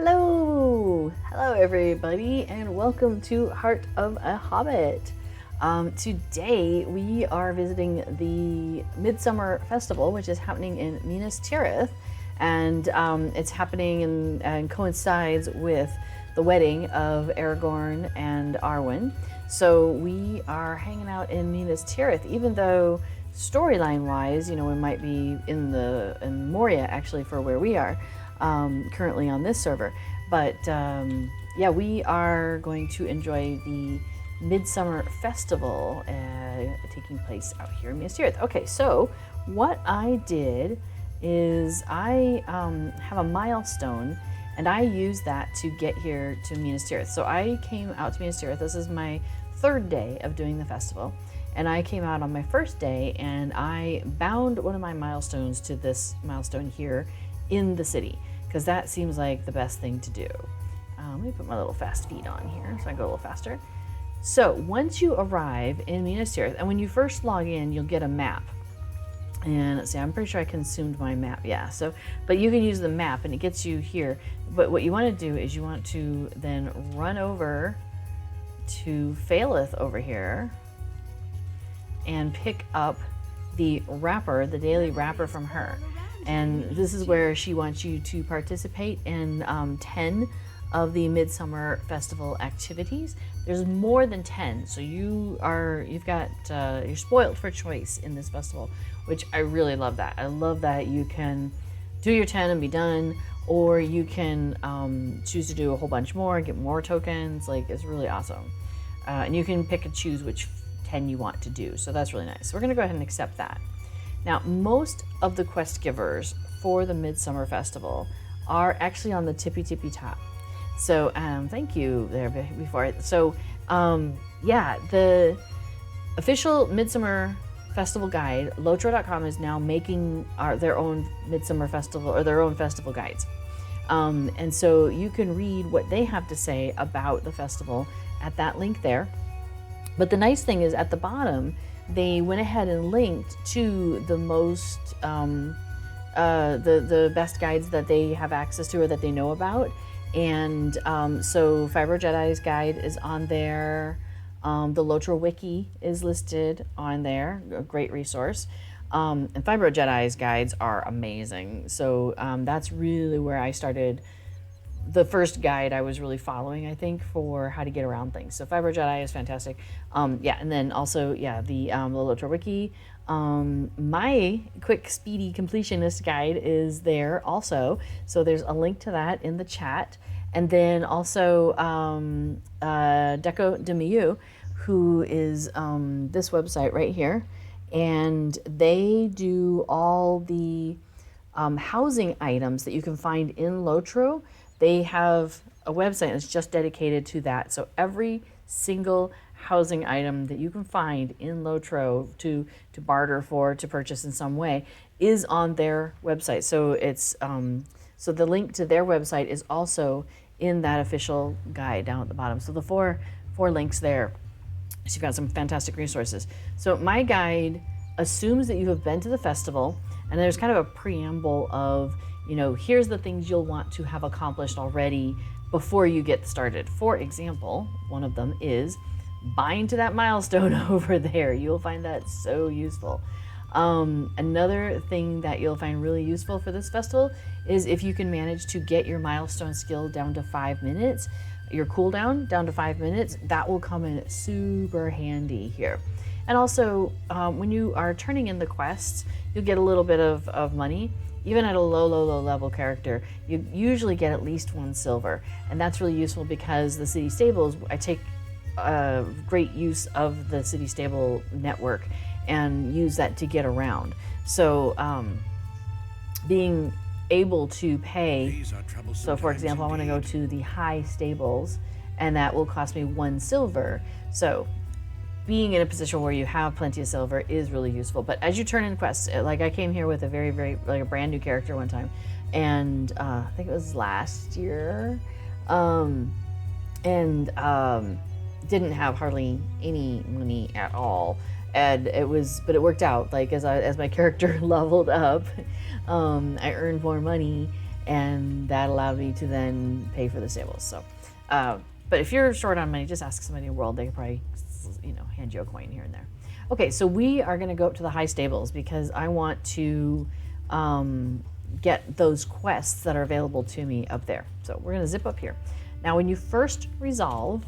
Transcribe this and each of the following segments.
Hello everybody, and welcome to Heart of a Hobbit. Today we are visiting the Midsummer Festival, which is happening in Minas Tirith, and it's happening and coincides with the wedding of Aragorn and Arwen. So we are hanging out in Minas Tirith, even though storyline-wise, we might be in Moria actually for where we are. Currently on this server, but yeah, we are going to enjoy the Midsummer Festival taking place out here in Minas Tirith. Okay, so what I did is I have a milestone, and I use that to get here to Minas Tirith. So I came out to Minas Tirith. This is my third day of doing the festival, and I came out on my first day, and I bound one of my milestones to this milestone here in the city, because that seems like the best thing to do. Let me put my little fast feet on here so I go a little faster. So once you arrive in Minas Tirith, and when you first log in, you'll get a map. And let's see, I'm pretty sure I consumed my map. Yeah, so, but you can use the map and it gets you here. But what you want to do is you want to then run over to Faelith over here and pick up the wrapper, the daily wrapper from her. And this is where she wants you to participate in 10 of the Midsummer Festival activities. There's more than 10, so you're spoiled for choice in this festival, which I really love that. I love that you can do your 10 and be done, or you can choose to do a whole bunch more and get more tokens. Like, it's really awesome. And you can pick and choose which 10 you want to do, so that's really nice. So we're gonna go ahead and accept that. Now, most of the quest givers for the Midsummer Festival are actually on the tippy top. So, thank you there before it. So, yeah, the official Midsummer Festival guide, Lotro.com, is now making their own Midsummer Festival, or their own festival guides. And so you can read what they have to say about the festival at that link there. But the nice thing is at the bottom, they went ahead and linked to the most, the best guides that they have access to or that they know about. And so Fibro Jedi's guide is on there. The Lotro Wiki is listed on there, a great resource. And Fibro Jedi's guides are amazing. So that's really where I started. The first guide I was really following, I think, for how to get around things. So Fibro Jedi is fantastic. Yeah, and then also, yeah, the Lotro Wiki. My quick, speedy completionist guide is there also. So there's a link to that in the chat. And then also Deco de Miu, who is this website right here. And they do all the housing items that you can find in Lotro. They have a website that's just dedicated to that. So every single housing item that you can find in Lotro to barter for, to purchase in some way, is on their website. So it's so the link to their website is also in that official guide down at the bottom. So the four links there. So you've got some fantastic resources. So my guide assumes that you have been to the festival, and there's kind of a preamble of, here's the things you'll want to have accomplished already before you get started. For example, one of them is bind to that milestone over there. You'll find that so useful. Another thing that you'll find really useful for this festival is if you can manage to get your milestone skill down to 5 minutes, your cooldown down to 5 minutes, that will come in super handy here. And also, when you are turning in the quests, you'll get a little bit of money. Even at a low level character, you usually get at least 1 silver. And that's really useful because the city stables, I take great use of the city stable network and use that to get around. So being able to pay, so for example, I want to go to the high stables, and that will cost me 1 silver. So being in a position where you have plenty of silver is really useful. But as you turn in quests, like I came here with a very, like a brand new character one time, and I think it was last year, didn't have hardly any money at all. And but it worked out. Like as my character leveled up, I earned more money, and that allowed me to then pay for the stables. So, but if you're short on money, just ask somebody in the world. They could probably, hand you a coin here and there. Okay, so we are going to go up to the high stables because I want to get those quests that are available to me up there. So we're going to zip up here. Now, when you first resolve,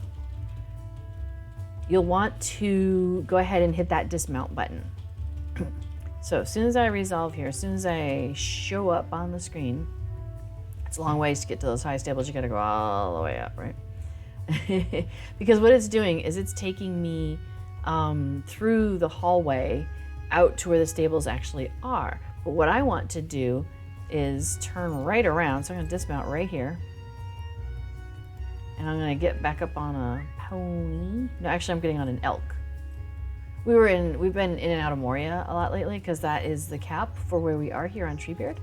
you'll want to go ahead and hit that dismount button. So as soon as I resolve here, as soon as I show up on the screen, it's a long ways to get to those high stables. You got to go all the way up, right? Because what it's doing is it's taking me through the hallway out to where the stables actually are. But what I want to do is turn right around. So I'm going to dismount right here. And I'm going to get back up on a pony. No, actually I'm getting on an elk. We've been in and out of Moria a lot lately because that is the cap for where we are here on Treebeard.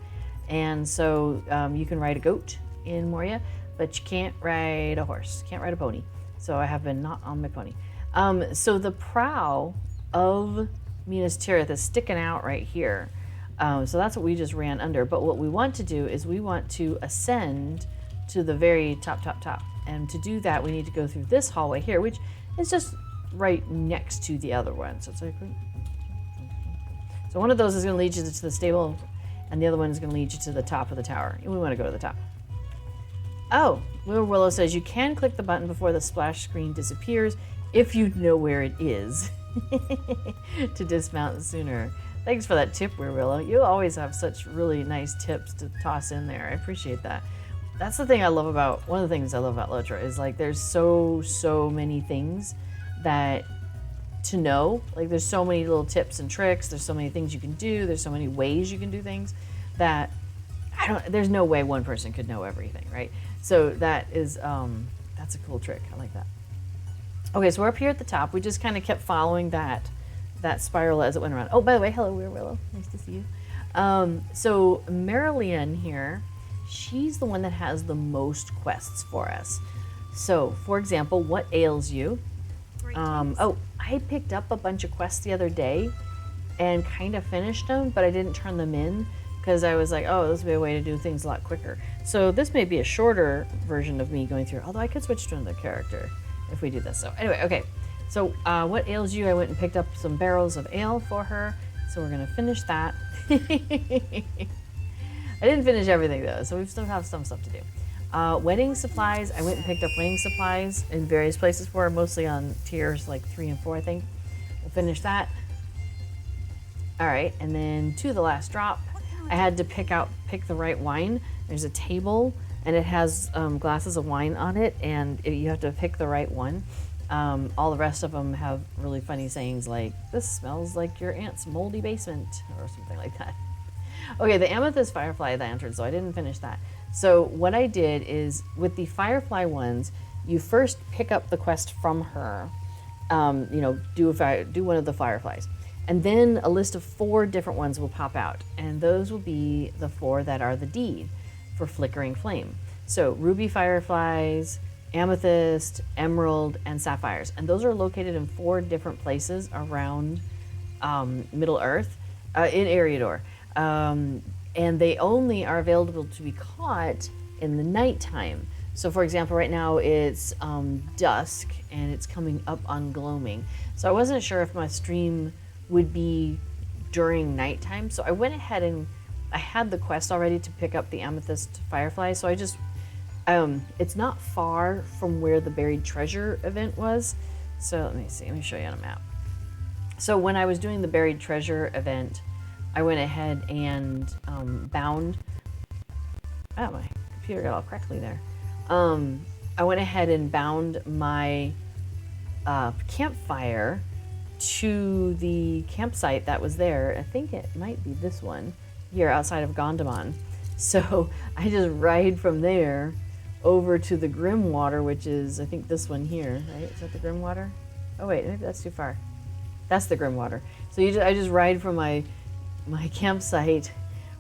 And so you can ride a goat in Moria, but you can't ride a horse, can't ride a pony. So I have been not on my pony. So the prow of Minas Tirith is sticking out right here. So that's what we just ran under. But what we want to do is we want to ascend to the very top. And to do that, we need to go through this hallway here, which is just right next to the other one. So it's like, so one of those is going to lead you to the stable, and the other one is going to lead you to the top of the tower. And we want to go to the top. Oh, Little Willow says you can click the button before the splash screen disappears if you know where it is to dismount sooner. Thanks for that tip, Weird Willow. You always have such really nice tips to toss in there. I appreciate that. That's the thing I love about, one of the things I love about LOTRA is like there's so many things that to know. Like there's so many little tips and tricks. There's so many things you can do. There's so many ways you can do things that there's no way one person could know everything, right? So that is, that's a cool trick. I like that. Okay, so we're up here at the top. We just kind of kept following that spiral as it went around. Oh, by the way, hello, Weird Willow. Nice to see you. So Marilyn here, she's the one that has the most quests for us. So, for example, what ails you? Oh, I picked up a bunch of quests the other day and kind of finished them, but I didn't turn them in because I was like, oh, this would be a way to do things a lot quicker. So this may be a shorter version of me going through, although I could switch to another character if we do this. So anyway, okay. So what ails you? I went and picked up some barrels of ale for her. So we're going to finish that. I didn't finish everything though, so we still have some stuff to do. Wedding supplies, I went and picked up wedding supplies in various places for her, mostly on tiers like 3 and 4, I think. We'll finish that. All right, and then to the last drop, I had to pick the right wine. There's a table and it has glasses of wine on it, and you have to pick the right one. All the rest of them have really funny sayings like, this smells like your aunt's moldy basement, or something like that. Okay, the amethyst firefly lantern, so I didn't finish that. So what I did is, with the firefly ones, you first pick up the quest from her, do one of the fireflies. And then a list of 4 different ones will pop out, and those will be the 4 that are the deed for flickering flame. So ruby fireflies, amethyst, emerald, and sapphires. And those are located in 4 different places around Middle Earth, in Eriador. And they only are available to be caught in the nighttime. So for example, right now it's dusk and it's coming up on gloaming. So I wasn't sure if my stream would be during nighttime. So I went ahead and I had the quest already to pick up the amethyst firefly. So I just, it's not far from where the buried treasure event was. So let me show you on a map. So when I was doing the buried treasure event, I went ahead and bound, oh, my computer got all crackly there. I went ahead and bound my campfire to the campsite that was there. I think it might be this one here outside of Gondomar. So I just ride from there over to the Grimwater, which is, I think, this one here, right? Is that the Grimwater? Oh wait, maybe that's too far. That's the Grimwater. So I just ride from my campsite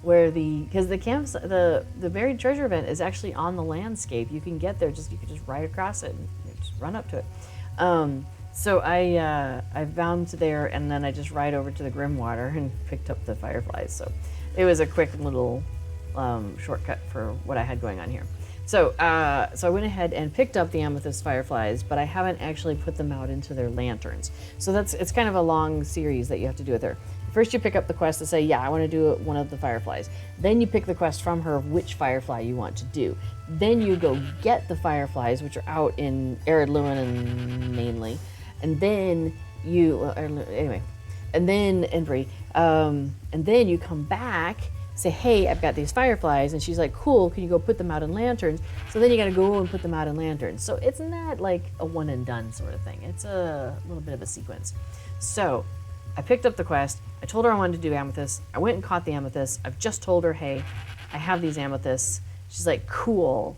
where because the buried treasure event is actually on the landscape. You can get there, you can just ride across it and just run up to it. So I bound to there, and then I just ride over to the Grimwater and picked up the fireflies. So it was a quick little shortcut for what I had going on here. So so I went ahead and picked up the amethyst fireflies, but I haven't actually put them out into their lanterns. So it's kind of a long series that you have to do with her. First you pick up the quest to say, yeah, I want to do one of the fireflies. Then you pick the quest from her of which firefly you want to do. Then you go get the fireflies, which are out in Ered Luin and mainly. And then you, anyway, and then, and Bree, and then you come back, say, hey, I've got these fireflies. And she's like, cool, can you go put them out in lanterns? So then you got to go and put them out in lanterns. So it's not like a one and done sort of thing. It's a little bit of a sequence. So I picked up the quest. I told her I wanted to do amethyst. I went and caught the amethyst. I've just told her, hey, I have these amethysts. She's like, cool.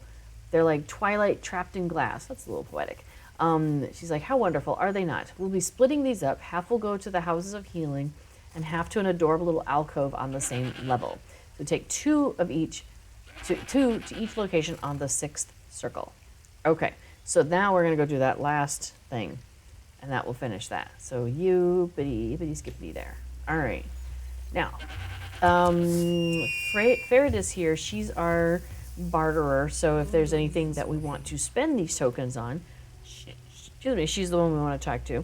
They're like twilight trapped in glass. That's a little poetic. She's like, how wonderful. Are they not? We'll be splitting these up. Half will go to the houses of healing and half to an adorable little alcove on the same level. So take two of each, two to each location on the 6th circle. Okay, so now we're going to go do that last thing. And that will finish that. So you, bitty skippity there. All right. Now, Ered is here. She's our barterer. So if there's anything that we want to spend these tokens on, she's the one we want to talk to.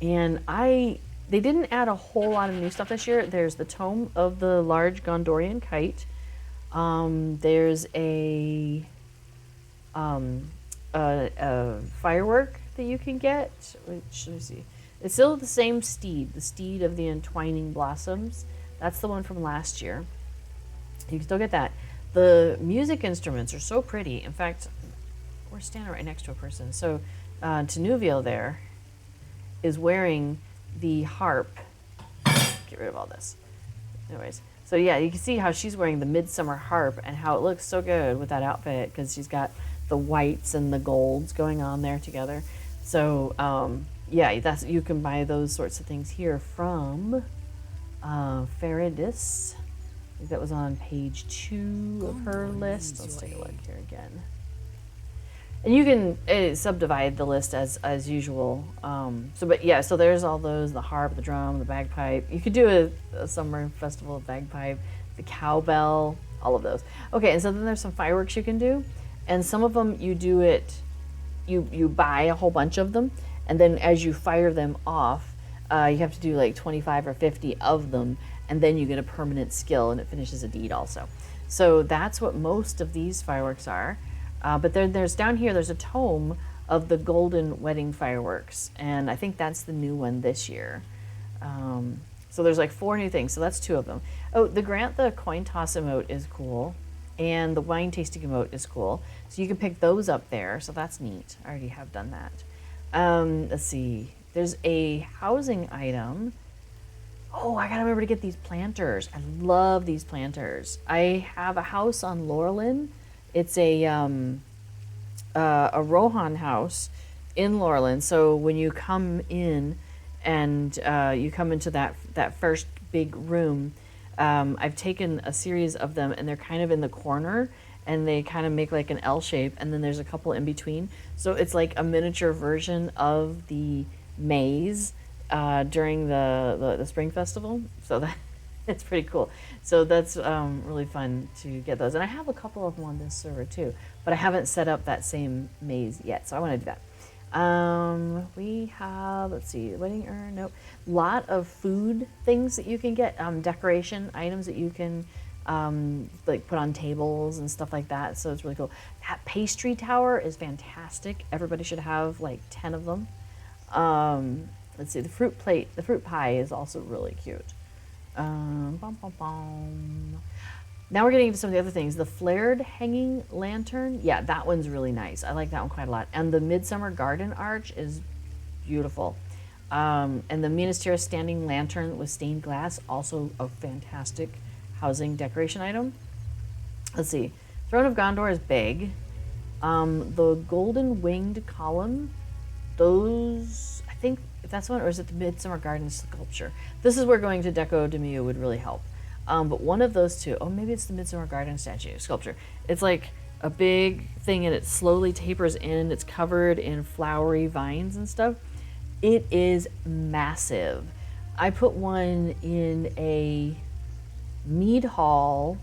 And they didn't add a whole lot of new stuff this year. There's the Tome of the Large Gondorian Kite. There's a firework that you can get, which, let me see. It's still the same steed, the steed of the entwining blossoms. That's the one from last year. You can still get that. The music instruments are so pretty. In fact, we're standing right next to a person. So Tenuvio there is wearing the harp. Get rid of all this. Anyways, so yeah, you can see how she's wearing the Midsummer harp and how it looks so good with that outfit because she's got the whites and the golds going on there together. So yeah, you can buy those sorts of things here from Feridis. I think that was on page 2 of her list. Let's take a look here again. And you can subdivide the list as usual. But yeah, so there's all those, the harp, the drum, the bagpipe. You could do a summer festival bagpipe, the cowbell, all of those. Okay, and so then there's some fireworks you can do. And some of them you do it, you buy a whole bunch of them, and then as you fire them off, you have to do like 25 or 50 of them, and then you get a permanent skill, and it finishes a deed also. So that's what most of these fireworks are. But then there's down here, there's a tome of the golden wedding fireworks, and I think that's the new one this year. So there's like 4 new things, so that's 2 of them. Oh, the grant the coin toss emote is cool, and the wine tasting emote is cool. So you can pick those up there, so that's neat. I already have done that. Let's see, there's a housing item. Oh, I gotta remember to get these planters. I love these planters. I have a house on Laurelin. It's a Rohan house in Laurelin. So when you come in and you come into that first big room, I've taken a series of them, and they're kind of in the corner, and they kind of make like an L shape, and then there's a couple in between. So it's like a miniature version of the maze during the spring festival. So that it's pretty cool. So that's really fun to get those. And I have a couple of them on this server too, but I haven't set up that same maze yet, so I want to do that. We have, let's see, wedding urn, nope. Lot of food things that you can get, decoration items that you can like put on tables and stuff like that. So it's really cool. That pastry tower is fantastic. Everybody should have like 10 of them. Let's see, the fruit pie is also really cute. Now we're getting into some of the other things. The flared hanging lantern, yeah, that one's really nice. I like that one quite a lot. And the Midsummer Garden Arch is beautiful. And the Minas Tirith standing lantern with stained glass, also a fantastic housing decoration item. Let's see, Throne of Gondor is big. The golden winged column, those, I think that's one, or is it the Midsummer Garden sculpture? This is where going to Deco Demio would really help. But one of those two, oh, maybe it's the Midsummer Garden sculpture. It's like a big thing, and it slowly tapers in. It's covered in flowery vines and stuff. It is massive. I put one in a mead hall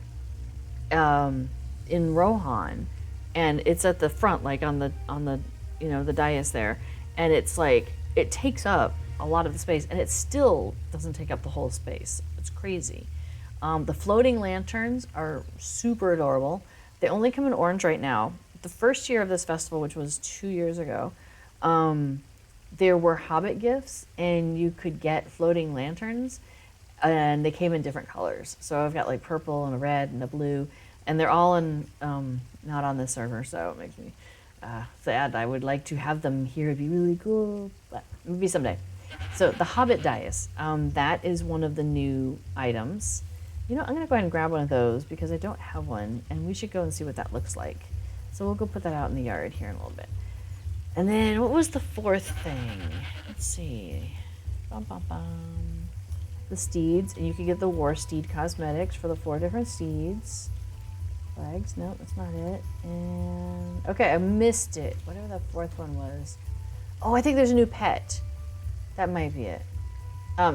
in Rohan, and it's at the front, like on the the dais there, and it's like it takes up a lot of the space, and it still doesn't take up the whole space. It's crazy. The floating lanterns are super adorable. They only come in orange right now. The first year of this festival, which was 2 years ago, there were Hobbit gifts, and you could get floating lanterns, and they came in different colors. So I've got like purple and a red and a blue, and they're all in not on this server, so it makes me sad. I would like to have them here. It'd be really cool, but maybe someday. So the Hobbit dais, that is one of the new items. You know, I'm gonna go ahead and grab one of those because I don't have one, and we should go and see what that looks like. So we'll go put that out in the yard here in a little bit. And then what was the fourth thing? Let's see. Bum, bum, bum. The steeds, and you can get the war steed cosmetics for the 4 different steeds. Flags, no, that's not it. And okay, I missed it. Whatever that fourth one was. Oh, I think there's a new pet. That might be it.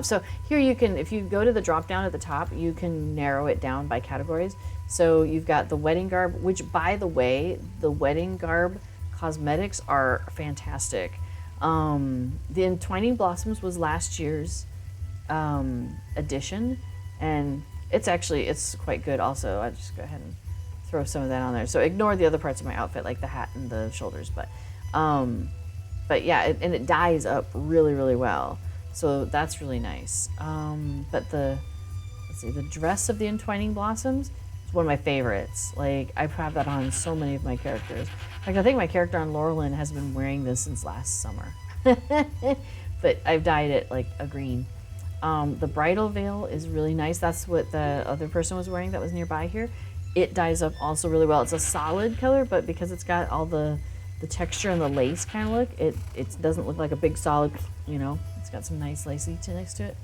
So here you can, if you go to the drop down at the top, you can narrow it down by categories. So you've got the wedding garb, which by the way, the wedding garb cosmetics are fantastic. The Entwining Blossoms was last year's edition, and it's quite good also. I'll just go ahead and throw some of that on there. So ignore the other parts of my outfit, like the hat and the shoulders, but yeah, it dyes up really, really well. So that's really nice. But let's see, the dress of the Entwining Blossoms is one of my favorites. Like, I have that on so many of my characters. Like, I think my character on Laurelin has been wearing this since last summer. But I've dyed it like a green. The bridal veil is really nice. That's what the other person was wearing that was nearby here. It dyes up also really well. It's a solid color, but because it's got all the texture and the lace kind of look, it doesn't look like a big solid, it's got some nice lacy next to it.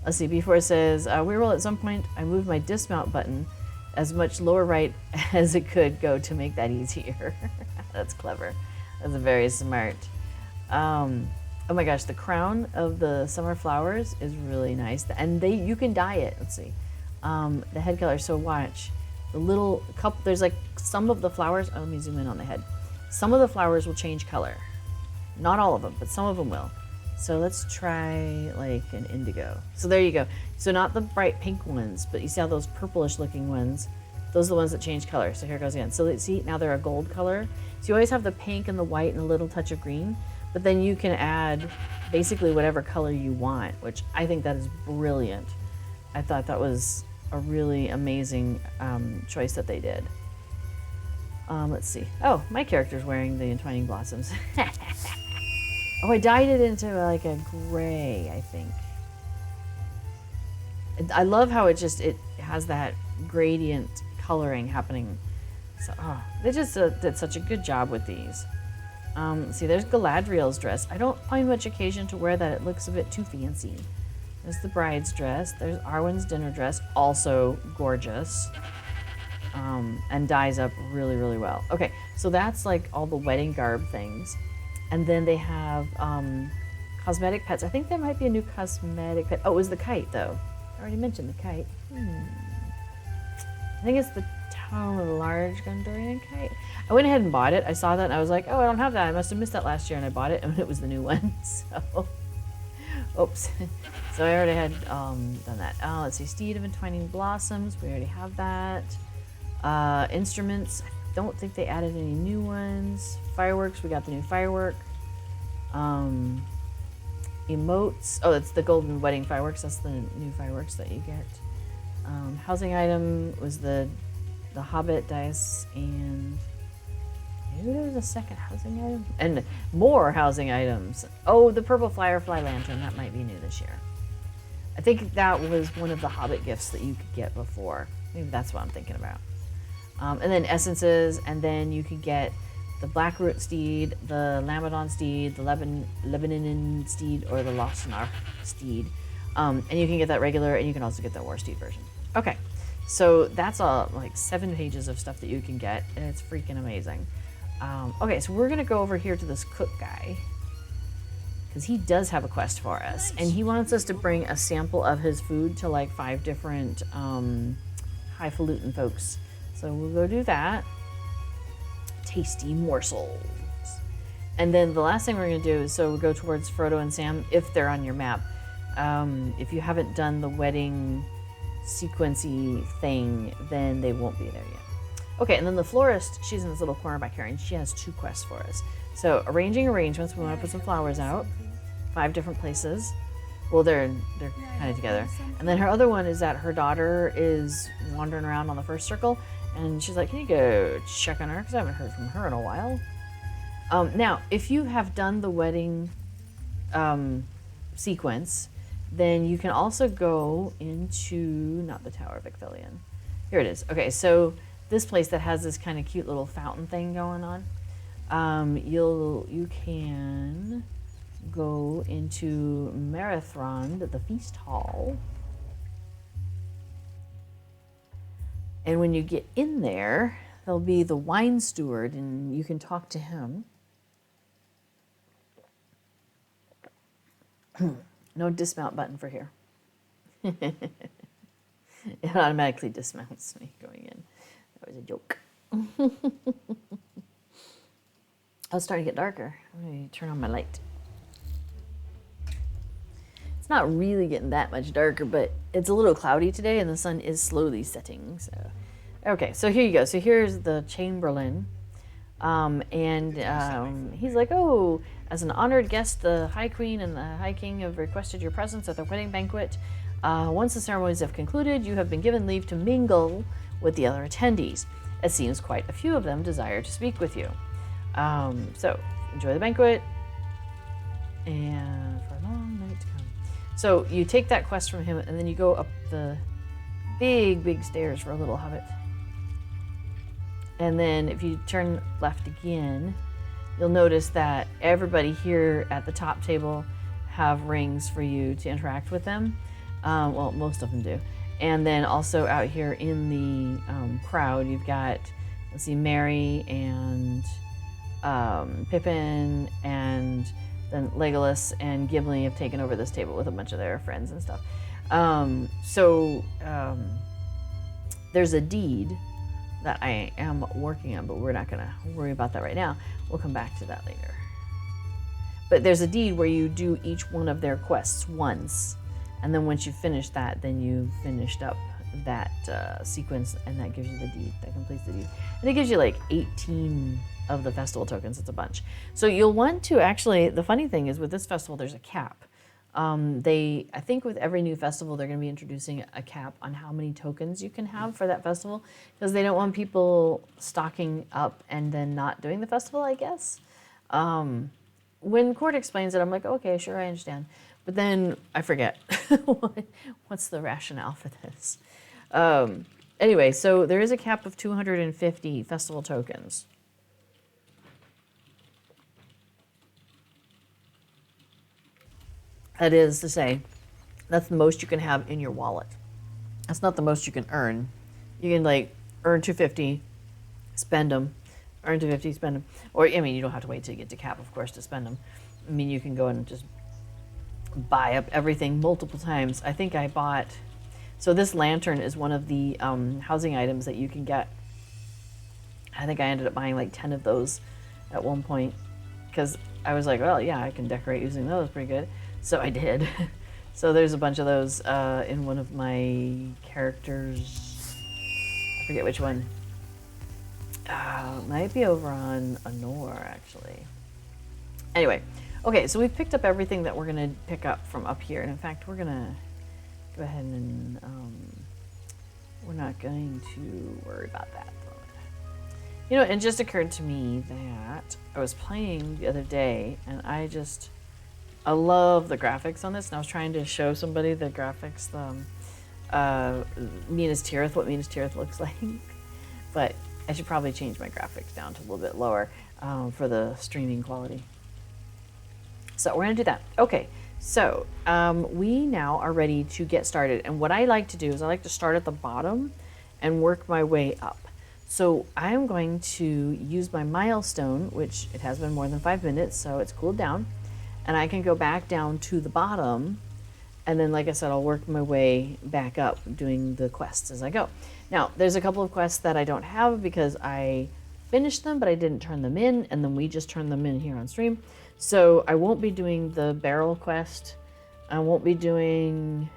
Let's see, before it says, we will at some point, I moved my dismount button as much lower right as it could go to make that easier. That's clever. That's very smart. Oh my gosh, the crown of the summer flowers is really nice. And you can dye it, let's see. The head color, so watch. The little cup, there's like some of the flowers, let me zoom in on the head. Some of the flowers will change color. Not all of them, but some of them will. So let's try like an indigo. So there you go. So not the bright pink ones, but you see how those purplish looking ones, those are the ones that change color. So here it goes again. So let's see, now they're a gold color. So you always have the pink and the white and a little touch of green, but then you can add basically whatever color you want, which I think that is brilliant. I thought that was a really amazing choice that they did. Let's see. Oh, my character's wearing the Entwining Blossoms. Oh, I dyed it into like a gray, I think. I love how it has that gradient coloring happening. So, they just did such a good job with these. See, there's Galadriel's dress. I don't find much occasion to wear that. It looks a bit too fancy. There's the bride's dress. There's Arwen's dinner dress, also gorgeous. And dyes up really, really well. Okay, so that's like all the wedding garb things. And then they have cosmetic pets. I think there might be a new cosmetic pet. Oh, it was the kite, though. I already mentioned the kite. I think it's the Tome of the Large Gondorian Kite. I went ahead and bought it. I saw that and I was like, oh, I don't have that. I must have missed that last year, and I bought it, and it was the new one. So, oops. So I already had done that. Let's see, Steed of Entwining Blossoms. We already have that. Instruments. I don't think they added any new ones. Fireworks. We got the new firework. Emotes. Oh, it's the golden wedding fireworks. That's the new fireworks that you get. Housing item was the Hobbit dice, and maybe there was a second housing item and more housing items. Oh, the purple firefly lantern, that might be new this year. I think that was one of the Hobbit gifts that you could get before. Maybe that's what I'm thinking about. And then essences, and then you could get the Blackroot steed, the Lamadon steed, the Lebanon steed, or the Losnar steed. And you can get that regular, and you can also get the War Steed version. Okay, so that's like 7 pages of stuff that you can get, and it's freaking amazing. Okay, so we're gonna go over here to this cook guy, because he does have a quest for us, and he wants us to bring a sample of his food to like 5 different highfalutin folks. So we'll go do that. Tasty morsels. And then the last thing we're going to do is, so we'll go towards Frodo and Sam if they're on your map. If you haven't done the wedding sequency thing, then they won't be there yet. Okay, and then the florist, she's in this little corner back here, and she has 2 quests for us. So arranging arrangements, we want to put some flowers out, 5 different places. Well, they're kind of together. And then her other one is that her daughter is wandering around on the first circle, and she's like, can you go check on her? Because I haven't heard from her in a while. Now, if you have done the wedding sequence, then you can also go into, not the Tower of Icthillion. Here it is. Okay, so this place that has this kind of cute little fountain thing going on, you can go into Merithrond, the feast hall. And when you get in there, there'll be the wine steward, and you can talk to him. No dismount button for here. It automatically dismounts me going in. That was a joke. Oh, it's starting to get darker. Let me turn on my light. It's not really getting that much darker, but it's a little cloudy today, and the sun is slowly setting. So, okay, so here you go. So here's the Chamberlain. He's like, oh, as an honored guest, the High Queen and the High King have requested your presence at their wedding banquet. Once the ceremonies have concluded, you have been given leave to mingle with the other attendees. It seems quite a few of them desire to speak with you. So enjoy the banquet, and for a long night to come. So you take that quest from him, and then you go up the big stairs for a little hobbit. And then if you turn left again, you'll notice that everybody here at the top table have rings for you to interact with them. Well, most of them do. And then also out here in the crowd, you've got, let's see, Merry and Pippin, and then Legolas and Gimli have taken over this table with a bunch of their friends and stuff. There's a deed that I am working on, but we're not going to worry about that right now. We'll come back to that later. But there's a deed where you do each one of their quests once, and then once you finish that, then you've finished up that sequence, and that gives you the deed, that completes the deed. And it gives you like 18 of the festival tokens. It's a bunch. So you'll want to actually, the funny thing is with this festival, there's a cap. I think with every new festival, they're going to be introducing a cap on how many tokens you can have for that festival, because they don't want people stocking up and then not doing the festival, I guess. When Cord explains it, I'm like, okay, sure, I understand. But then I forget what's the rationale for this. Anyway, so there is a cap of 250 festival tokens. That is to say, that's the most you can have in your wallet. That's not the most you can earn. You can like earn 250, spend them, earn 250, spend them. Or, I mean, you don't have to wait till you get to cap, of course, to spend them. I mean, you can go and just buy up everything multiple times. I think I bought, so this lantern is one of the housing items that you can get. I think I ended up buying like 10 of those at one point, because I was like, well, yeah, I can decorate using those pretty good. So I did. So there's a bunch of those in one of my characters. I forget which one. Might be over on Anor, actually. Anyway, okay, so we've picked up everything that we're going to pick up from up here. And in fact, we're going to go ahead and we're not going to worry about that. You know, it just occurred to me that I was playing the other day, and I love the graphics on this, and I was trying to show somebody the graphics, Minas Tirith, what Minas Tirith looks like. But I should probably change my graphics down to a little bit lower for the streaming quality. So we're gonna do that. Okay, so we now are ready to get started. And what I like to do is I like to start at the bottom and work my way up. So I'm going to use my milestone, which it has been more than 5 minutes, so it's cooled down. And I can go back down to the bottom, and then, like I said, I'll work my way back up doing the quests as I go. Now, there's a couple of quests that I don't have because I finished them, but I didn't turn them in, and then we just turned them in here on stream. So I won't be doing the barrel quest. I won't be doing,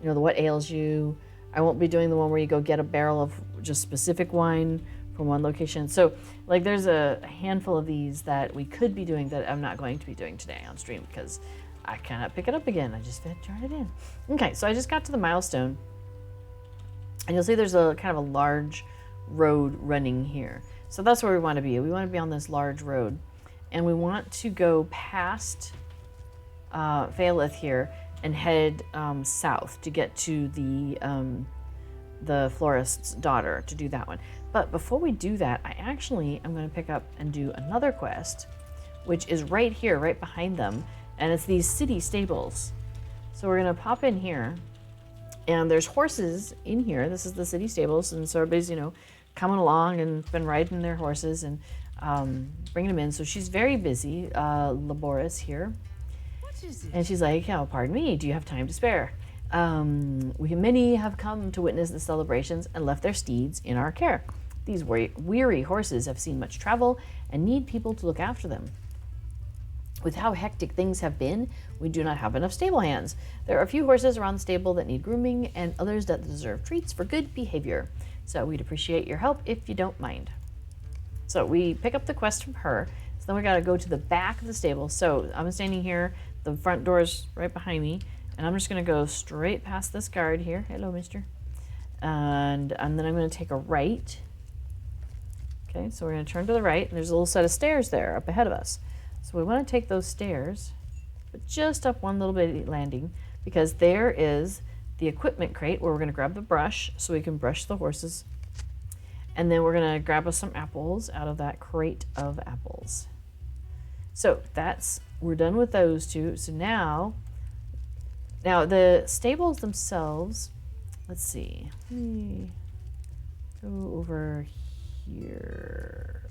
the what ails you. I won't be doing the one where you go get a barrel of just specific wine from one location. So, like, there's a handful of these that we could be doing that I'm not going to be doing today on stream because I cannot pick it up again. I just had to turn it in. Okay, so I just got to the milestone, and you'll see there's a kind of a large road running here. So that's where we want to be. We want to be on this large road, and we want to go past Phalith here and head south to get to the florist's daughter, to do that one. But before we do that, I actually am going to pick up and do another quest, which is right here, right behind them, and it's these city stables. So we're going to pop in here, and there's horses in here. This is the city stables, and so everybody's, coming along and been riding their horses and bringing them in. So she's very busy, laborious here. And she's like, pardon me, do you have time to spare? Many have come to witness the celebrations and left their steeds in our care. These weary horses have seen much travel and need people to look after them. With how hectic things have been, we do not have enough stable hands. There are a few horses around the stable that need grooming and others that deserve treats for good behavior. So we'd appreciate your help if you don't mind. So we pick up the quest from her. So then we got to go to the back of the stable. So I'm standing here. The front door is right behind me. And I'm just going to go straight past this guard here. Hello, mister. And then I'm going to take a right. Okay, so we're going to turn to the right. And there's a little set of stairs there up ahead of us. So we want to take those stairs, but just up one little bit landing, because there is the equipment crate where we're going to grab the brush so we can brush the horses. And then we're going to grab us some apples out of that crate of apples. So we're done with those two. So now the stables themselves, let's see. Let me go over here.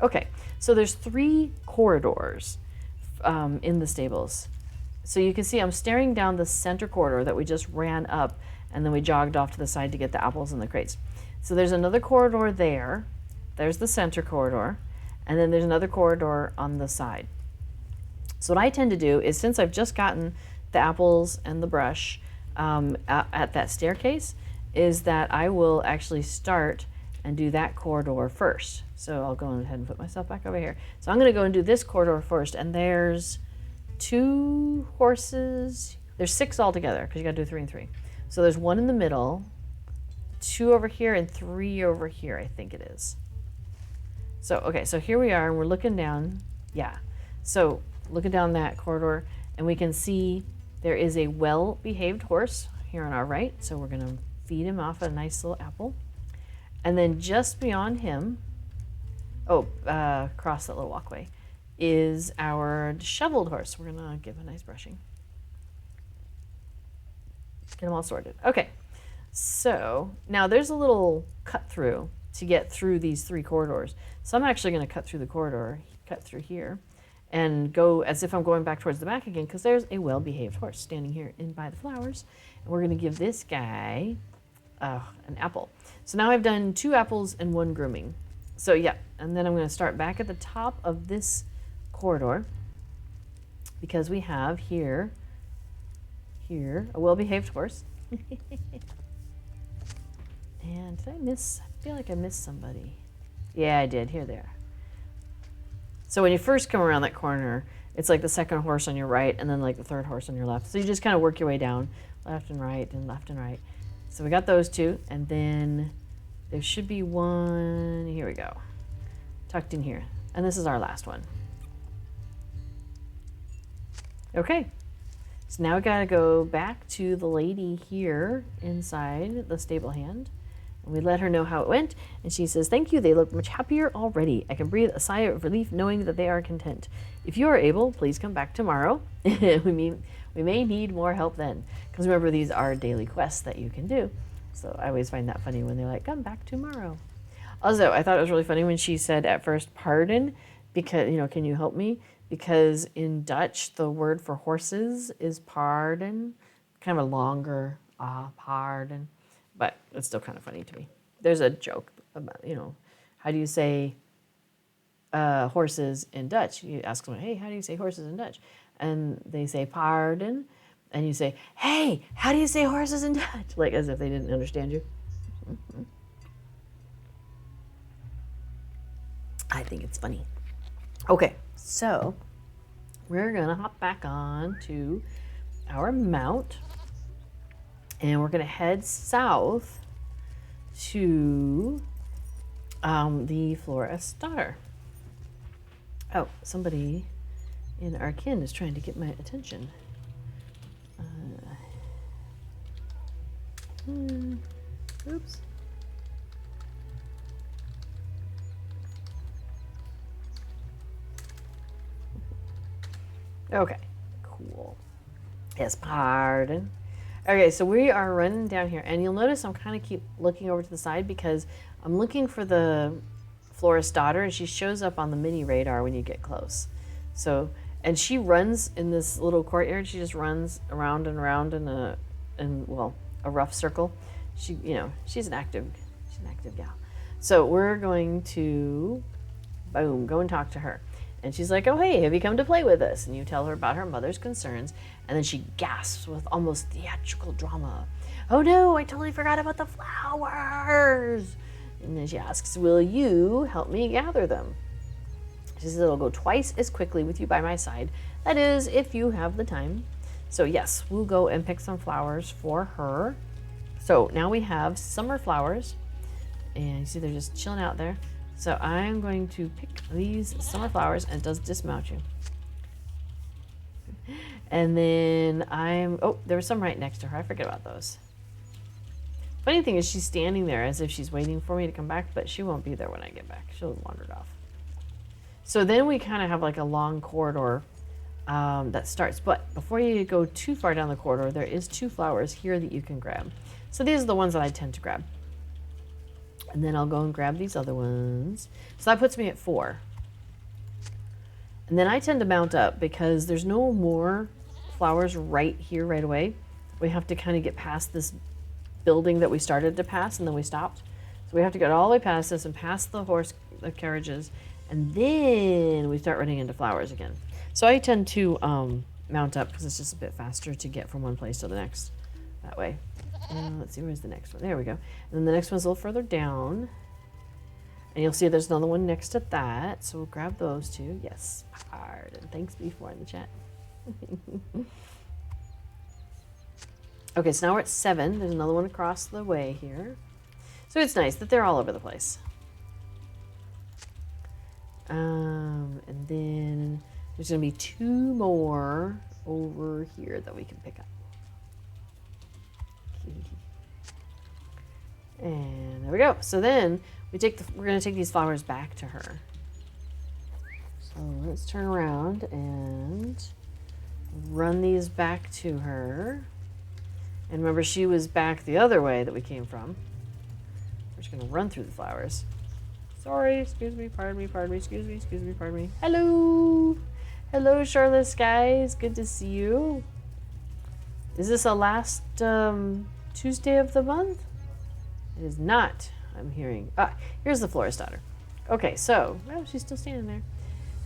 Okay, so there's 3 corridors in the stables. So you can see I'm staring down the center corridor that we just ran up, and then we jogged off to the side to get the apples in the crates. So there's another corridor there. There's the center corridor, and then there's another corridor on the side. So what I tend to do is, since I've just gotten the apples and the brush at that staircase, is that I will actually start and do that corridor first. So I'll go ahead and put myself back over here. So I'm going to go and do this corridor first, and there's 2 horses. There's 6 altogether because you got to do 3 and 3. So there's 1 in the middle, 2 over here, and 3 over here, I think it is. So, okay, so here we are, and we're looking down. Yeah, so looking down that corridor, and we can see there is a well-behaved horse here on our right. So we're going to feed him off a nice little apple. And then just beyond him, across that little walkway, is our disheveled horse. We're going to give a nice brushing. Get them all sorted. Okay, so now there's a little cut through to get through these 3 corridors. So I'm actually going to cut through the corridor, cut through here, and go as if I'm going back towards the back again, because there's a well-behaved horse standing here in by the flowers. And we're going to give this guy an apple. So now I've done 2 apples and 1 grooming. So yeah, and then I'm going to start back at the top of this corridor, because we have here a well-behaved horse. And did I miss? I feel like I missed somebody. Yeah, I did. Here they are. So when you first come around that corner, it's like the second horse on your right, and then like the third horse on your left. So you just kind of work your way down, left and right, and left and right. So we got those 2, and then there should be 1, here we go, tucked in here. And this is our last one. Okay, so now we gotta go back to the lady here inside the stable hand. And we let her know how it went, and she says, "Thank you, they look much happier already. I can breathe a sigh of relief knowing that they are content. If you are able, please come back tomorrow. We may need more help then." Because remember, these are daily quests that you can do. So I always find that funny when they're like, "Come back tomorrow." Also, I thought it was really funny when she said at first, "Pardon," because, can you help me? Because in Dutch, the word for horses is paarden, kind of a longer pardon. but it's still kind of funny to me. There's a joke about, how do you say horses in Dutch? You ask someone, hey, how do you say horses in Dutch? And they say pardon, and you say, hey, how do you say horses in Dutch? Like as if they didn't understand you. I think it's funny. Okay, so we're gonna hop back on to our mount, and we're gonna head south to the Florist's daughter. Oh, somebody in our kin is trying to get my attention. Oops. Okay, cool. Yes, pardon. Okay, so we are running down here, and you'll notice I'm kind of keep looking over to the side because I'm looking for the Florist's daughter, and she shows up on the mini radar when you get close. So, and she runs in this little courtyard. She just runs around and around in a rough circle. She's an active gal. So we're going to, boom, go and talk to her. And she's like, oh, hey, have you come to play with us? And you tell her about her mother's concerns. And then she gasps with almost theatrical drama. Oh, no, I totally forgot about the flowers. And then she asks, will you help me gather them? She says, it'll go twice as quickly with you by my side. That is, if you have the time. So, yes, we'll go and pick some flowers for her. So now we have summer flowers. And you see they're just chilling out there. So I'm going to pick these summer flowers, and it does dismount you. And then there was some right next to her. I forget about those. Funny thing is she's standing there as if she's waiting for me to come back, but she won't be there when I get back. She'll have wandered off. So then we kind of have like a long corridor that starts. But before you go too far down the corridor, there is 2 flowers here that you can grab. So these are the ones that I tend to grab. And then I'll go and grab these other ones. So that puts me at 4. And then I tend to mount up because there's no more flowers right here right away. We have to kind of get past this building that we started to pass, and then we stopped. So we have to get all the way past this and past the carriages, and then we start running into flowers again. So I tend to mount up because it's just a bit faster to get from one place to the next that way. Let's see, where's the next one? There we go. And then the next one's a little further down. And you'll see there's another one next to that. So we'll grab those 2. Yes, pardon. Thanks, before in the chat. Okay, so now we're at 7. There's another one across the way here. So it's nice that they're all over the place. And then there's going to be 2 more over here that we can pick up. And there we go. So then we're going to take these flowers back to her. So let's turn around and run these back to her. And remember, she was back the other way that we came from. We're just going to run through the flowers. Sorry, excuse me, pardon me, excuse me, pardon me. Hello. Hello, Charlotte Skies. Good to see you. Is this a last Tuesday of the month? It is not, I'm hearing. Here's the Florist's daughter. Okay, so, she's still standing there.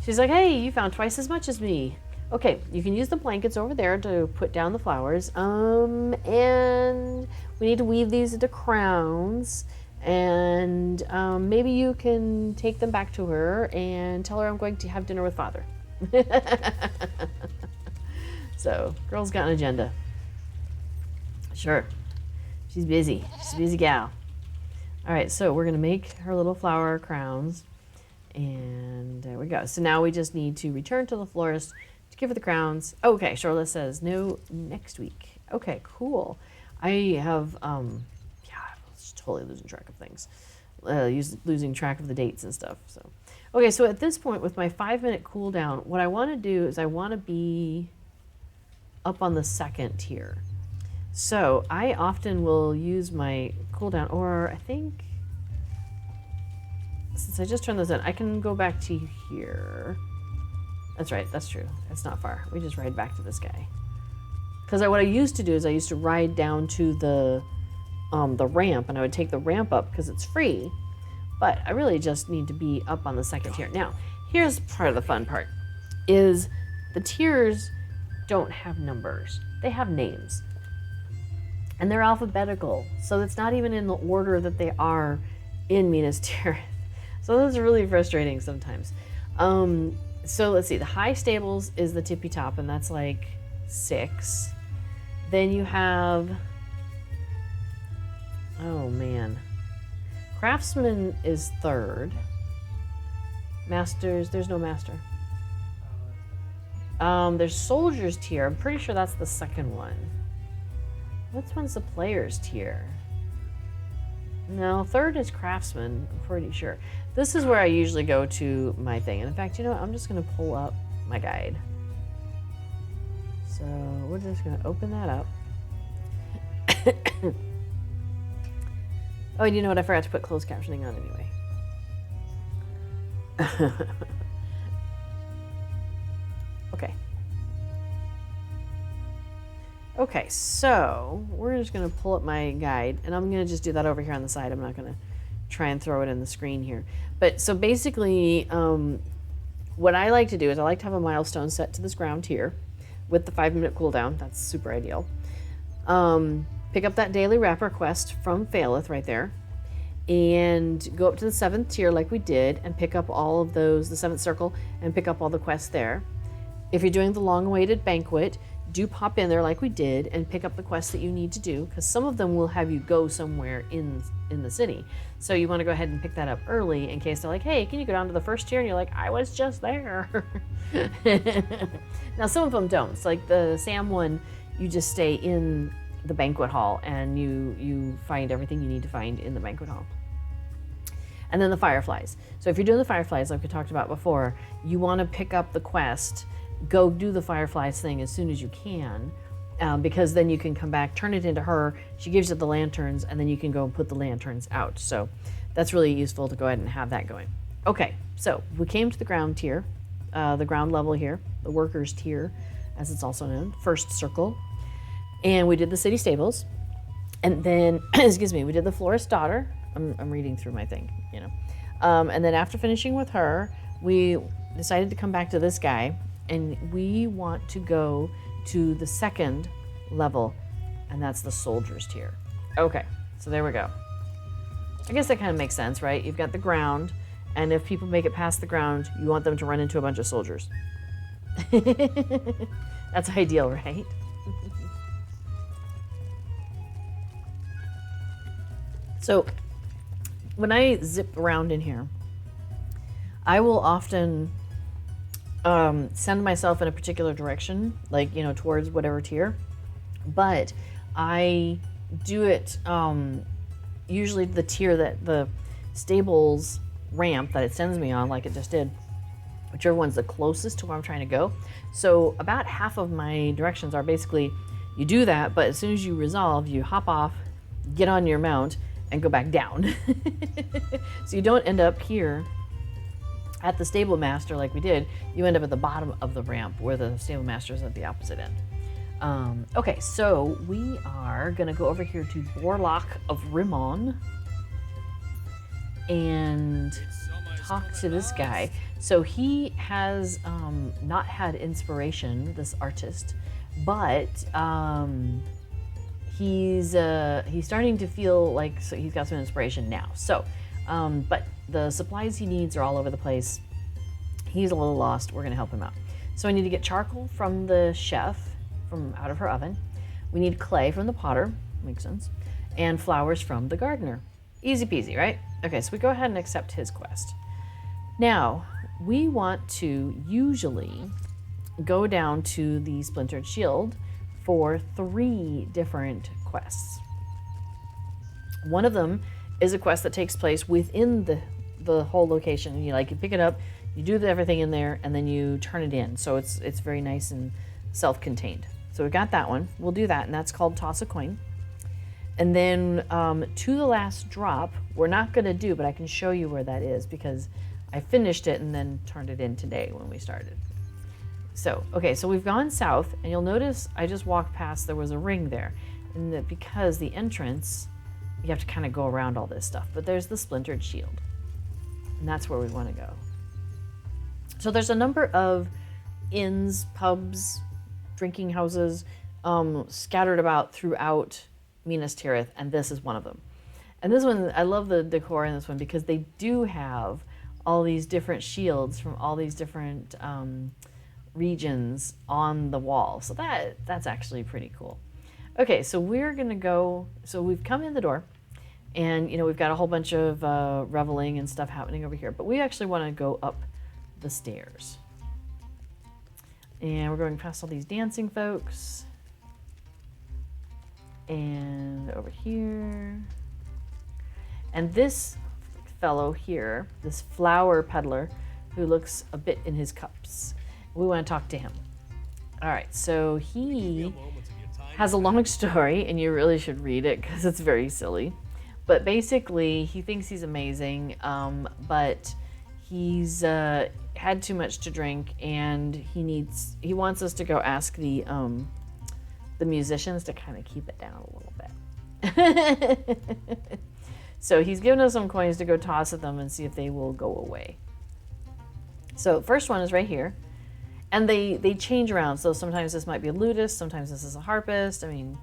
She's like, hey, you found twice as much as me. Okay, you can use the blankets over there to put down the flowers. And we need to weave these into crowns. And maybe you can take them back to her and tell her I'm going to have dinner with Father. So, girl's got an agenda. Sure. She's busy. She's a busy gal. All right, so we're going to make her little flower crowns. And there we go. So now we just need to return to the florist to give her the crowns. Okay, Charlotte says no next week. Okay, cool. I have, I was totally losing track of things. Losing track of the dates and stuff. So, okay, so at this point with my 5-minute cooldown, what I want to do is I want to be up on the 2nd tier. So I often will use my cooldown, or I think, since I just turned those in, I can go back to here. That's right, that's true. It's not far. We just ride back to this guy. Because what I used to do is I used to ride down to the the ramp, and I would take the ramp up because it's free, but I really just need to be up on the second tier. Now, here's part of the fun part, is the tiers don't have numbers. They have names. And they're alphabetical, so it's not even in the order that they are in Minas Tirith. So that's really frustrating sometimes. So let's see, the high stables is the tippy top, and that's like 6. Then you have, oh man, craftsman is 3rd. Masters, there's no master. There's soldiers tier. I'm pretty sure that's the 2nd one. Which one's the players tier? No, 3rd is craftsman, I'm pretty sure. This is where I usually go to my thing. And in fact, you know what? I'm just gonna pull up my guide. So we're just gonna open that up. Oh, and you know what? I forgot to put closed captioning on anyway. Okay, so we're just gonna pull up my guide, and I'm gonna just do that over here on the side. I'm not gonna try and throw it in the screen here. But so basically, what I like to do is I like to have a milestone set to this ground here with the 5-minute cooldown. That's super ideal. Pick up that daily wrapper quest from Faileth right there, and go up to the 7th tier like we did, and pick up all of those, the 7th circle, and pick up all the quests there. If you're doing the long-awaited banquet, do pop in there like we did and pick up the quests that you need to do, because some of them will have you go somewhere in the city. So you want to go ahead and pick that up early in case they're like, hey, can you go down to the 1st tier? And you're like, I was just there. Now, some of them don't. It's like the Sam one, you just stay in the banquet hall and you find everything you need to find in the banquet hall. And then the fireflies. So if you're doing the fireflies, like we talked about before, you want to pick up the quest, go do the fireflies thing as soon as you can, because then you can come back, turn it into her, she gives you the lanterns, and then you can go and put the lanterns out. So that's really useful to go ahead and have that going. Okay, so we came to the ground tier, the ground level here, the workers tier, as it's also known, 1st circle. And we did the city stables. And then, excuse me, we did the florist's daughter. I'm reading through my thing, you know. And then after finishing with her, we decided to come back to this guy, and we want to go to the 2nd level, and that's the soldiers tier. Okay, so there we go. I guess that kind of makes sense, right? You've got the ground, and if people make it past the ground, you want them to run into a bunch of soldiers. That's ideal, right? So when I zip around in here, I will often send myself in a particular direction, like, you know, towards whatever tier, but I do it usually the tier that the stables ramp that it sends me on, like it just did, whichever one's the closest to where I'm trying to go. So about half of my directions are basically you do that, but as soon as you resolve, you hop off, get on your mount, and go back down. So you don't end up here at the stable master like we did. You end up at the bottom of the ramp where the stable master is at the opposite end. Okay, so we are gonna go over here to Borlock of Rimon and talk to this guy. So he has not had inspiration, this artist, but he's starting to feel like, so he's got some inspiration now. So, but the supplies he needs are all over the place. He's a little lost. We're gonna help him out. So I need to get charcoal from the chef, from out of her oven. We need clay from the potter, makes sense, and flowers from the gardener. Easy peasy, right? Okay, so we go ahead and accept his quest. Now, we want to usually go down to the Splintered Shield for 3 different quests. One of them is a quest that takes place within the whole location. You pick it up, you do everything in there, and then you turn it in. So it's very nice and self-contained. So we got that one. We'll do that, and that's called Toss a Coin. And then To the Last Drop, we're not gonna do, but I can show you where that is because I finished it and then turned it in today when we started. So, okay, so we've gone south, and you'll notice I just walked past, there was a ring there. And that because the entrance you have to kind of go around all this stuff. But there's the splintered shield, and that's where we want to go. So there's a number of inns, pubs, drinking houses scattered about throughout Minas Tirith, and this is one of them. And this one, I love the decor in this one because they do have all these different shields from all these different regions on the wall. So that's actually pretty cool. Okay, so we're gonna go, so we've come in the door, and we've got a whole bunch of reveling and stuff happening over here, but we actually wanna go up the stairs. And we're going past all these dancing folks. And over here. And this fellow here, this flower peddler who looks a bit in his cups, we want to talk to him. All right, so he has a long story, and you really should read it because it's very silly. But basically, he thinks he's amazing, but he's had too much to drink, and he wants us to go ask the musicians to kind of keep it down a little bit. So he's given us some coins to go toss at them and see if they will go away. So first one is right here. And they change around. So sometimes this might be a lutist, sometimes this is a harpist. I mean,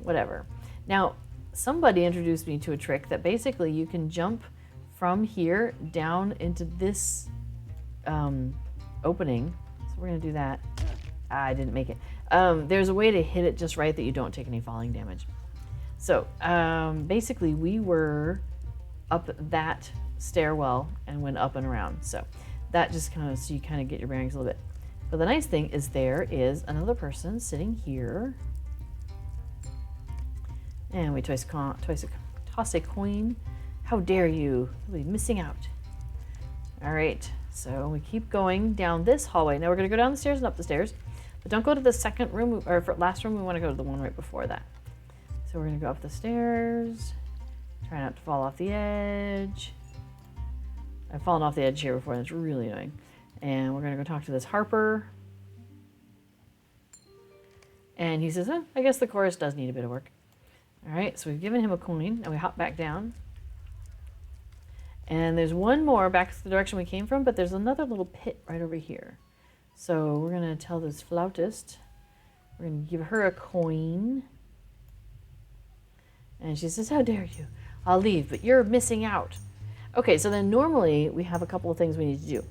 whatever. Now, somebody introduced me to a trick that basically you can jump from here down into this opening. So we're going to do that. I didn't make it. There's a way to hit it just right that you don't take any falling damage. So basically we were up that stairwell and went up and around. So that just so you kind of get your bearings a little bit. But the nice thing is there is another person sitting here. And we toss a coin. How dare you? You'll be missing out. All right, so we keep going down this hallway. Now we're gonna go down the stairs and up the stairs. But don't go to the second room, or last room, we want to go to the one right before that. So we're going to go up the stairs. Try not to fall off the edge. I've fallen off the edge here before, and it's really annoying. And we're going to go talk to this harper. And he says, I guess the chorus does need a bit of work. All right, so we've given him a coin, and we hop back down. And there's one more back to the direction we came from, but there's another little pit right over here. So we're going to tell this flautist, we're going to give her a coin. And she says, how dare you? I'll leave, but you're missing out. Okay, so then normally we have a couple of things we need to do.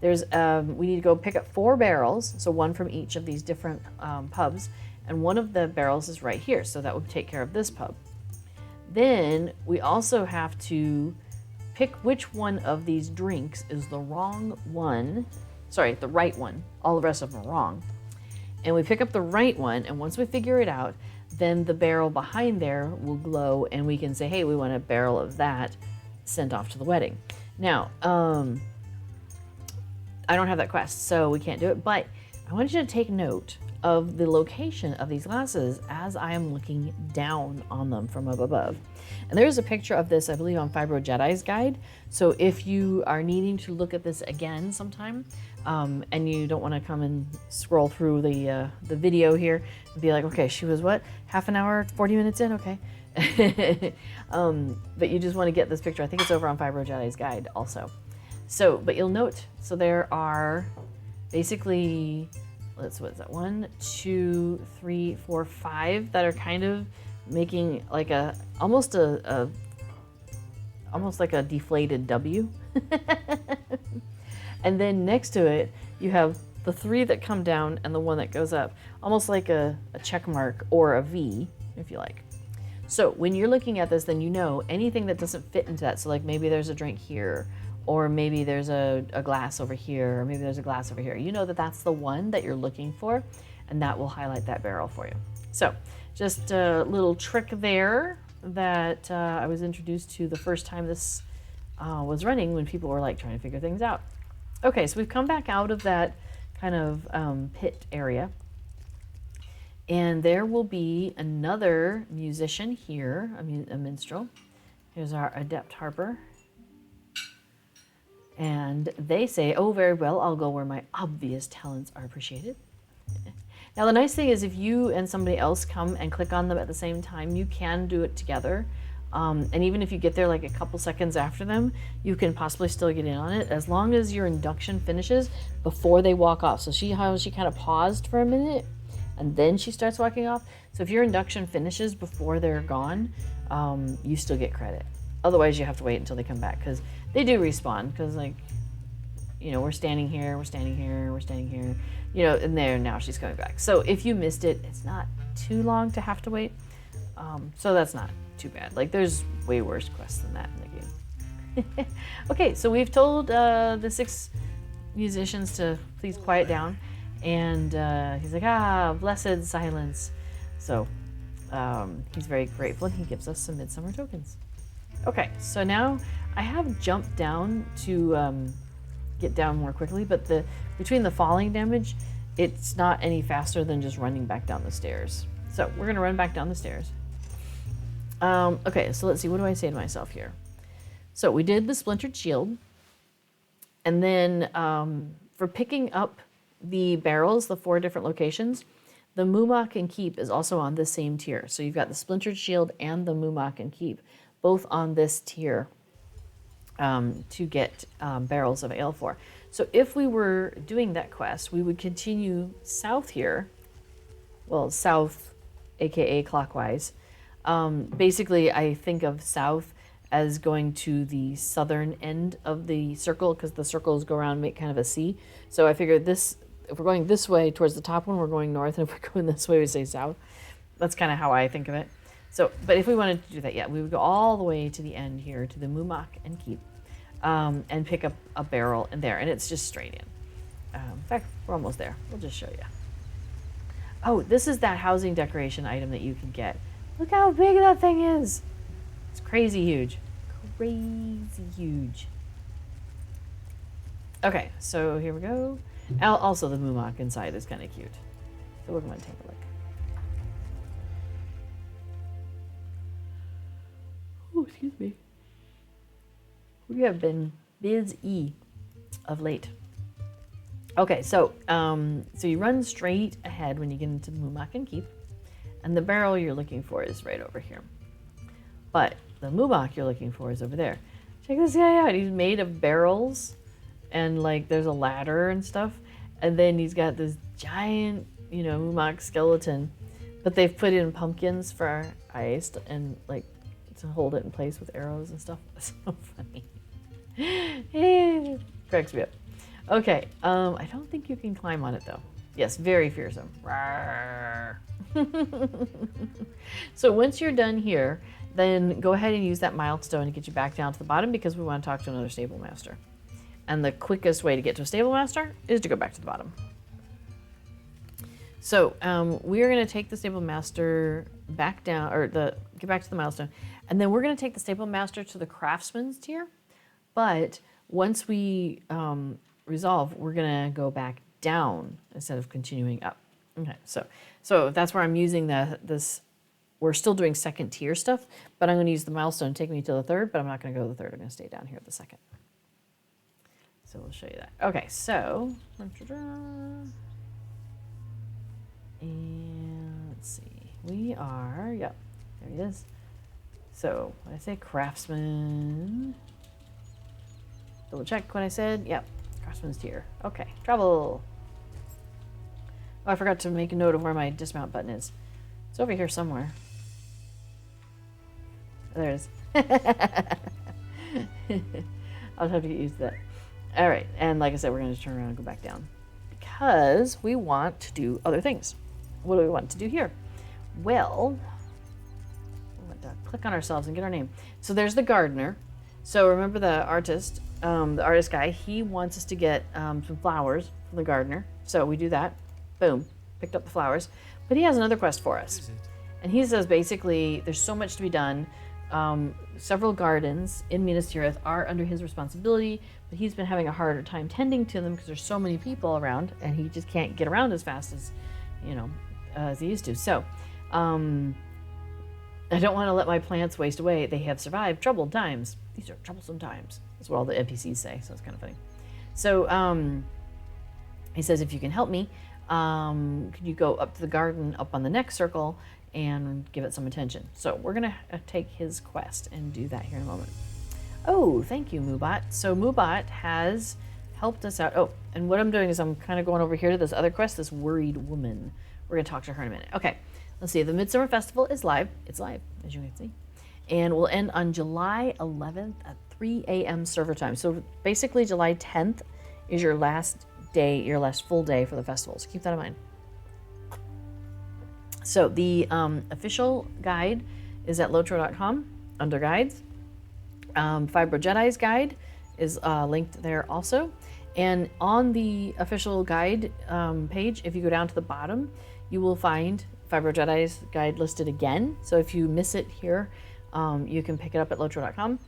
There's we need to go pick up 4 barrels, so one from each of these different pubs, and one of the barrels is right here, so that would take care of this pub. Then we also have to pick which one of these drinks is the wrong one. Sorry, the right one. All the rest of them are wrong. And we pick up the right one, and once we figure it out, then the barrel behind there will glow, and we can say, hey, we want a barrel of that sent off to the wedding. Now, I don't have that quest, so we can't do it, but I want you to take note of the location of these glasses as I am looking down on them from up above. And there's a picture of this, I believe, on Fibro Jedi's guide. So if you are needing to look at this again sometime, and you don't want to come and scroll through the video here and be like, okay, she was what? Half an hour, 40 minutes in? Okay. But you just want to get this picture. I think it's over on Fibro Jedi's guide also. So, but you'll note, so there are basically, what is that? 1, 2, 3, 4, 5 that are kind of making like almost like a deflated W. And then next to it, you have the 3 that come down and the 1 that goes up, almost like a check mark or a V, if you like. So when you're looking at this, then you know anything that doesn't fit into that. So like maybe there's a drink here, or maybe there's a glass over here, or maybe there's a glass over here. You know that that's the one that you're looking for, and that will highlight that barrel for you. So just a little trick there that I was introduced to the first time this was running, when people were like trying to figure things out. Okay, so we've come back out of that kind of pit area, and there will be another musician here, a minstrel. Here's our adept harper. And they say, oh, very well, I'll go where my obvious talents are appreciated. Now, the nice thing is if you and somebody else come and click on them at the same time, you can do it together. And even if you get there like a couple seconds after them, you can possibly still get in on it as long as your induction finishes before they walk off. So she kind of paused for a minute and then she starts walking off. So if your induction finishes before they're gone, you still get credit. Otherwise, you have to wait until they come back because they do respawn. Because like, you know, we're standing here, we're standing here, we're standing here, you know, and there now she's coming back. So if you missed it, it's not too long to have to wait. So that's not too bad. Like there's way worse quests than that in the game. Okay, so we've told the 6 musicians to please quiet down, and he's like, blessed silence. So he's very grateful, and he gives us some midsummer tokens. Okay, so now I have jumped down to get down more quickly, but between the falling damage, it's not any faster than just running back down the stairs. So we're gonna run back down the stairs. Okay, so let's see, what do I say to myself here? So we did the splintered shield, and then for picking up the barrels, the 4 different locations, the Mumak and Keep is also on this same tier. So you've got the splintered shield and the Mumak and Keep, both on this tier to get barrels of ale for. So if we were doing that quest, we would continue south here, well, south, aka clockwise. Basically, I think of south as going to the southern end of the circle because the circles go around and make kind of a C. So I figured this, if we're going this way towards the top one, we're going north, and if we're going this way, we say south. That's kind of how I think of it. So, but if we wanted to do that, yeah, we would go all the way to the end here to the Mumak and Keep and pick up a barrel in there, and it's just straight in. In fact, we're almost there. We'll just show you. Oh, this is that housing decoration item that you can get. Look how big that thing is. It's crazy huge. Crazy huge. Okay, so here we go. Also, the Mumak inside is kind of cute. So we're going to take a look. Oh, excuse me. We have been busy of late. Okay, so so you run straight ahead when you get into the Mumak and Keep, and the barrel you're looking for is right over here. But the Mumak you're looking for is over there. Check this guy out. He's made of barrels, and like there's a ladder and stuff, and then he's got this giant, you know, Mumak skeleton, but they've put in pumpkins for our eyes and like to hold it in place with arrows and stuff. It's so funny. It cracks me up. Okay, I don't think you can climb on it though. Yes, very fearsome. So once you're done here, then go ahead and use that milestone to get you back down to the bottom because we want to talk to another stable master. And the quickest way to get to a stable master is to go back to the bottom. So we are going to take the stable master back down, or get back to the milestone, and then we're going to take the stable master to the craftsman's tier. But once we resolve, we're going to go back down instead of continuing up. Okay, so that's where I'm using this. We're still doing second tier stuff, but I'm going to use the milestone to take me to the third, but I'm not going to go to the third. I'm going to stay down here at the second. So we'll show you that. Okay, so, and let's see. We are, yep, there he is. So, when I say craftsman, double check what I said. Yep, craftsman's tier. Okay, travel. Oh, I forgot to make a note of where my dismount button is. It's over here somewhere. There it is. I'll have to get used to that. All right, and like I said, we're going to turn around and go back down because we want to do other things. What do we want to do here? Well, we want to click on ourselves and get our name. So there's the gardener. So remember the artist guy, he wants us to get some flowers from the gardener. So we do that. Boom, picked up the flowers. But he has another quest for us. And he says basically there's so much to be done. Several gardens in Minas Tirith are under his responsibility, but he's been having a harder time tending to them because there's so many people around and he just can't get around as fast as, you know, as he used to. So I don't want to let my plants waste away. They have survived troubled times. These are troublesome times. That's what all the NPCs say, so it's kind of funny. So he says, if you can help me, could you go up to the garden up on the next circle and give it some attention. So we're gonna take his quest and do that here in a moment. Oh, thank you, Moobot. So Moobot has helped us out. Oh, and what I'm doing is I'm kind of going over here to this other quest, this worried woman. We're gonna talk to her in a minute. Okay, let's see. The Midsummer Festival is live. It's live, as you can see. And will end on July 11th at 3 a.m. server time. So basically July 10th is your last day, your last full day for the festival. So keep that in mind. So the official guide is at lotro.com under guides. Fibro Jedi's guide is linked there also. And on the official guide page, if you go down to the bottom, you will find Fibro Jedi's guide listed again. So if you miss it here, you can pick it up at lotro.com.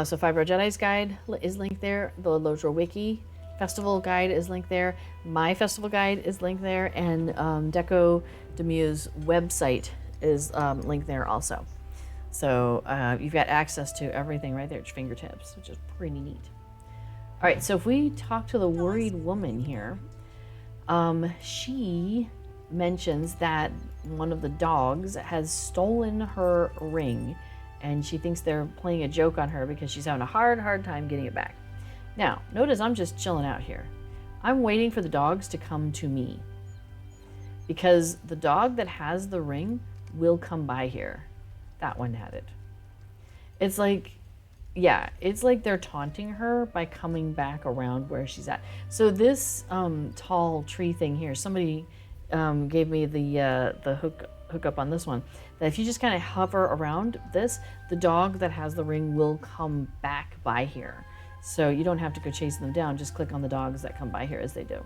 So Fibro Jedi's guide is linked there. The Lotro Wiki festival guide is linked there. My festival guide is linked there. And Deco Demue's website is linked there also. So you've got access to everything right there at your fingertips, which is pretty neat. All right, so if we talk to the worried woman here, she mentions that one of the dogs has stolen her ring, and she thinks they're playing a joke on her because she's having a hard time getting it back. Now, notice I'm just chilling out here. I'm waiting for the dogs to come to me because the dog that has the ring will come by here. That one had it. It's like, yeah, it's like they're taunting her by coming back around where she's at. So this tall tree thing here, somebody gave me the hook up on this one, that if you just kind of hover around this, the dog that has the ring will come back by here. So you don't have to go chasing them down, just click on the dogs that come by here as they do.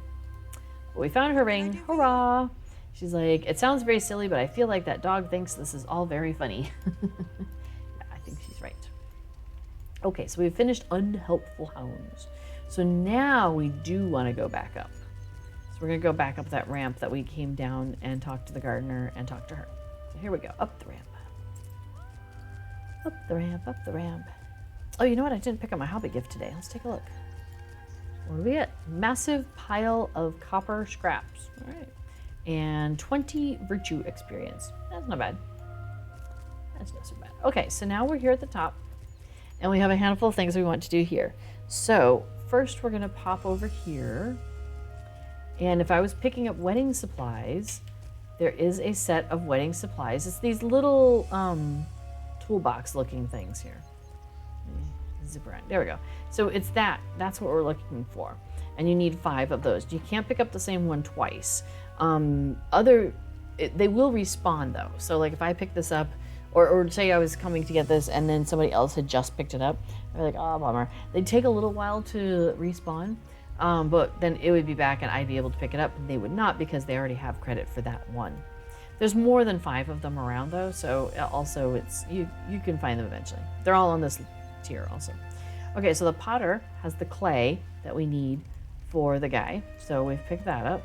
But we found her ring, hurrah! She's like, it sounds very silly, but I feel like that dog thinks this is all very funny. Yeah, I think she's right. Okay, so we've finished Unhelpful Hounds. So now we do want to go back up. So we're going to go back up that ramp that we came down and talked to the gardener and talked to her. So here we go, up the ramp. Up the ramp, up the ramp. Oh, you know what? I didn't pick up my Hobbit gift today. Let's take a look. What do we get? Massive pile of copper scraps. All right. And 20 virtue experience. That's not bad. That's not so bad. Okay, so now we're here at the top, and we have a handful of things we want to do here. So first we're going to pop over here, and if I was picking up wedding supplies, there is a set of wedding supplies. It's these little toolbox looking things here. Zip around. There we go. So it's that's what we're looking for, and you need 5 of those. You can't pick up the same one twice. They will respawn though. So like if I pick this up, or say I was coming to get this and then somebody else had just picked it up, I'd be like, oh, bummer. They'd take a little while to respawn, but then it would be back and I'd be able to pick it up, and they would not because they already have credit for that one. There's more than 5 of them around though, so also it's you can find them eventually. They're all on this tier also. Okay, so the potter has the clay that we need for the guy, so we've picked that up.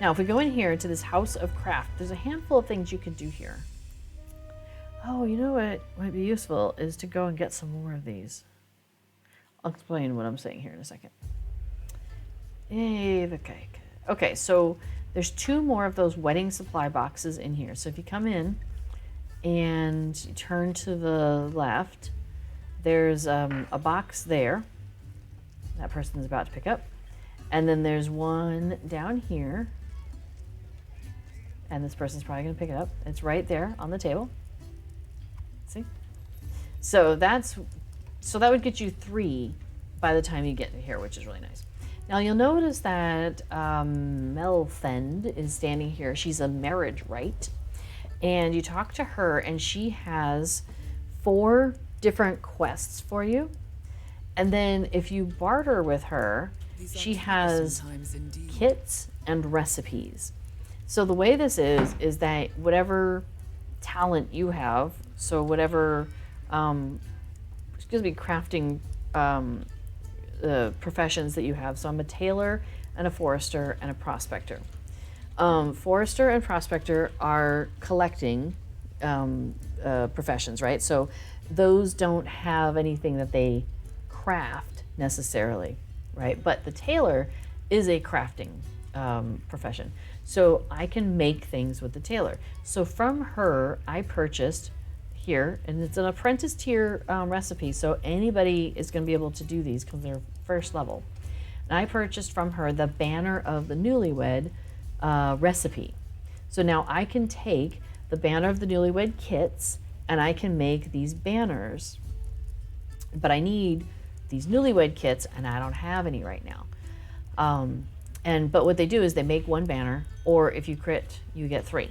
Now, if we go in here to this house of craft, there's a handful of things you can do here. Oh, you know what might be useful is to go and get some more of these. I'll explain what I'm saying here in a second. Okay, so there's 2 more of those wedding supply boxes in here. So if you come in and you turn to the left, there's a box there that person's about to pick up. And then there's one down here. And this person's probably going to pick it up. It's right there on the table. See? So that would get you 3 by the time you get here, which is really nice. Now you'll notice that Melfend is standing here. She's a marriage rite. And you talk to her, and she has 4 different quests for you. And then if you barter with her, she has kits and recipes. So the way this is that whatever talent you have, so whatever, crafting professions that you have. So I'm a tailor and a forester and a prospector. Forester and prospector are collecting professions, right? So those don't have anything that they craft necessarily, right? But the tailor is a crafting profession. So I can make things with the tailor. So from her, I purchased here, and it's an apprentice tier recipe, so anybody is going to be able to do these because they're first level. And I purchased from her the Banner of the Newlywed recipe. So now I can take the Banner of the Newlywed kits and I can make these banners. But I need these Newlywed kits and I don't have any right now. But what they do is they make one banner, or if you crit, you get 3.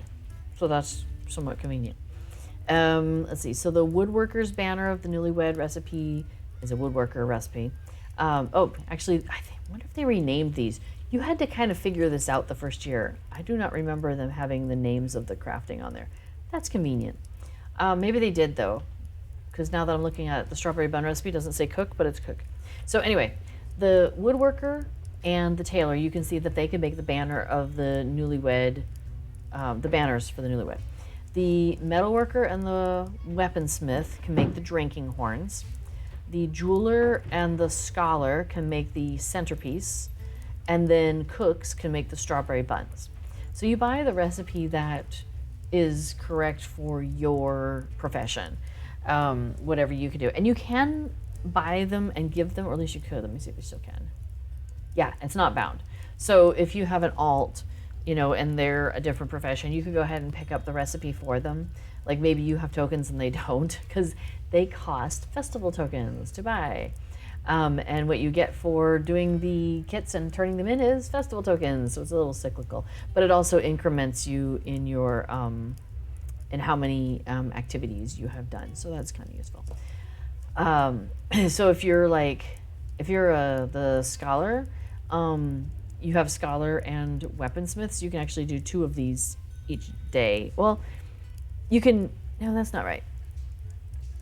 So that's somewhat convenient. Let's see. So the Woodworker's Banner of the Newlywed recipe is a woodworker recipe. Actually, I wonder if they renamed these. You had to kind of figure this out the first year. I do not remember them having the names of the crafting on there. That's convenient. Maybe they did though, because now that I'm looking at it, the strawberry bun recipe doesn't say cook, but it's cook. So anyway, the woodworker and the tailor, you can see that they can make the banner of the Newlywed, the banners for the Newlywed. The metalworker and the weaponsmith can make the drinking horns. The jeweler and the scholar can make the centerpiece, and then cooks can make the strawberry buns. So you buy the recipe that is correct for your profession, whatever you can do. And you can buy them and give them, or at least you could. Let me see if you still can. Yeah, it's not bound. So if you have an alt, and they're a different profession, you could go ahead and pick up the recipe for them. Like maybe you have tokens and they don't, because they cost festival tokens to buy. And what you get for doing the kits and turning them in is festival tokens. So it's a little cyclical, but it also increments you in your in how many activities you have done. So that's kind of useful. So if you're the scholar, you have scholar and weaponsmiths. You can actually do 2 of these each day. Well, no, that's not right.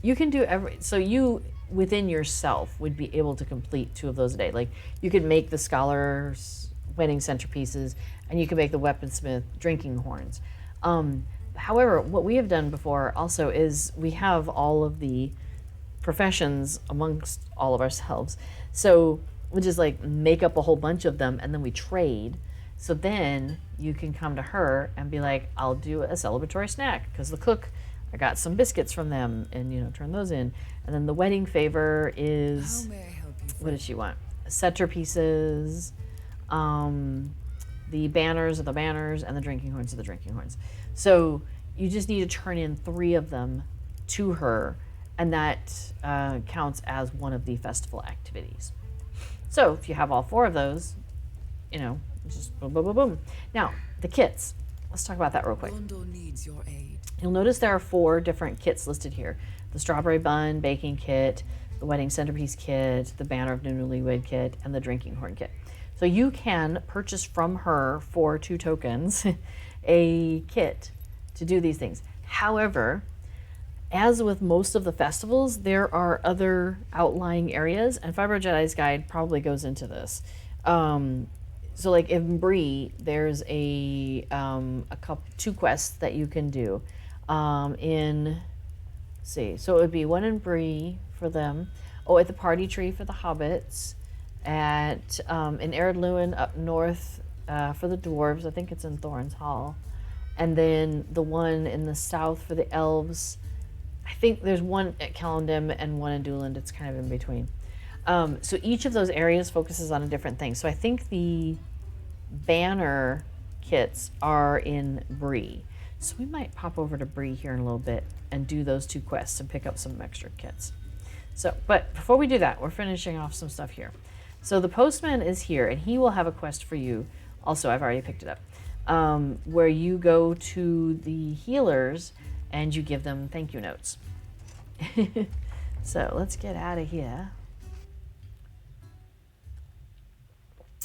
You can do so you within yourself would be able to complete 2 of those a day. Like you could make the scholar's wedding centerpieces and you can make the weaponsmith drinking horns. However, what we have done before also is we have all of the professions amongst all of ourselves. So we just make up a whole bunch of them and then we trade. So then you can come to her and be like, I'll do a celebratory snack because the cook, I got some biscuits from them, and turn those in. And then the wedding favor is, what does she want? Centerpieces, the banners are the banners, and the drinking horns are the drinking horns. So you just need to turn in 3 of them to her, and that counts as one of the festival activities. So if you have all 4 of those, just boom, boom, boom, boom. Now, the kits. Let's talk about that real quick. Needs your aid. You'll notice there are 4 different kits listed here. The strawberry bun baking kit, the wedding centerpiece kit, the banner of the Newlywed kit, and the drinking horn kit. So you can purchase from her for 2 tokens a kit to do these things. However, as with most of the festivals, there are other outlying areas, and Fibro Jedi's Guide probably goes into this. So in Bree, there's a 2 quests that you can do. So it would be one in Bree for them. At the party tree for the hobbits. In Ered Luin up north for the dwarves. I think it's in Thorin's Hall. And then the one in the south for the elves. I think there's one at Calendim and one in Dooland. It's kind of in between. So each of those areas focuses on a different thing. So I think the banner kits are in Bree. So we might pop over to Bree here in a little bit and do those 2 quests and pick up some extra kits. But before we do that, we're finishing off some stuff here. So the postman is here and he will have a quest for you. Also, I've already picked it up. Where you go to the healers and you give them thank you notes. So let's get out of here.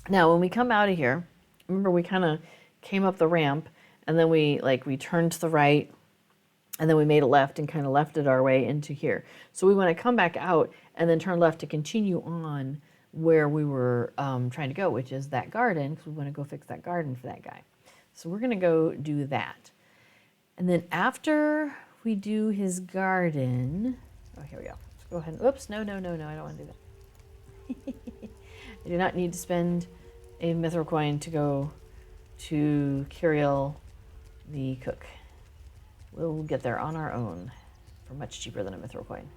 Now, when we come out of here, remember we kind of came up the ramp and then we turned to the right and then we made a left and kind of lefted our way into here. So we want to come back out and then turn left to continue on where we were trying to go, which is that garden, because we want to go fix that garden for that guy. So we're going to go do that. And then after we do his garden, here we go. Let's go ahead and, oops, no, I don't want to do that. I do not need to spend a mithril coin to go to Kiriel, the cook. We'll get there on our own for much cheaper than a mithril coin.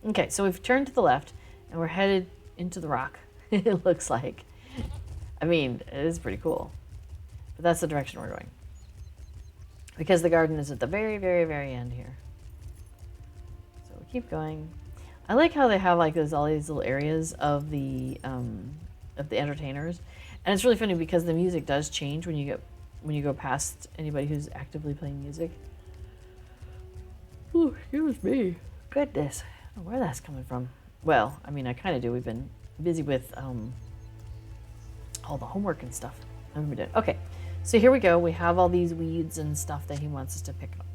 Okay, so we've turned to the left and we're headed into the rock. It looks like. I mean, it is pretty cool. But that's the direction we're going. Because the garden is at the very, very, very end here. So we keep going. I like how they have like all these little areas of the entertainers. And it's really funny because the music does change when you go past anybody who's actively playing music. Ooh, excuse me. Goodness. I don't know where that's coming from. Well, I mean, I kind of do. We've been busy with all the homework and stuff. Okay, so here we go. We have all these weeds and stuff that he wants us to pick up.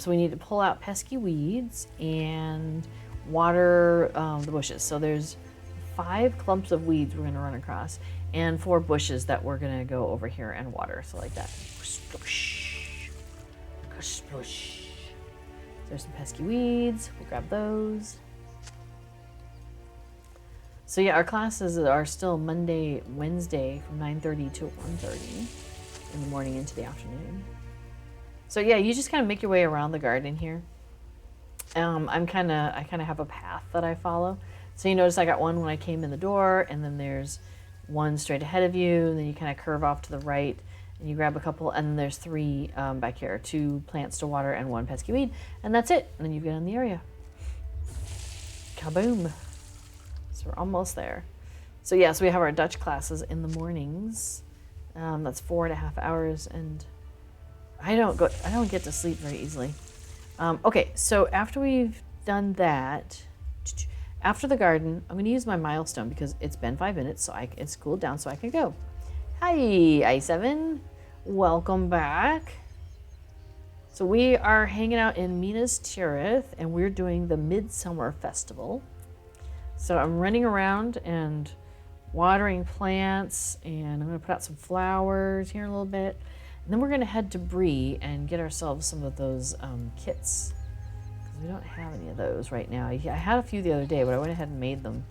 So we need to pull out pesky weeds and water the bushes. So there's 5 clumps of weeds we're going to run across and 4 bushes that we're going to go over here and water. So like that. There's some pesky weeds. We'll grab those. So yeah, our classes are still Monday, Wednesday from 9:30 to 1:30 in the morning into the afternoon. So yeah, you just kind of make your way around the garden here. I kind of have a path that I follow. So you notice I got one when I came in the door, and then there's one straight ahead of you, and then you kind of curve off to the right, and you grab a couple, and then there's 3 back here, 2 plants to water and 1 pesky weed, and that's it. And then you get in the area. Kaboom. So we're almost there. So yeah, so we have our Dutch classes in the mornings. That's 4.5 hours, and I don't get to sleep very easily. Okay, so after we've done that, after the garden, I'm going to use my milestone because it's been 5 minutes, so it's cooled down, so I can go. Hi, I7. Welcome back. So we are hanging out in Minas Tirith, and we're doing the Midsummer Festival. So I'm running around and watering plants, and I'm going to put out some flowers here in a little bit. And then we're going to head to Bree and get ourselves some of those kits. Because we don't have any of those right now. I had a few the other day, but I went ahead and made them,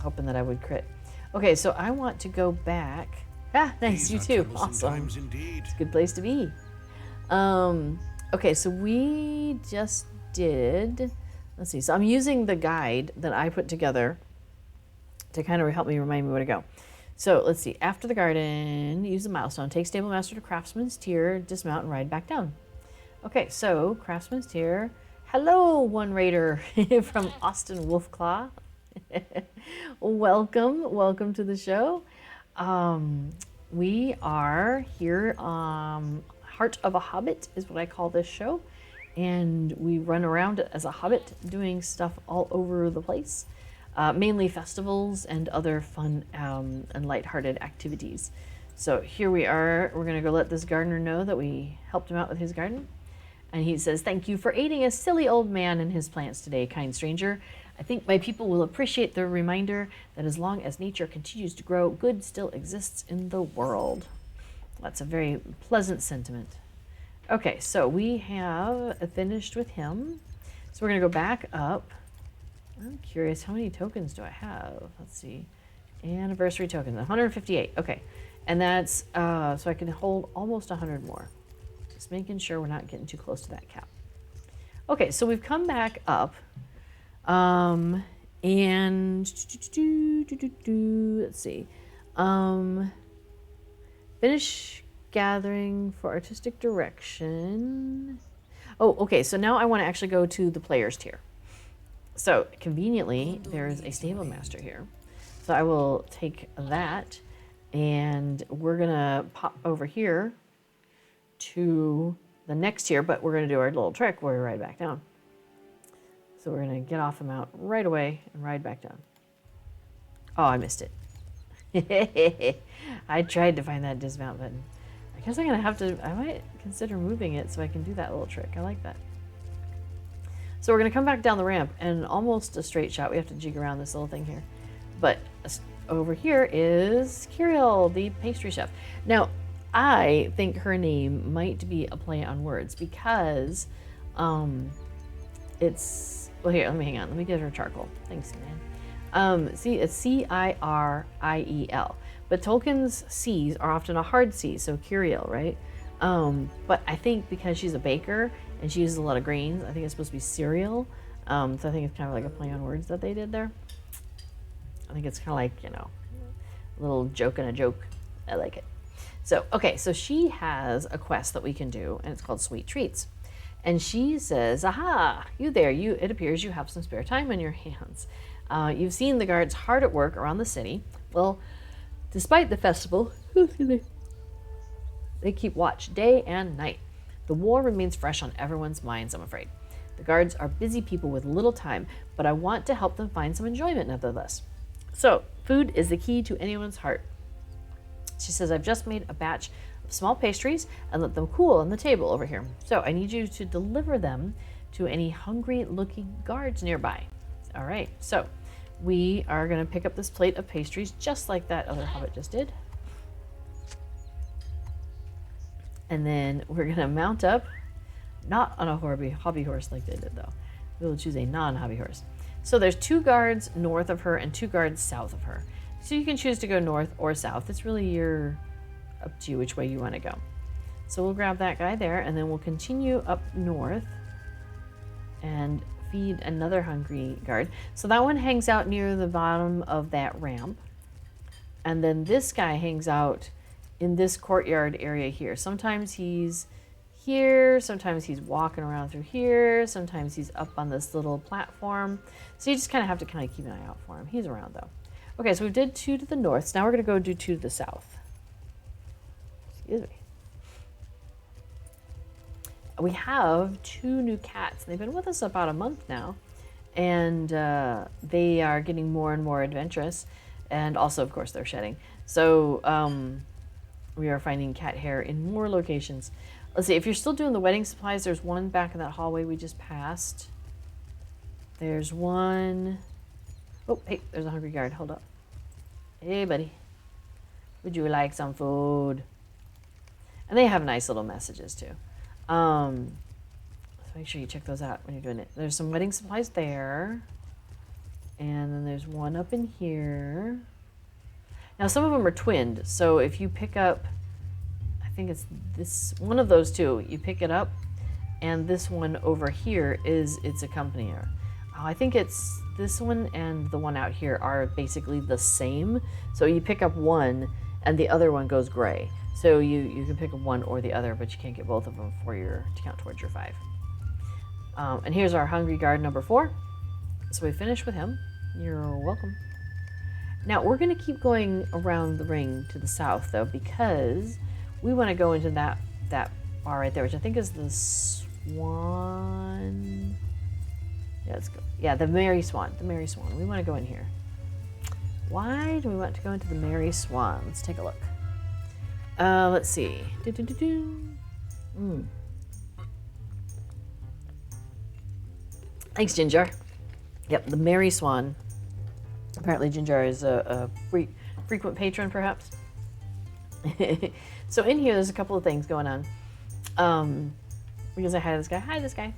hoping that I would crit. Okay, so I want to go back. Ah, nice, you too. Awesome. It's a good place to be. Okay, so we just did... Let's see. So I'm using the guide that I put together to kind of help me remind me where to go. So let's see. After the garden, use the milestone. Take stable master to craftsman's tier, dismount, and ride back down. Okay, so craftsman's tier. Hello, one raider from Austin Wolfclaw. Welcome to the show. We are here. Heart of a Hobbit is what I call this show. And we run around as a hobbit doing stuff all over the place, mainly festivals and other fun and lighthearted activities. So here we are. We're going to go let this gardener know that we helped him out with his garden. And he says, "Thank you for aiding a silly old man and his plants today, kind stranger. I think my people will appreciate the reminder that as long as nature continues to grow, good still exists in the world." That's a very pleasant sentiment. Okay, so we have finished with him. So we're going to go back up. I'm curious, how many tokens do I have? Let's see. Anniversary tokens, 158. Okay, and that's, so I can hold almost 100 more. Just making sure we're not getting too close to that cap. Okay, so we've come back up. And let's see. Finish gathering for artistic direction. Oh, okay, so now I want to actually go to the players tier. So conveniently, there's a stable master here. So I will take that, and we're gonna pop over here to the next tier, but we're gonna do our little trick where we ride back down. So we're gonna get off the mount right away and ride back down. Oh, I missed it. I tried to find that dismount button. I guess I'm gonna have to, I might consider moving it so I can do that little trick. I like that. So we're gonna come back down the ramp and almost a straight shot. We have to jig around this little thing here. But over here is Kiriel, the pastry chef. Now, I think her name might be a play on words because it's, well here, let me hang on. Let me get her charcoal. Thanks, See, it's Ciriel. But Tolkien's C's are often a hard C, so Ciriel, right? But I think because she's a baker and she uses a lot of grains, I think it's supposed to be cereal. So I think it's kind of like a play on words that they did there. I think it's kind of like, a little joke and a joke. I like it. So, okay, so she has a quest that we can do, and it's called Sweet Treats. And she says, aha, you there, it appears you have some spare time on your hands. You've seen the guards hard at work around the city. Well, despite the festival, they keep watch day and night. The war remains fresh on everyone's minds, I'm afraid. The guards are busy people with little time, but I want to help them find some enjoyment nevertheless. So, food is the key to anyone's heart. She says, I've just made a batch of small pastries and let them cool on the table over here. So I need you to deliver them to any hungry-looking guards nearby. All right, so we are going to pick up this plate of pastries just like that other hobbit just did. And then we're going to mount up, not on a hobby horse like they did, though. We will choose a non-hobby horse. So there's 2 guards north of her and 2 guards south of her. So you can choose to go north or south. It's really up to you which way you want to go. So we'll grab that guy there, and then we'll continue up north and feed another hungry guard. So that one hangs out near the bottom of that ramp. And then this guy hangs out in this courtyard area here. Sometimes he's here, sometimes he's walking around through here, sometimes he's up on this little platform. So you just kind of have to keep an eye out for him. He's around though. Okay, so we did 2 to the north. So now we're going to go do 2 to the south. Excuse me. We have 2 new cats. They've been with us about a month now, and they are getting more and more adventurous, and also, of course, they're shedding. So we are finding cat hair in more locations. Let's see, if you're still doing the wedding supplies, there's one back in that hallway we just passed. There's one. Oh, hey, there's a hungry guard. Hold up. Hey, buddy. Would you like some food? And they have nice little messages, too. So make sure you check those out when you're doing it. There's some wedding supplies there. And then there's one up in here. Now, some of them are twinned. So if you pick up, I think it's this one of those 2, you pick it up. And this one over here is its accompanier. I think it's this one and the one out here are basically the same. So you pick up one and the other one goes gray. So you can pick up one or the other, but you can't get both of them to count towards your 5. And here's our hungry guard number 4. So we finished with him. You're welcome. Now we're going to keep going around the ring to the south though, because we want to go into that bar right there, which I think is the Swan. Yeah, let's go. Yeah, the Merry Swan. The Merry Swan. We want to go in here. Why do we want to go into the Merry Swan? Let's take a look. Let's see. Thanks, Ginger. Yep, the Merry Swan. Apparently Ginger is a frequent patron, perhaps. So in here, there's a couple of things going on. Because I had this guy. Hi, this guy.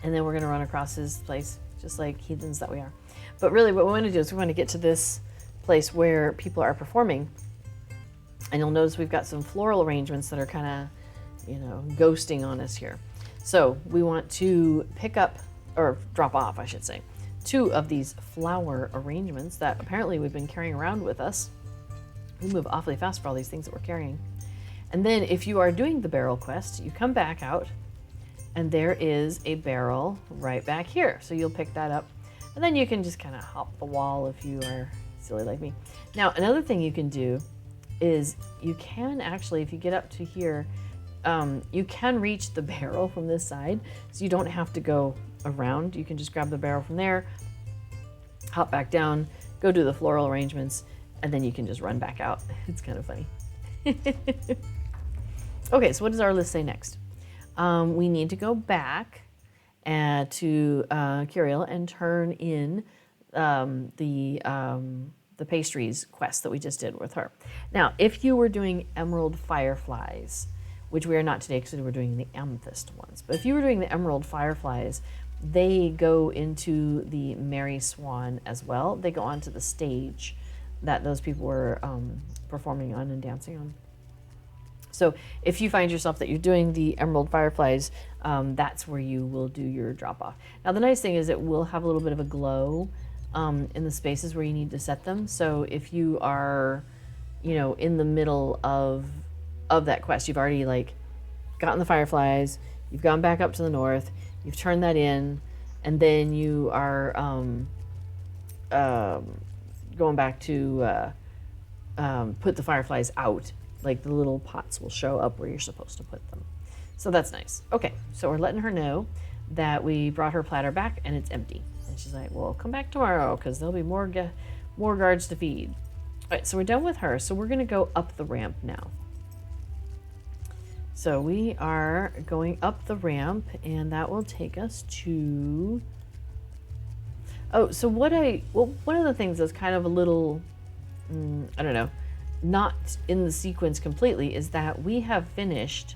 And then we're going to run across his place, just like heathens that we are. But really, what we want to do is we want to get to this place where people are performing. And you'll notice we've got some floral arrangements that are kind of, ghosting on us here. So we want to pick up, or drop off, I should say, 2 of these flower arrangements that apparently we've been carrying around with us. We move awfully fast for all these things that we're carrying. And then if you are doing the barrel quest, you come back out, and there is a barrel right back here. So you'll pick that up, and then you can just kind of hop the wall if you are silly like me. Now, another thing you can do is you can actually, if you get up to here, you can reach the barrel from this side, so you don't have to go around. You can just grab the barrel from there, hop back down, go do the floral arrangements, and then you can just run back out. It's kind of funny. Okay, so what does our list say next? We need to go back to Ciriel and turn in the pastries quest that we just did with her. Now, if you were doing emerald fireflies, which we are not today because we're doing the amethyst ones, but if you were doing the emerald fireflies, they go into the Merry Swan as well. They go onto the stage that those people were performing on and dancing on. So if you find yourself that you're doing the Emerald Fireflies, that's where you will do your drop off. Now the nice thing is it will have a little bit of a glow in the spaces where you need to set them. So if you are, you know, in the middle of that quest, you've already like gotten the fireflies, you've gone back up to the north, you've turned that in, and then you are going back to put the fireflies out. Like the little pots will show up where you're supposed to put them. So that's nice. Okay, so we're letting her know that we brought her platter back and it's empty. And she's like, well, come back tomorrow because there'll be more guards to feed. All right, so we're done with her. So we're gonna go up the ramp now. So we are going up the ramp and that will take us to, oh, so one of the things that's kind of a little, I don't know, not in the sequence completely is that we have finished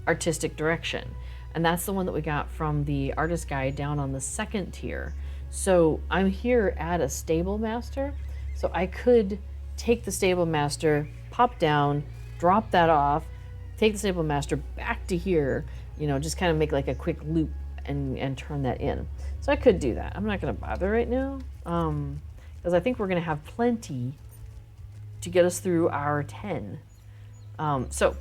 artistic direction, and that's the one that we got from the artist guide down on the second tier. So I'm here at a stable master, so I could take the stable master, pop down, drop that off, take the stable master back to here, you know, just kind of make like a quick loop and turn that in. So I could do that. I'm not going to bother right now because I think we're going to have plenty to get us through our 10. So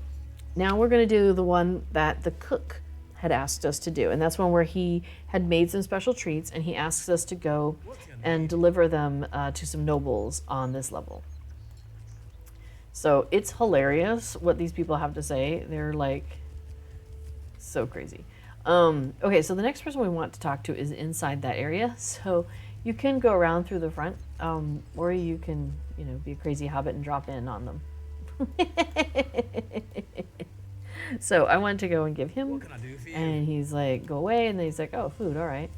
now we're going to do the one that the cook had asked us to do, and that's one where he had made some special treats and he asks us to go and deliver them to some nobles on this level. So it's hilarious what these people have to say. They're like so crazy. Okay, so the next person we want to talk to is inside that area. So you can go around through the front, or you can, you know, be a crazy hobbit and drop in on them. So I wanted to go and give him, what can I do for you? And he's like, go away, and then he's like, oh, food, all right.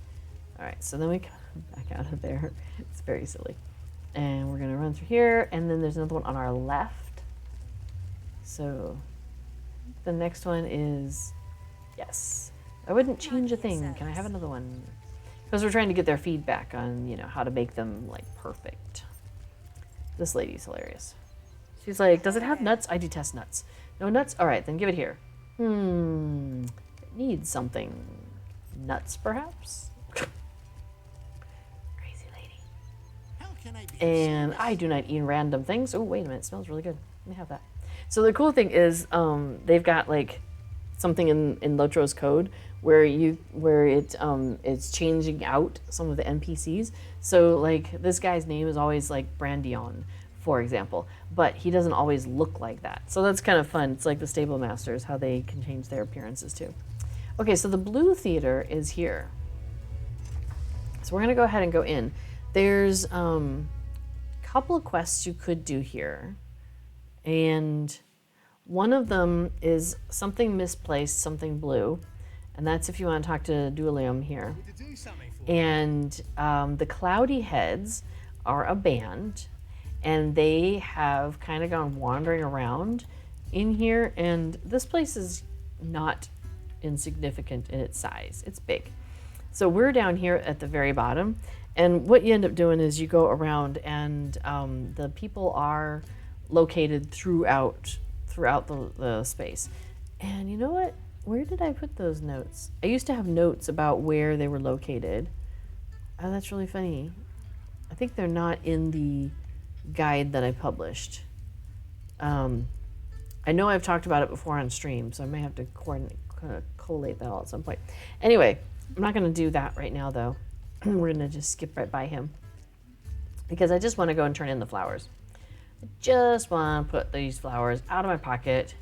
All right, so then we come back out of there. It's very silly. And we're gonna run through here, and then there's another one on our left. So the next one is, yes, I wouldn't change a thing. Can I have another one? Because we're trying to get their feedback on, you know, how to make them like perfect. This lady's hilarious. She's like, does it have nuts? I detest nuts. No nuts? All right, then give it here. It needs something. Nuts, perhaps? Crazy lady. How can I be and I do not eat random things. Oh, wait a minute, it smells really good. Let me have that. So the cool thing is they've got like something in Lotro's code where it's changing out some of the NPCs. So like this guy's name is always like Brandion, for example, but he doesn't always look like that. So that's kind of fun. It's like the stable masters, how they can change their appearances too. Okay, so the blue theater is here. So we're gonna go ahead and go in. There's a couple of quests you could do here. And one of them is something misplaced, something blue. And that's if you want to talk to Dualium here. And the Cloudy Heads are a band. And they have kind of gone wandering around in here. And this place is not insignificant in its size. It's big. So we're down here at the very bottom. And what you end up doing is you go around and the people are located throughout the space. And you know what? Where did I put those notes? I used to have notes about where they were located. Oh, that's really funny. I think they're not in the guide that I published. I know I've talked about it before on stream, so I may have to collate that all at some point. Anyway, I'm not going to do that right now, though. We're going to just skip right by him because I just want to go and turn in the flowers. I just want to put these flowers out of my pocket.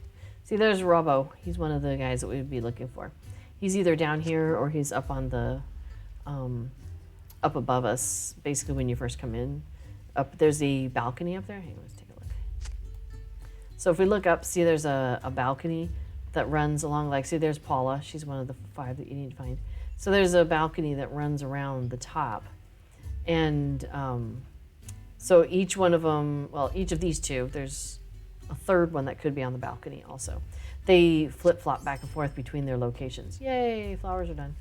See, there's Robbo. He's one of the guys that we would be looking for. He's either down here or he's up on the, up above us, basically when you first come in. There's the balcony up there. Hey, let's take a look. So if we look up, see there's a balcony that runs along, like, see there's Paula. She's one of the 5 that you need to find. So there's a balcony that runs around the top. And so each one of them, well, each of these two, there's a third one that could be on the balcony also. They flip-flop back and forth between their locations. Yay, flowers are done.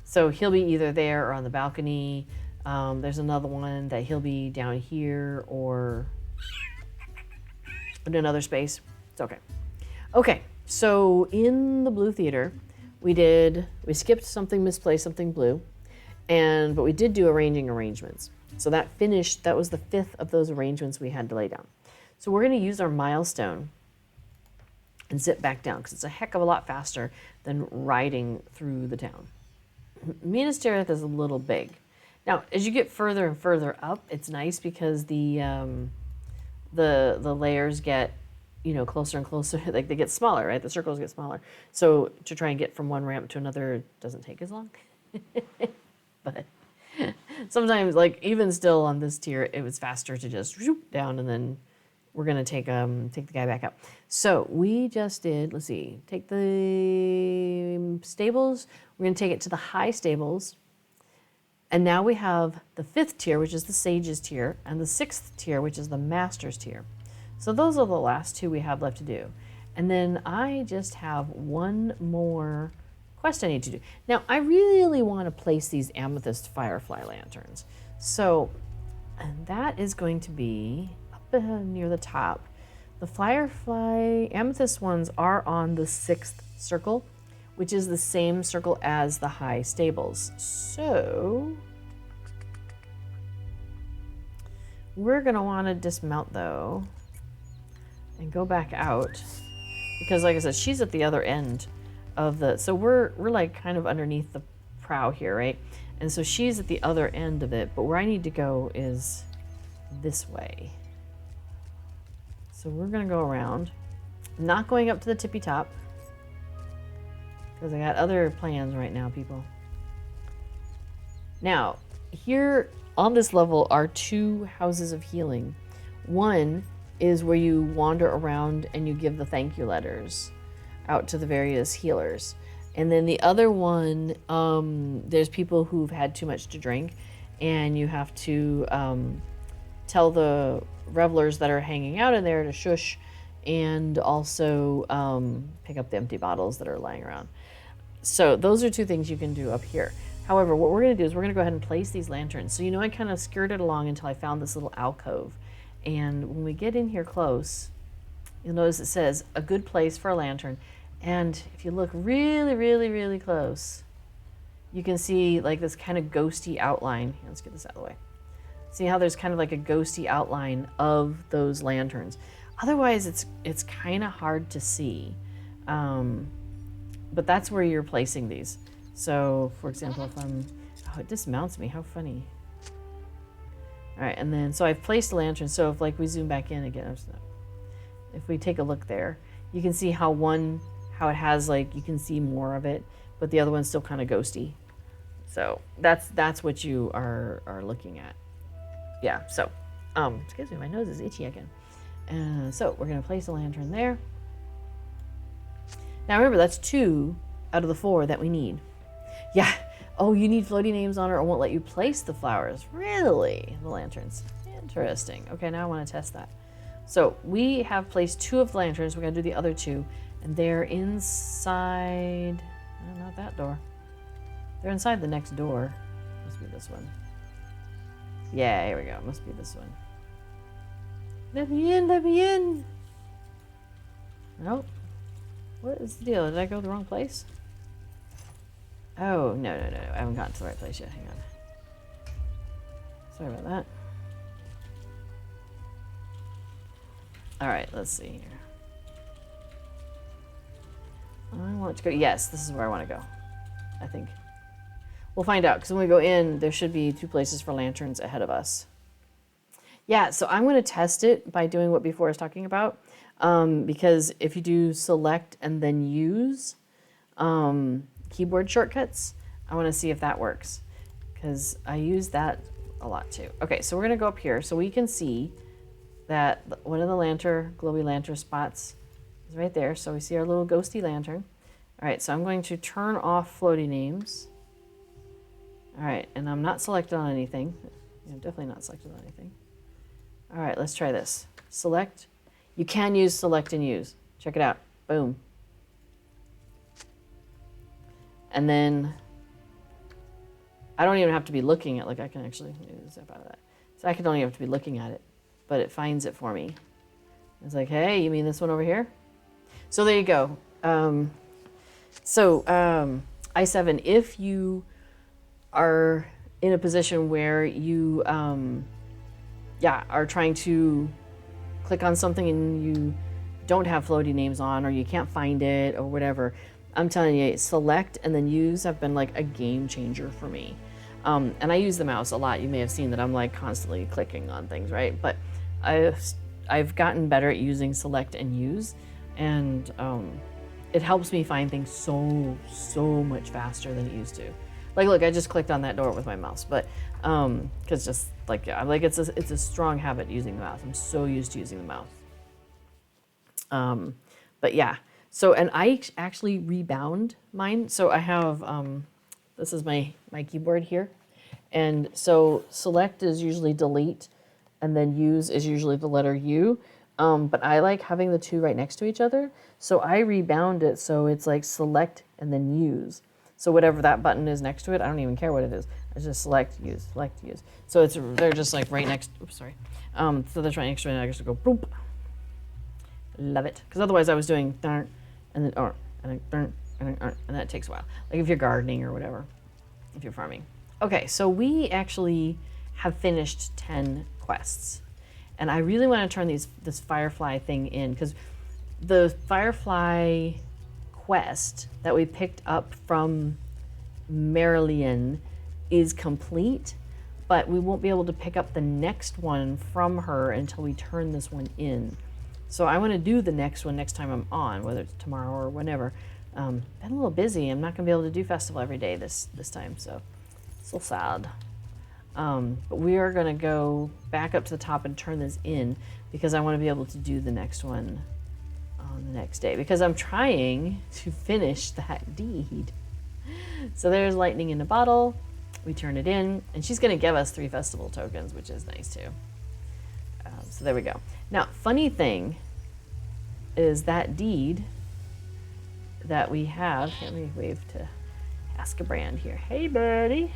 So he'll be either there or on the balcony. There's another one that he'll be down here or in another space. It's okay. Okay, so in the blue theater, we skipped something misplaced, something blue, but we did do arranging arrangements. So that was the 5th of those arrangements we had to lay down. So we're going to use our milestone and sit back down because it's a heck of a lot faster than riding through the town. Minas Tirith is a little big. Now, as you get further and further up, it's nice because the layers get, closer and closer. Like they get smaller, right? The circles get smaller. So to try and get from one ramp to another doesn't take as long. But sometimes, like even still on this tier, it was faster to just whoop down, and then we're gonna take the guy back up. So we just did. Let's see. Take the stables. We're gonna take it to the high stables. And now we have the 5th tier, which is the Sages tier, and the 6th tier, which is the Masters tier. So those are the last 2 we have left to do. And then I just have one more quest I need to do. Now, I really want to place these amethyst firefly lanterns. So and that is going to be up near the top. The firefly amethyst ones are on the 6th circle, which is the same circle as the high stables. So we're gonna want to dismount though and go back out because like I said, she's at the other end of so we're like kind of underneath the prow here, right? And so she's at the other end of it, but where I need to go is this way. So we're gonna go around, not going up to the tippy top, because I got other plans right now, people. Now, here on this level are 2 houses of healing. One is where you wander around and you give the thank you letters out to the various healers. And then the other one, there's people who've had too much to drink, and you have to tell the revelers that are hanging out in there to shush, and also pick up the empty bottles that are lying around. So those are 2 things you can do up here. However, what we're going to do is we're going to go ahead and place these lanterns. So I kind of skirted along until I found this little alcove. And when we get in here close, you'll notice it says a good place for a lantern. And if you look really, really, really close, you can see like this kind of ghosty outline. Here, let's get this out of the way. See how there's kind of like a ghosty outline of those lanterns. Otherwise, it's kind of hard to see. But that's where you're placing these. So, for example, if it dismounts me, how funny. All right, and then, so I've placed a lantern. So if like we zoom back in again, if we take a look there, you can see how it has like, you can see more of it, but the other one's still kind of ghosty. So that's what you are looking at. Yeah, so, excuse me, my nose is itchy again. So we're gonna place a lantern there. Now remember, that's 2 out of the 4 that we need. Yeah. Oh, you need floaty names on it or won't let you place the flowers. Really? The lanterns. Interesting. Okay, now I want to test that. So we have placed 2 of the lanterns. We're going to do the other 2. And they're inside... not that door. They're inside the next door. Must be this one. Yeah, here we go. Must be this one. Let me in, let me in. Nope. What is the deal? Did I go the wrong place? Oh, no. I haven't gotten to the right place yet. Hang on. Sorry about that. All right, let's see here. I want to go. Yes, this is where I want to go. I think. We'll find out, because when we go in, there should be 2 places for lanterns ahead of us. Yeah, so I'm going to test it by doing what before I was talking about. Because if you do select and then use keyboard shortcuts, I want to see if that works, because I use that a lot too. Okay, so we're going to go up here so we can see that one of the glowy lantern spots is right there. So we see our little ghosty lantern. All right, so I'm going to turn off floaty names. All right, and I'm not selected on anything. Definitely not selected on anything. All right, let's try this. Select. You can use select and use. Check it out. Boom. And then I don't even have to be looking at, like I can actually zip out of that. So I don't even have to be looking at it, but it finds it for me. It's like, hey, you mean this one over here? So there you go. I7, if you are in a position where you are trying to click on something and you don't have floaty names on, or you can't find it or whatever, I'm telling you, select and then use have been like a game changer for me. And I use the mouse a lot. You may have seen that I'm like constantly clicking on things, right? But I've gotten better at using select and use, and it helps me find things so much faster than it used to. Like, look, I just clicked on that door with my mouse, but because just like, yeah, like it's a strong habit using the mouse. I'm so used to using the mouse. But yeah, so, and I actually rebound mine. So I have, this is my keyboard here. And so select is usually delete, and then use is usually the letter U. But I like having the two right next to each other. So I rebound it so it's like select and then use. So whatever that button is next to it, I don't even care what it is. I just select, use. So they're just like right next, oops, sorry. So they're right next to it, and I just go boop. Love it. Because otherwise I was doing darn, and then or, and then darn, and then and that takes a while. Like if you're gardening or whatever, if you're farming. Okay, so we actually have finished 10 quests. And I really want to turn this firefly thing in, because the firefly quest that we picked up from Marilyn is complete, but we won't be able to pick up the next one from her until we turn this one in. So I want to do the next one next time I'm on, whether it's tomorrow or whenever. Been a little busy. I'm not going to be able to do festival every day this time, so sad. But we are going to go back up to the top and turn this in, because I want to be able to do the next one on the next day, because I'm trying to finish that deed. So there's lightning in a bottle. We turn it in, and she's going to give us 3 festival tokens, which is nice too. So there we go. Now, funny thing is that deed that we have, let me wave to Ask a Brand here. Hey, buddy.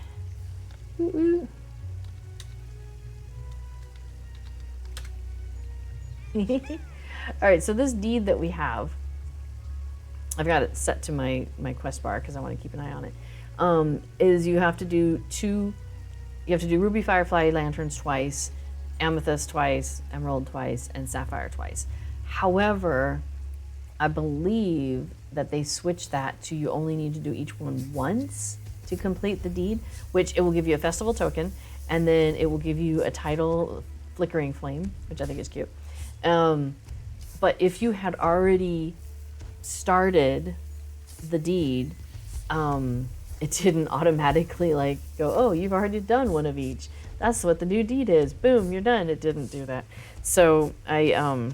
Ooh, ooh. All right, so this deed that we have, I've got it set to my quest bar because I want to keep an eye on it, is you have to do ruby firefly lanterns twice, amethyst twice, emerald twice, and sapphire twice. However, I believe that they switched that to you only need to do each one once to complete the deed, which it will give you a festival token, and then it will give you a title, Flickering Flame, which I think is cute. But if you had already started the deed, it didn't automatically like go, oh, you've already done one of each. That's what the new deed is. Boom, you're done. It didn't do that. So I am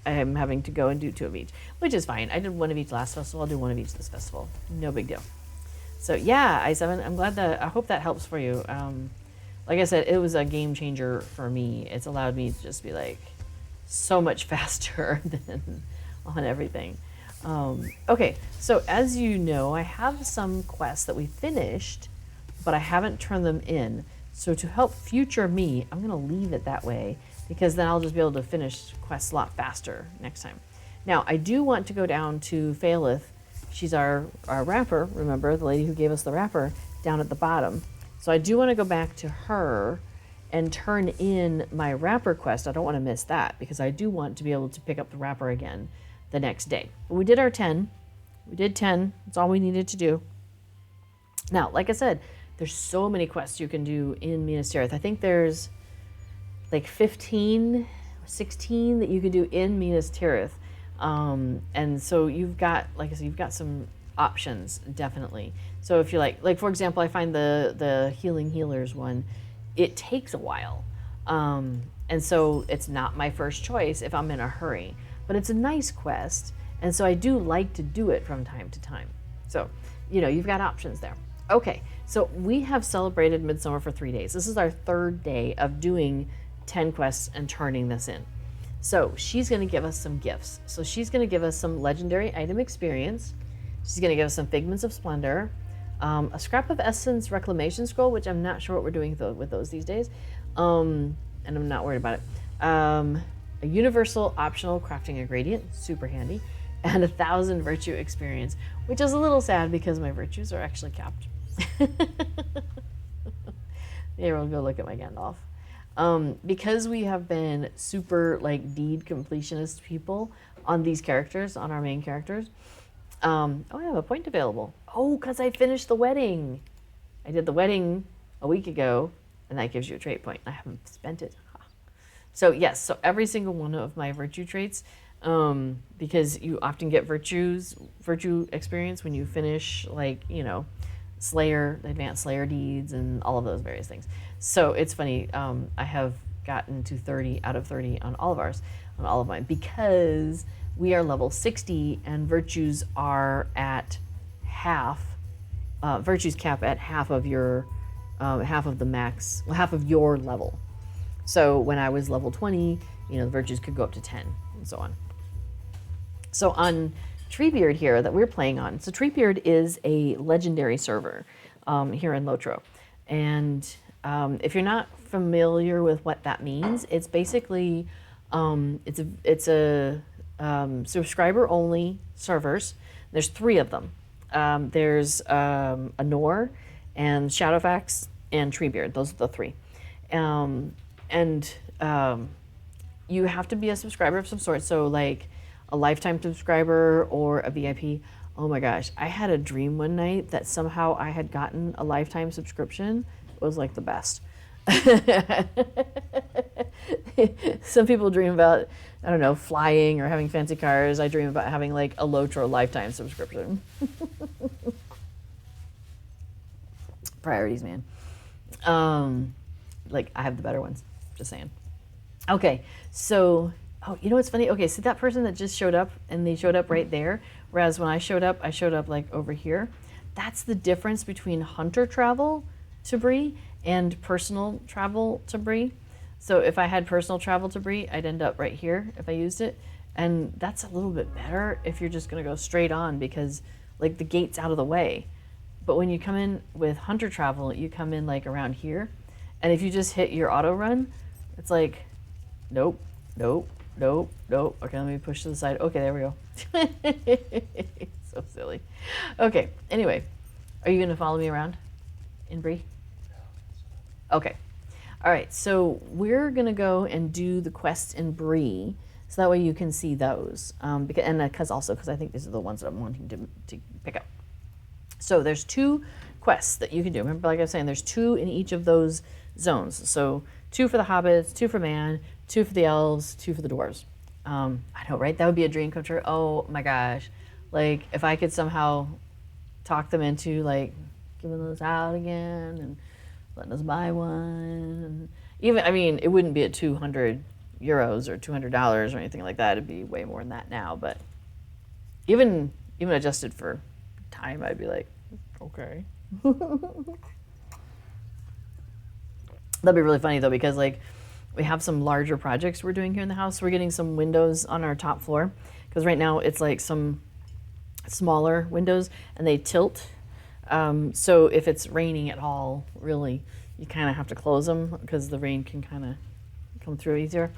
having to go and do 2 of each, which is fine. I did 1 of each last festival. I'll do 1 of each this festival. No big deal. So yeah, I7, I'm glad I hope that helps for you. Like I said, it was a game changer for me. It's allowed me to just be like so much faster than on everything. Okay, so as you know, I have some quests that we finished, but I haven't turned them in. So to help future me, I'm gonna leave it that way, because then I'll just be able to finish quests a lot faster next time. Now, I do want to go down to Faelith. She's our wrapper, remember, the lady who gave us the wrapper, down at the bottom. So I do want to go back to her and turn in my wrapper quest. I don't want to miss that, because I do want to be able to pick up the wrapper again the next day. But we did our 10. We did 10. That's all we needed to do. Now, like I said, there's so many quests you can do in Minas Tirith. I think there's like 15, 16 that you can do in Minas Tirith. And so you've got, like I said, you've got some options, definitely. So if you like for example, I find the Healing Healers one, it takes a while. And so it's not my first choice if I'm in a hurry, but it's a nice quest. And so I do like to do it from time to time. So, you've got options there. Okay, so we have celebrated Midsummer for 3 days. This is our 3rd day of doing 10 quests and turning this in. So she's going to give us some gifts. So she's going to give us some legendary item experience. She's going to give us some Figments of Splendor, a scrap of essence reclamation scroll, which I'm not sure what we're doing with those these days, and I'm not worried about it. A universal optional crafting ingredient, super handy, and 1,000 virtue experience, which is a little sad because my virtues are actually capped. Here, we'll go look at my Gandalf. Because we have been super like deed completionist people on these characters, on our main characters. Oh, I have a point available. Oh, because I finished the wedding. I did the wedding a week ago, and that gives you a trait point. I haven't spent it. So yes, so every single one of my virtue traits, because you often get virtue experience when you finish, like, you know, Slayer, advanced Slayer deeds, and all of those various things. So it's funny, I have gotten to 30 out of 30 on all of ours, on all of mine, because we are level 60 and virtues are at half, virtues cap at half of your, half of the max, well, half of your level. So when I was level 20, you know, the virtues could go up to 10 and so on. So on Treebeard here that we're playing on, so Treebeard is a legendary server here in Lotro. And if you're not familiar with what that means, it's basically, it's a subscriber only servers. There's 3 of them. There's Anor and Shadowfax and Treebeard. Those are the 3. You have to be a subscriber of some sort. So like a lifetime subscriber or a VIP. Oh my gosh, I had a dream one night that somehow I had gotten a lifetime subscription. It was like the best. Some people dream about, I don't know, flying or having fancy cars. I dream about having like a Lotro lifetime subscription. Priorities, man. Like I have the better ones, just saying. Okay, so, oh, you know what's funny? Okay, so that person that just showed up, and they showed up right there, whereas when I showed up like over here. That's the difference between hunter travel to Bree and personal travel to Bree. So if I had personal travel to Bree, I'd end up right here if I used it. And that's a little bit better if you're just gonna go straight on because like the gate's out of the way. But when you come in with hunter travel, you come in like around here. And if you just hit your auto run, it's like, nope, nope, nope, nope. Okay, let me push to the side. Okay, there we go. So silly. Okay, anyway, are you gonna follow me around in Bree? Okay. All right, so we're gonna go and do the quests in Bree, so that way you can see those. Because I think these are the ones that I'm wanting to pick up. So there's 2 quests that you can do. Remember, like I was saying, there's 2 in each of those zones. So 2 for the hobbits, 2 for man, 2 for the elves, 2 for the dwarves. I know, right? That would be a dream come true. Oh my gosh. Like if I could somehow talk them into like giving those out again and letting us buy one. And even, I mean, it wouldn't be at 200 euros or $200 or anything like that. It'd be way more than that now. But even adjusted for time, I'd be like, okay. That'd be really funny though, because like we have some larger projects we're doing here in the house. We're getting some windows on our top floor because right now it's like some smaller windows and they tilt. So if it's raining at all, really, you kind of have to close them because the rain can kind of come through easier.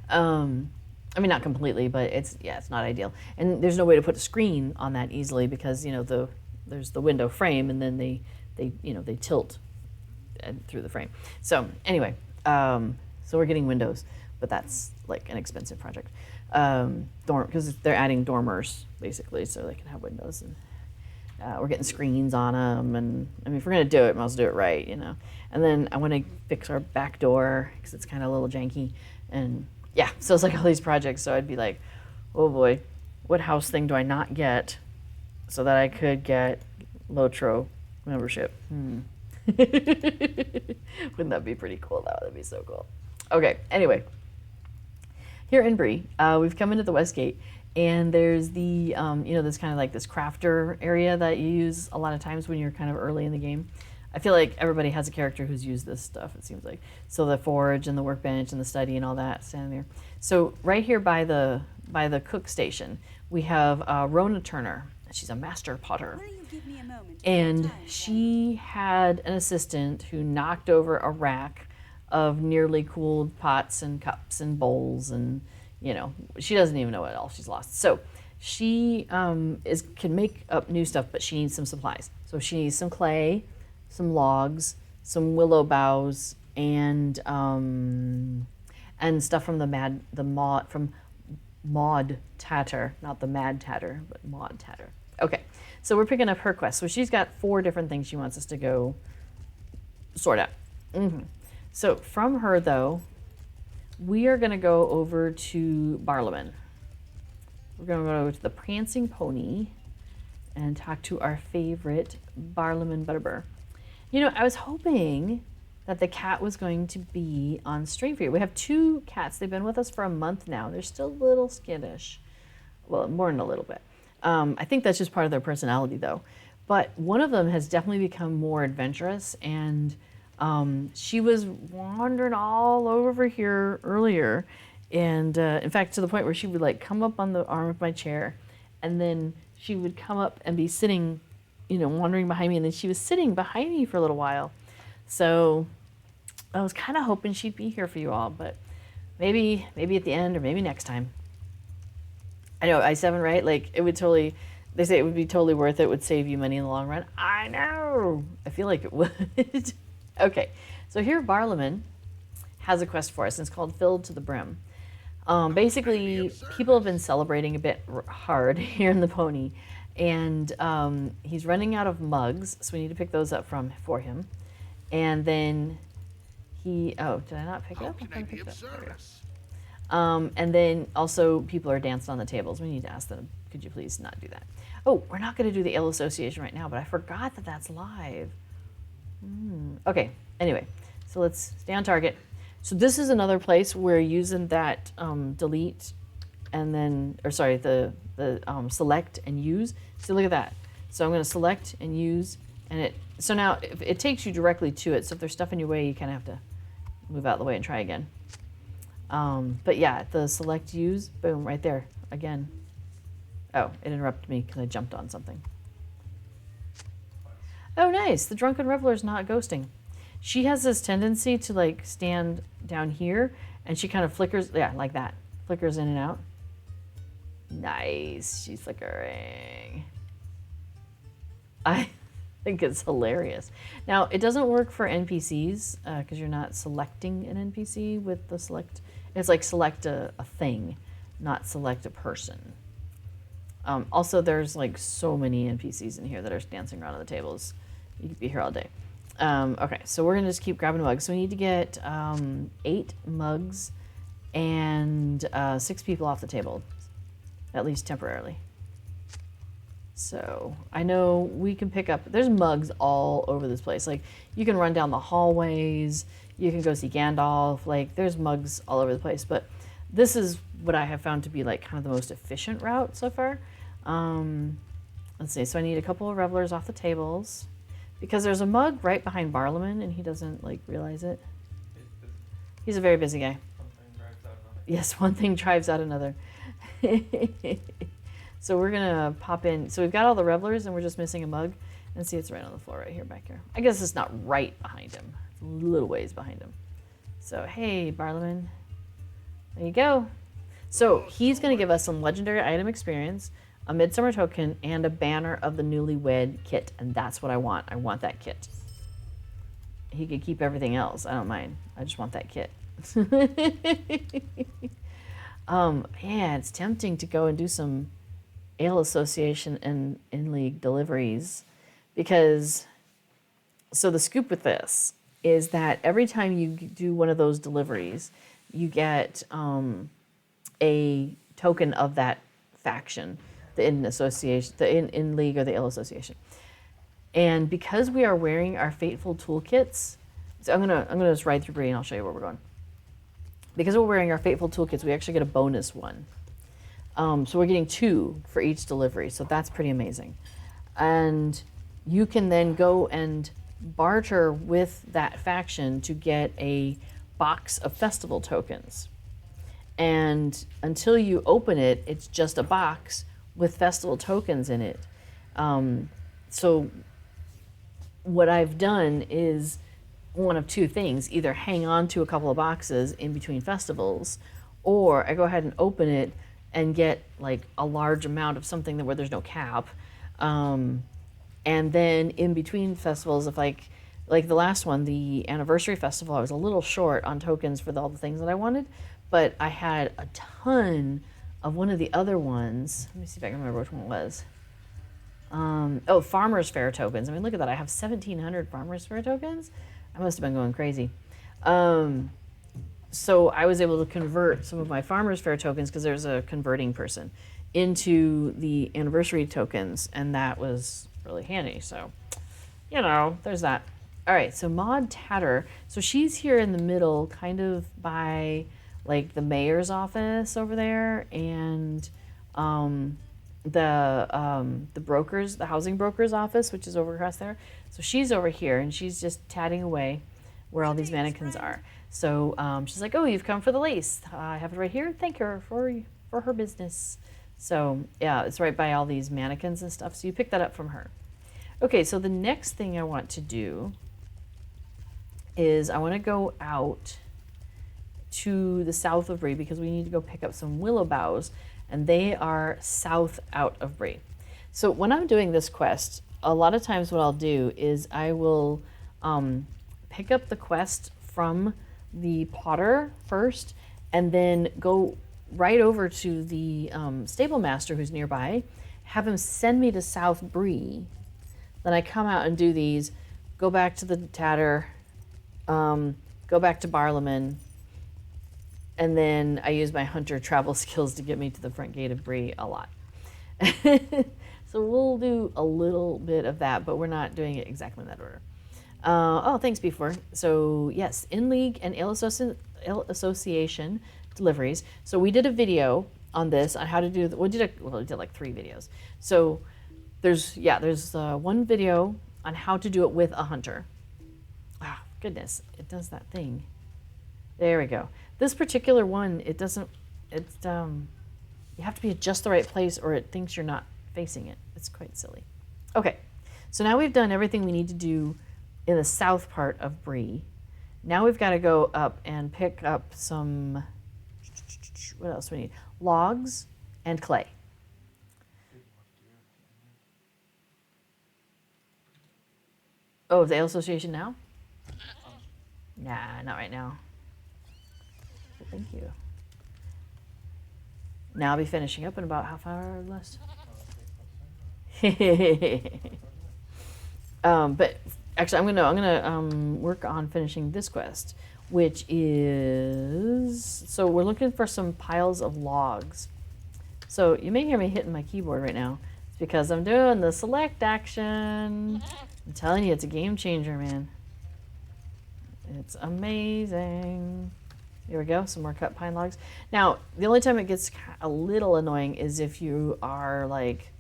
I mean, not completely, but it's not ideal. And there's no way to put a screen on that easily because, you know, there's the window frame and then they tilt through the frame. So anyway, so we're getting windows, but that's like an expensive project. Because they're adding dormers basically, so they can have windows, and we're getting screens on them. And I mean, if we're gonna do it, we must do it right, you know. And then I want to fix our back door because it's kind of a little janky, and yeah, so it's like all these projects. So I'd be like, oh boy, what house thing do I not get so that I could get Lotro membership? Wouldn't that be pretty cool though? That'd be so cool. Okay, anyway, here in Bree, we've come into the West Gate, and there's the, this kind of like this crafter area that you use a lot of times when you're kind of early in the game. I feel like everybody has a character who's used this stuff, it seems like. So the forge and the workbench and the study and all that standing there. So right here by the cook station, we have Rona Turner. She's a master potter. Will you give me a moment? And she had an assistant who knocked over a rack of nearly cooled pots and cups and bowls, and she doesn't even know what else she's lost. So she can make up new stuff, but she needs some supplies. So she needs some clay, some logs, some willow boughs, and stuff from from Maud Tatter, not the Mad Tatter, but Maud Tatter. Okay, so we're picking up her quest. So she's got 4 different things she wants us to go sort out. So from her, though, we are going to go over to Barliman. We're going to go over to the Prancing Pony and talk to our favorite Barliman Butterbur. I was hoping that the cat was going to be on stream for you. We have 2 cats. They've been with us for a month now. They're still a little skittish. Well, more than a little bit. I think that's just part of their personality, though. But one of them has definitely become more adventurous, and she was wandering all over here earlier. And in fact, to the point where she would come up on the arm of my chair, and then she would come up and be sitting, wandering behind me. And then she was sitting behind me for a little while. So I was kind of hoping she'd be here for you all, but maybe at the end, or maybe next time. I know, I7, right? They say it would be totally worth it. It would save you money in the long run. I know. I feel like it would. Okay, so here Barliman has a quest for us, and it's called Filled to the Brim. Basically, people have been celebrating a bit hard here in the pony, and he's running out of mugs, so we need to pick those up for him. And then did I not pick it up? I'm pick it up. And then also people are dancing on the tables. We need to ask them, could you please not do that? Oh, we're not going to do the Ale Association right now, but I forgot that that's live. Okay, anyway, so let's stay on target. So this is another place where using that delete and then, the select and use. So look at that. So I'm going to select and use, and so now it takes you directly to it. So if there's stuff in your way, you kind of have to move out of the way and try again. But yeah, the select use, boom, right there again. Oh, it interrupted me because I jumped on something. Oh, nice. The drunken reveler's not ghosting. She has this tendency to stand down here, and she kind of flickers, like that. Flickers in and out. Nice. She's flickering. I think it's hilarious. Now, it doesn't work for NPCs because you're not selecting an NPC with the select. It's like select a thing, not select a person. Also, there's so many NPCs in here that are dancing around on the tables. You could be here all day. Okay, so we're gonna just keep grabbing mugs. So we need to get 8 mugs and 6 people off the table, at least temporarily. So I know we can pick up, there's mugs all over this place. You can run down the hallways, you can go see Gandalf, there's mugs all over the place. But this is what I have found to be kind of the most efficient route so far. Let's see, so I need a couple of revelers off the tables. Because there's a mug right behind Barliman, and he doesn't realize it. He's a very busy guy. Yes, one thing drives out another. So we're gonna pop in. So we've got all the revelers, and we're just missing a mug. And see, it's right on the floor right here, back here. I guess it's not right behind him. It's a little ways behind him. So hey, Barliman, there you go. So he's gonna give us some legendary item experience, a Midsummer token, and a banner of the newlywed kit, and that's what I want. I want that kit. He could keep everything else. I don't mind. I just want that kit. Man, it's tempting to go and do some Ale Association and in-league deliveries, because so the scoop with this is that every time you do one of those deliveries, you get a token of that faction, the in-association, the in-league or the Ale Association. And because we are wearing our fateful toolkits, so I'm gonna just ride through Bree and I'll show you where we're going. Because we're wearing our fateful toolkits, we actually get a bonus one. So we're getting 2 for each delivery, so that's pretty amazing. And you can then go and barter with that faction to get a box of festival tokens. And until you open it, it's just a box with festival tokens in it. So what I've done is one of two things: either hang on to a couple of boxes in between festivals, or I go ahead and open it and get like a large amount of something where there's no cap. And then in between festivals, if like the last one, the anniversary festival, I was a little short on tokens for all the things that I wanted, but I had a ton of one of the other ones. Let me see if I can remember which one it was. Oh, Farmers Fair tokens. I mean, look at that. I have 1,700 Farmers Fair tokens. I must have been going crazy. So I was able to convert some of my Farmers Fair tokens, because there's a converting person, into the anniversary tokens, and that was really handy. So, there's that. All right, so Maud Tatter. So she's here in the middle, kind of by like the mayor's office over there, and the brokers, the housing broker's office, which is over across there. So she's over here, and she's just tatting away where all these mannequins are. So she's like, "Oh, you've come for the lace. I have it right here. Thank her for her business." So yeah, it's right by all these mannequins and stuff. So you pick that up from her. Okay, so the next thing I want to do is I want to go out to the south of Bree, because we need to go pick up some willow boughs, and they are south out of Bree. So when I'm doing this quest, a lot of times what I'll do is I will pick up the quest from the potter first, and then go right over to the stable master who's nearby, have him send me to South Bree. Then I come out and do these, go back to the Tatter, go back to Barlaman, and then I use my hunter travel skills to get me to the front gate of Bree a lot. So we'll do a little bit of that, but we're not doing it exactly in that order. Oh, thanks, Before. So yes, in-league and Ale Association deliveries. So we did a video on this, on how to do, we did like 3 videos. So there's one video on how to do it with a hunter. Oh, goodness, it does that thing. There we go. This particular one, you have to be at just the right place, or it thinks you're not facing it. It's quite silly. Okay, so now we've done everything we need to do in the south part of Bree. Now we've got to go up and pick up some, what else do we need? Logs and clay. Oh, the Ale Association now? Nah, not right now. Thank you. Now I'll be finishing up in about half an hour or less. But actually, I'm gonna work on finishing this quest, which is, so we're looking for some piles of logs. So you may hear me hitting my keyboard right now. It's because I'm doing the select action. I'm telling you, it's a game changer, man. It's amazing. Here we go, some more cut pine logs. Now, the only time it gets a little annoying is if you are like,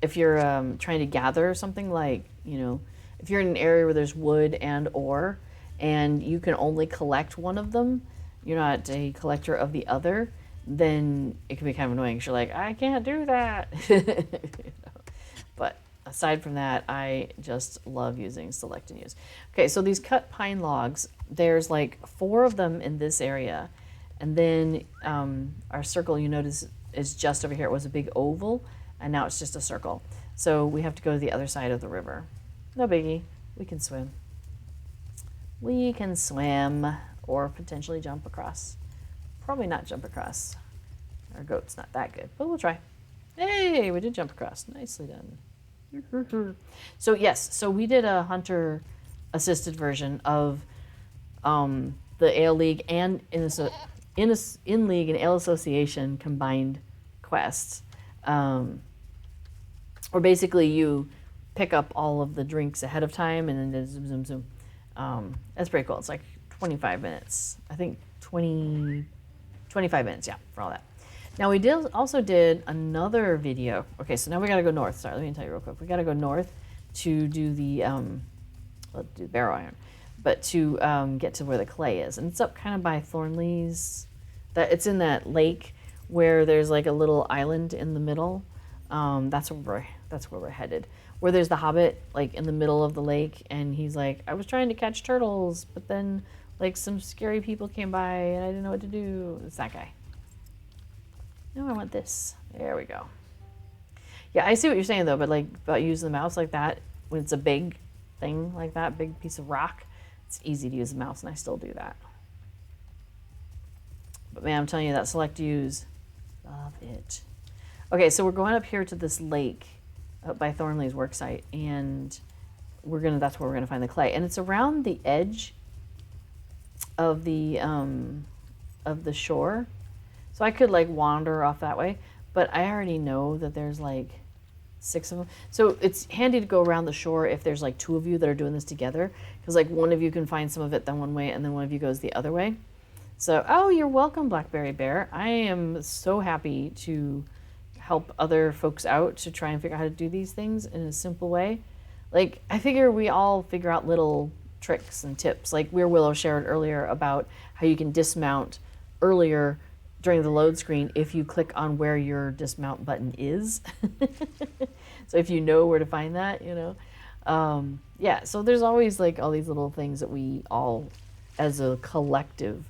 if you're trying to gather something, like, if you're in an area where there's wood and ore, and you can only collect one of them, you're not a collector of the other, then it can be kind of annoying, because you're like, I can't do that. But aside from that, I just love using select and use. Okay, so these cut pine logs, there's like 4 of them in this area. And then our circle, you notice, is just over here. It was a big oval, and now it's just a circle. So we have to go to the other side of the river. No biggie, we can swim. We can swim, or potentially jump across. Probably not jump across. Our goat's not that good, but we'll try. Hey, we did jump across. Nicely done. So yes, so we did a hunter assisted version of the Ale League and in League and Ale Association combined quests, where basically you pick up all of the drinks ahead of time, and then zoom, zoom, zoom. That's pretty cool. It's like 25 minutes. I think 25 minutes, yeah, for all that. Now we also did another video. Okay, so now we gotta go north. Sorry, let me tell you real quick. We gotta go north to do the, let's do barrow iron, but to get to where the clay is. And it's up kind of by Thornley's. It's in that lake where there's like a little island in the middle. That's where we're headed. Where there's the Hobbit, like in the middle of the lake, and he's like, I was trying to catch turtles, but then like some scary people came by and I didn't know what to do. It's that guy. No, I want this. There we go. Yeah, I see what you're saying though, but like about using the mouse like that when it's a big thing like that, big piece of rock, it's easy to use the mouse, and I still do that. But man, I'm telling you, that select use, love it. Okay, so we're going up here to this lake up by Thornley's worksite, and that's where we're gonna find the clay, and it's around the edge of the shore, so I could like wander off that way, but I already know that there's like 6 of them, so it's handy to go around the shore if there's like 2 of you that are doing this together, because like one of you can find some of it then one way, and then one of you goes the other way. So, oh, you're welcome, Blackberry Bear. I am so happy to help other folks out to try and figure out how to do these things in a simple way. Like, I figure we all figure out little tricks and tips. Like Willow shared earlier about how you can dismount earlier during the load screen if you click on where your dismount button is. So if you know where to find that, you know. Yeah, so there's always like all these little things that we all, as a collective,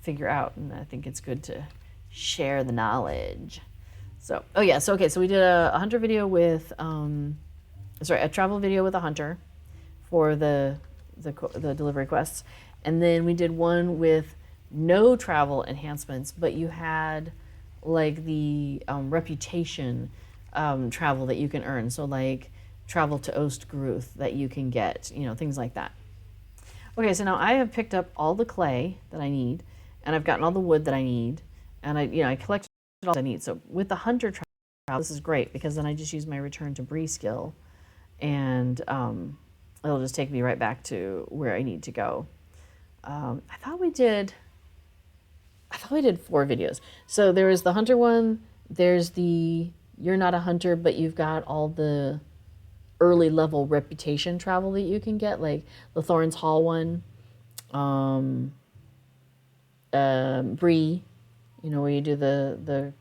figure out, and I think it's good to share the knowledge. So, oh yeah, so okay, so we did a hunter video with, a travel video with a hunter for the delivery quests, and then we did one with no travel enhancements, but you had like the reputation travel that you can earn. So like travel to Ostguruth that you can get, you know, things like that. Okay, so now I have picked up all the clay that I need, and I've gotten all the wood that I need, and I collected all I need. So with the hunter travel, this is great because then I just use my return to Bree skill, and it'll just take me right back to where I need to go. I thought we did 4 videos. So there was the hunter one. There's the you're not a hunter, but you've got all the early level reputation travel that you can get, like the Thorns Hall one. Bree, you know, where you do the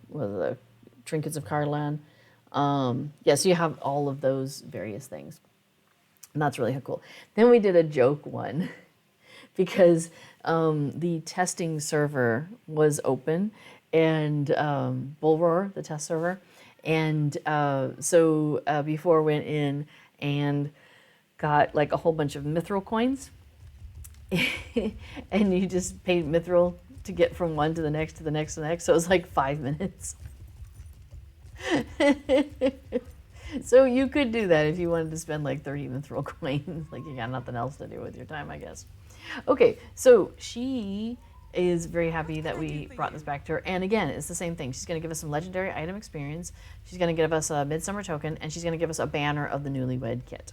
trinkets of Carlan. Yeah, so you have all of those various things, and that's really cool. Then we did a joke one because the testing server was open, and Bullroar, the test server, and so before went in and got like a whole bunch of mithril coins. And you just paid mithril to get from one to the next to the next to the next. So it was like 5 minutes. So you could do that if you wanted to spend like 30 mithril coins. Like you got nothing else to do with your time, I guess. Okay, so she is very happy that we brought this back to her. And again, it's the same thing. She's going to give us some legendary item experience. She's going to give us a Midsummer token, and she's going to give us a banner of the newlywed kit.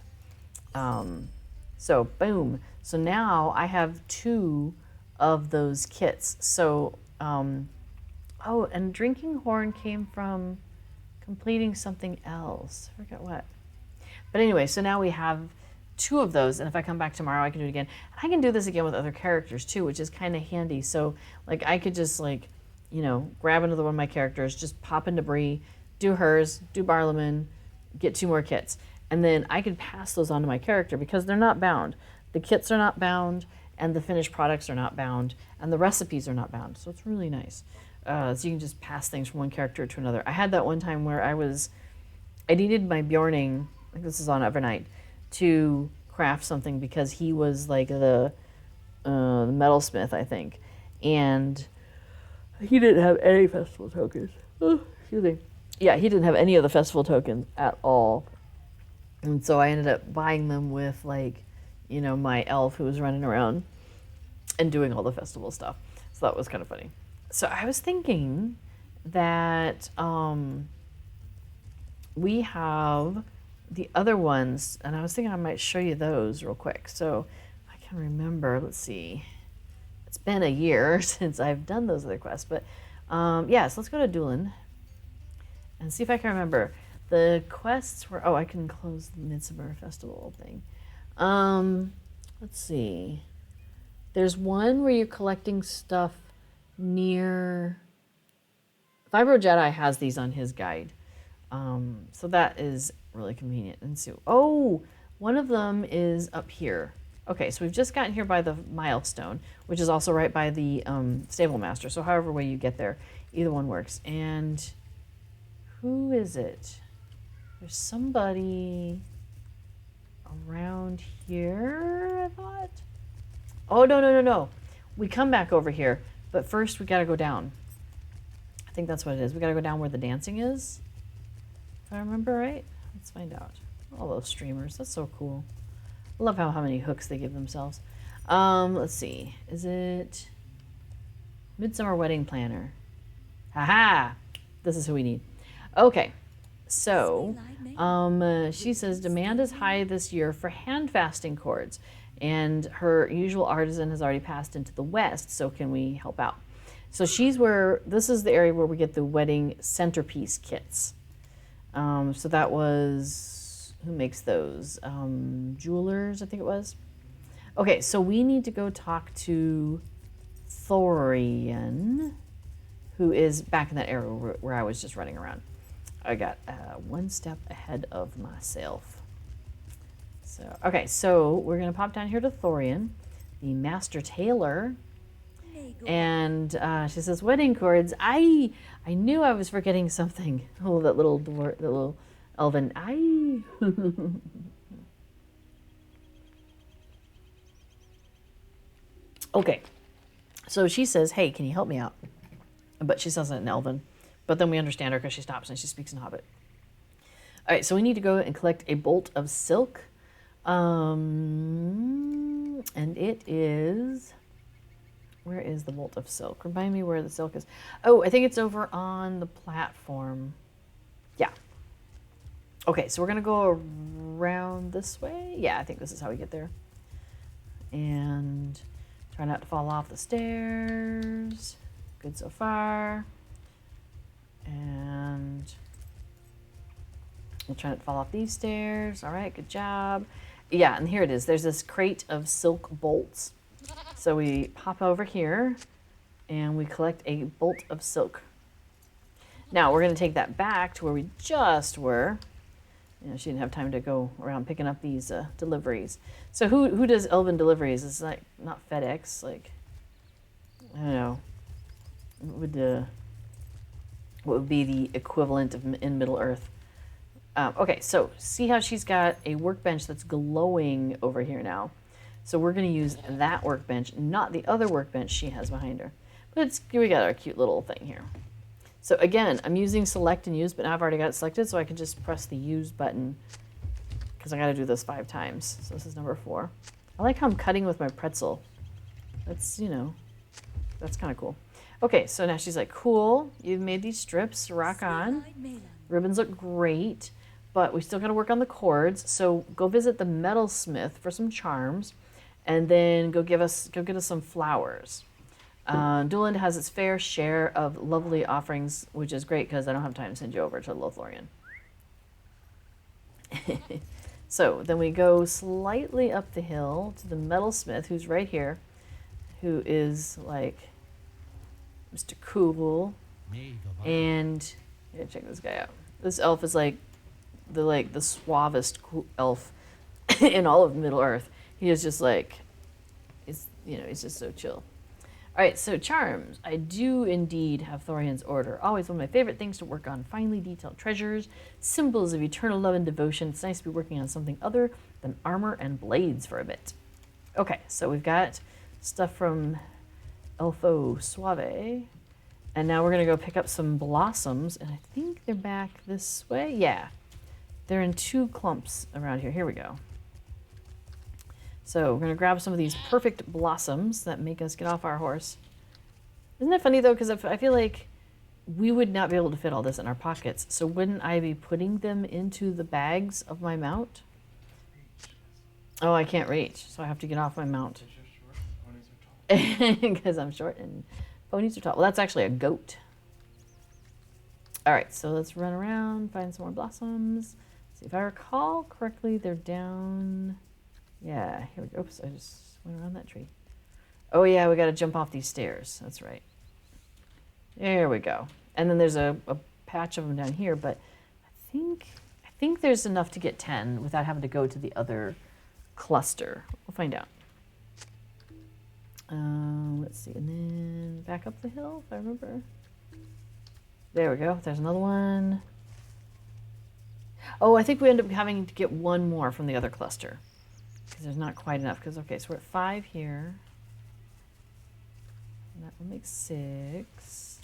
So boom. So now I have 2 of those kits. So, oh, and Drinking Horn came from completing something else. I forgot what. But anyway, so now we have 2 of those, and if I come back tomorrow, I can do it again. I can do this again with other characters too, which is kind of handy. So like I could just like, you know, grab another one of my characters, just pop into Bree, do hers, do Barlaman, get 2 more kits. And then I could pass those on to my character because they're not bound. The kits are not bound, and the finished products are not bound, and the recipes are not bound. So it's really nice. So you can just pass things from one character to another. I had that one time where I needed my Bjorning, I think this is on Evernight, to craft something because he was like the metalsmith, I think. And he didn't have any festival tokens. Oh, excuse me. Yeah, he didn't have any of the festival tokens at all. And so I ended up buying them with like, you know, my elf who was running around and doing all the festival stuff. So that was kind of funny. So I was thinking that we have the other ones, and I was thinking I might show you those real quick. So I can remember, let's see. It's been a year since I've done those other quests, but yeah, so let's go to Doolin and see if I can remember. The quests were, oh, I can close the Midsummer Festival thing. Let's see. There's one where you're collecting stuff near, Vibro Jedi has these on his guide. So that is really convenient. And so, oh, one of them is up here. Okay, so we've just gotten here by the milestone, which is also right by the stable master. So however way you get there, either one works. And who is it? There's somebody around here, I thought. Oh, no. We come back over here, but first we gotta go down. I think that's what it is. We gotta go down where the dancing is. If I remember right. Let's find out. All those streamers, that's so cool. I love how many hooks they give themselves. Let's see. Is it Midsummer Wedding Planner? Haha! This is who we need. Okay. So, she says demand is high this year for hand fasting cords, and her usual artisan has already passed into the west, so can we help out? So this is the area where we get the wedding centerpiece kits. So that was, who makes those? Jewelers, I think it was. Okay, so we need to go talk to Thorian, who is back in that area where I was just running around. I got one step ahead of myself. So, okay, so we're gonna pop down here to Thorian, the master tailor, and she says, wedding cords. I knew I was forgetting something. Oh, that little elven. Okay, so she says, hey, can you help me out? But she says it in elven. But then we understand her because she stops and she speaks in Hobbit. All right, so we need to go and collect a bolt of silk. And it is... Where is the bolt of silk? Remind me where the silk is. Oh, I think it's over on the platform. Yeah. Okay, so we're going to go around this way. Yeah, I think this is how we get there. And try not to fall off the stairs. Good so far. And we'll try not to fall off these stairs. All right, good job. Yeah, and here it is. There's this crate of silk bolts. So we pop over here and we collect a bolt of silk. Now we're going to take that back to where we just were. You know, she didn't have time to go around picking up these deliveries. So who does elven deliveries? It's like not FedEx. Like, I don't know. What would be the equivalent of in Middle Earth? Okay, so see how she's got a workbench that's glowing over here now. So we're going to use that workbench, not the other workbench she has behind her. But we got our cute little thing here. So again, I'm using select and use, but now I've already got it selected, so I can just press the use button because I got to do this 5 times. So this is number 4. I like how I'm cutting with my pretzel. That's, you know, that's kind of cool. Okay, so now she's like, cool, you've made these strips, rock on. Ribbons look great, but we still got to work on the cords. So go visit the metalsmith for some charms, and then go get us some flowers. Duland has its fair share of lovely offerings, which is great because I don't have time to send you over to Lothlorien. So then we go slightly up the hill to the metalsmith, who's right here, who is like Mr. Cool. And yeah, check this guy out. This elf is like the suavest elf in all of Middle Earth. He is just like, he's just so chill. All right, so charms. I do indeed have Thorian's order. Always one of my favorite things to work on. Finely detailed treasures, symbols of eternal love and devotion. It's nice to be working on something other than armor and blades for a bit. Okay, so we've got stuff from Elfo Suave. And now we're going to go pick up some blossoms. And I think they're back this way. Yeah, they're in 2 clumps around here. Here we go. So we're going to grab some of these perfect blossoms that make us get off our horse. Isn't that funny, though? Because I feel like we would not be able to fit all this in our pockets. So wouldn't I be putting them into the bags of my mount? Oh, I can't reach. So I have to get off my mount. Because I'm short and ponies are tall. Well, that's actually a goat. All right, so let's run around, find some more blossoms. See, if I recall correctly, they're down... Yeah, here we go. Oops, I just went around that tree. Oh yeah, we got to jump off these stairs. That's right. There we go. And then there's a patch of them down here, but I think there's enough to get 10 without having to go to the other cluster. We'll find out. Let's see, and then back up the hill, if I remember. There we go. There's another one. Oh, I think we end up having to get one more from the other cluster because there's not quite enough. Because okay, so we're at 5 here. And that will make 6.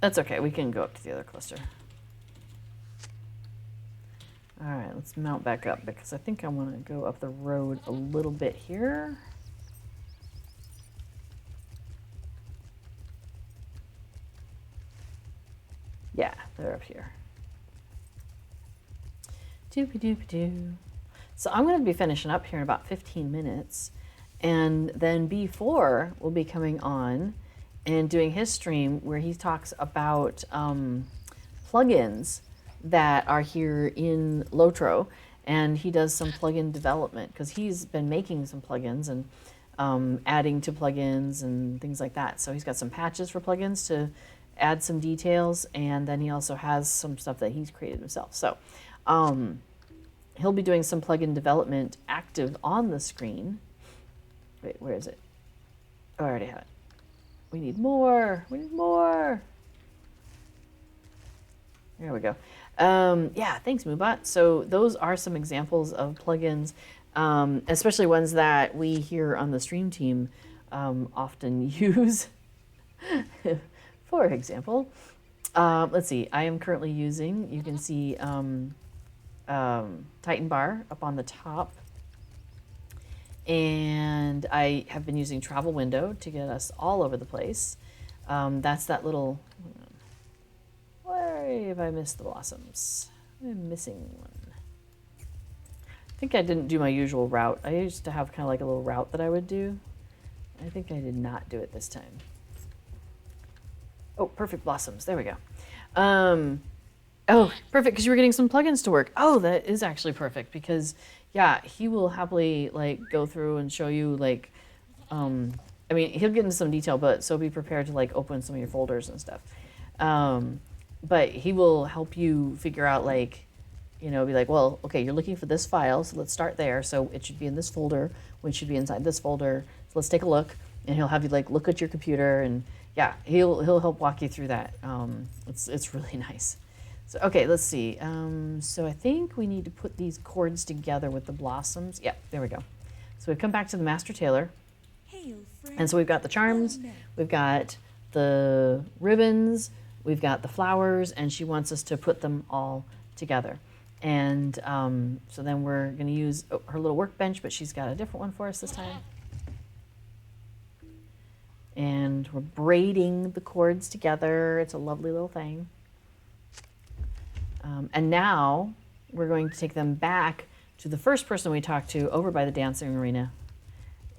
That's okay. We can go up to the other cluster. All right, let's mount back up because I think I want to go up the road a little bit here. Yeah, they're up here. Doopy-doopy-doo. So I'm going to be finishing up here in about 15 minutes. And then B4 will be coming on and doing his stream where he talks about plugins that are here in Lotro. And he does some plugin development because he's been making some plugins and adding to plugins and things like that. So he's got some patches for plugins to add some details, and then he also has some stuff that he's created himself. So he'll be doing some plugin development active on the screen. Wait, where is it? Oh, I already have it. We need more. We need more. There we go. Yeah, thanks, Moobot. So those are some examples of plugins, especially ones that we here on the stream team often use. For example, let's see, I am currently using, you can see Titan bar up on the top. And I have been using travel window to get us all over the place. That's that little, where have I missed the blossoms? I'm missing one. I think I didn't do my usual route. I used to have kind of like a little route that I would do. I think I did not do it this time. Oh, perfect blossoms. There we go. Oh, perfect, because you were getting some plugins to work. Oh, that is actually perfect because, yeah, he will happily like go through and show you like, I mean, he'll get into some detail, but so be prepared to like open some of your folders and stuff. But he will help you figure out like, you know, be like, well, okay, you're looking for this file, so let's start there. So it should be in this folder, which should be inside this folder. So let's take a look, and he'll have you like look at your computer and. Yeah, he'll help walk you through that. It's really nice. So okay, let's see. So I think we need to put these cords together with the blossoms. Yep, there we go. So we've come back to the Master Tailor, and so we've got the charms, we've got the ribbons, we've got the flowers, and she wants us to put them all together. And so then we're going to use her little workbench, but she's got a different one for us this time. And we're braiding the cords together. It's a lovely little thing. And now we're going to take them back to the first person we talked to over by the dancing arena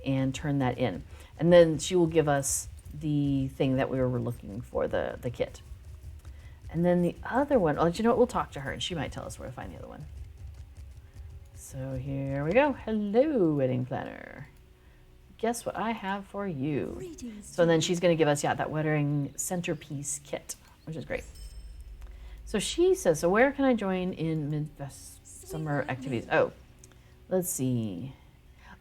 and turn that in. And then she will give us the thing that we were looking for, the kit. And then the other one, oh, you know what? We'll talk to her and she might tell us where to find the other one. So here we go. Hello, wedding planner. Guess what I have for you. So then she's going to give us, that wedding centerpiece kit, which is great. So she says, so where can I join in Midsummer activities? Oh, let's see.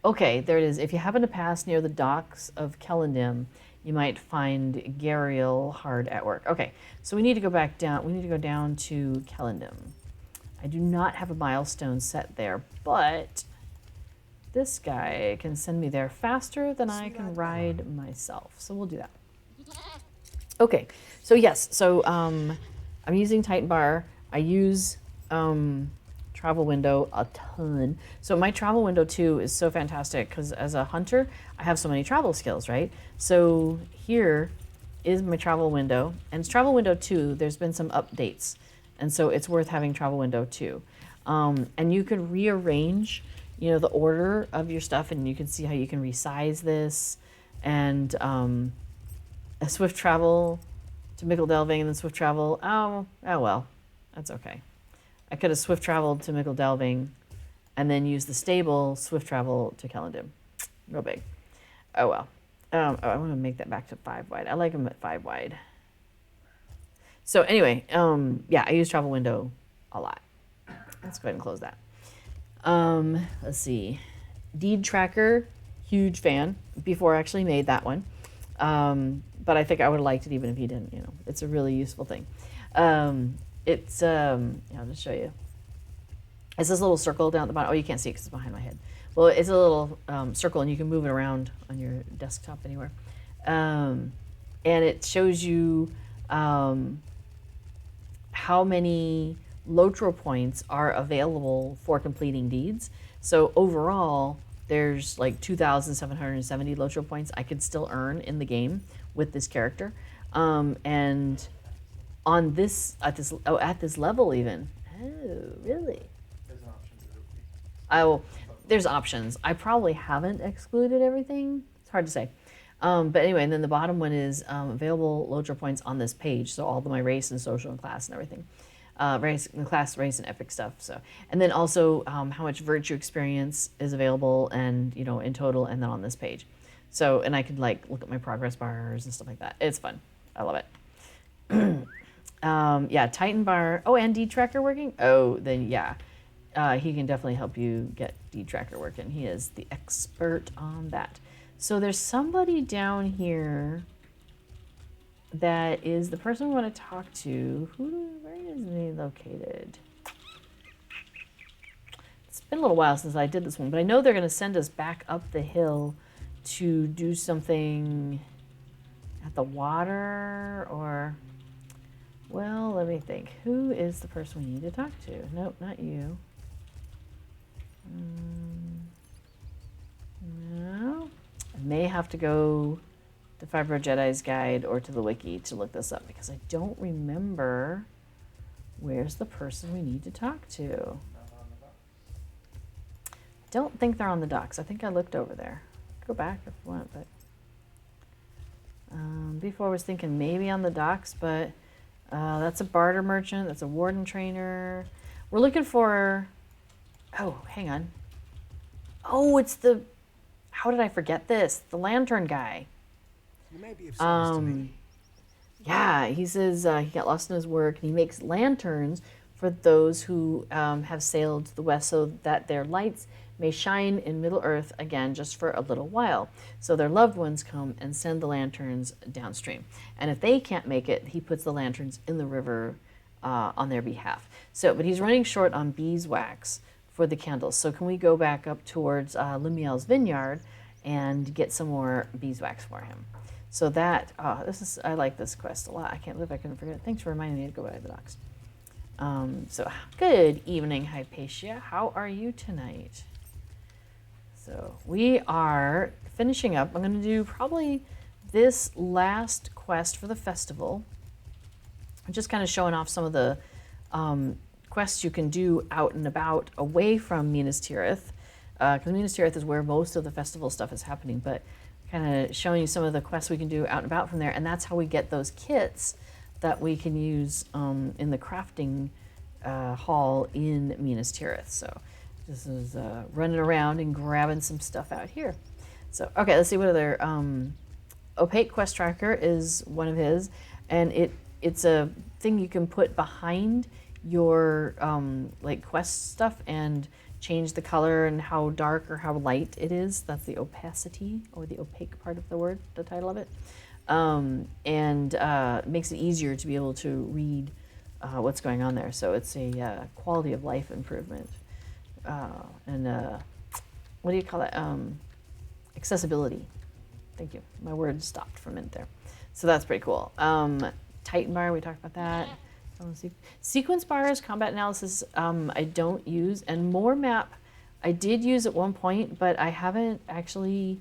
Okay, there it is. If you happen to pass near the docks of Kellendim, you might find Gariel hard at work. Okay, so we need to go back down. We need to go down to Kellendim. I do not have a milestone set there, but this guy can send me there faster than I can ride myself. So we'll do that. Okay, so yes, so I'm using Titan bar. I use travel window a ton. So my travel window too is so fantastic because as a hunter, I have so many travel skills, right? So here is my travel window, and it's travel window 2. There's been some updates, and so it's worth having travel window 2. And you can rearrange the order of your stuff, and you can see how you can resize this, and a swift travel to Mickle Delving and then swift travel. Oh well, that's okay. I could have swift traveled to Mickle Delving and then use the stable swift travel to Kellendim. Real big. Oh well. I want to make that back to 5 wide. I like them at 5 wide. So anyway, yeah, I use travel window a lot. Let's go ahead and close that. Let's see. Deed tracker, huge fan. Before I actually made that one. But I think I would have liked it even if you didn't, it's a really useful thing. I'll just show you. It's this little circle down at the bottom. Oh, you can't see it because it's behind my head. Well, it's a little circle, and you can move it around on your desktop anywhere. And it shows you how many Lotro points are available for completing deeds. So overall, there's like 2,770 Lotro points I could still earn in the game with this character. And on this, at this level even. Oh, really? There's options. I probably haven't excluded everything. It's hard to say. But anyway, and then the bottom one is available Lotro points on this page. So all of my race and social and class and everything. Race and epic stuff. So, and then also how much virtue experience is available and, in total, and then on this page. So, and I could like look at my progress bars and stuff like that. It's fun. I love it. Yeah, Titan bar. Oh, and deed tracker working? Oh, then yeah. He can definitely help you get deed tracker working. He is the expert on that. So there's somebody down here that is the person we want to talk to. Where is he located? It's been a little while since I did this one, but I know they're going to send us back up the hill to do something at the water or... Well, let me think. Who is the person we need to talk to? Nope, not you. No. I may have to go to Fibro Jedi's Guide or to the wiki to look this up because I don't remember where's the person we need to talk to. Don't think they're on the docks. I think I looked over there. Go back if you want, but before I was thinking maybe on the docks, but that's a barter merchant. That's a warden trainer. We're looking for... Oh, hang on. Oh, it's the... How did I forget this? The lantern guy. You may be of service to me. Yeah, he says he got lost in his work, and he makes lanterns for those who have sailed to the west so that their lights may shine in Middle-earth again just for a little while. So their loved ones come and send the lanterns downstream. And if they can't make it, he puts the lanterns in the river on their behalf. So, but he's running short on beeswax for the candles. So can we go back up towards Lumiel's vineyard and get some more beeswax for him? So that, I like this quest a lot. I can't believe I couldn't forget it. Thanks for reminding me to go by the docks. So good evening, Hypatia. How are you tonight? So we are finishing up. I'm going to do probably this last quest for the festival. I'm just kind of showing off some of the quests you can do out and about away from Minas Tirith, because Minas Tirith is where most of the festival stuff is happening, but kind of showing you some of the quests we can do out and about from there, and that's how we get those kits that we can use in the crafting hall in Minas Tirith. So this is running around and grabbing some stuff out here. So, okay, let's see what other... Opaque Quest Tracker is one of his, and it's a thing you can put behind your like quest stuff and change the color and how dark or how light it is. That's the opacity or the opaque part of the word, the title of it. And makes it easier to be able to read what's going on there. So it's a quality of life improvement. And what do you call that? Accessibility. Thank you. My word stopped for a minute there. So that's pretty cool. Titan bar, we talked about that. Sequence bars, combat analysis, I don't use. And more map, I did use at one point, but I haven't actually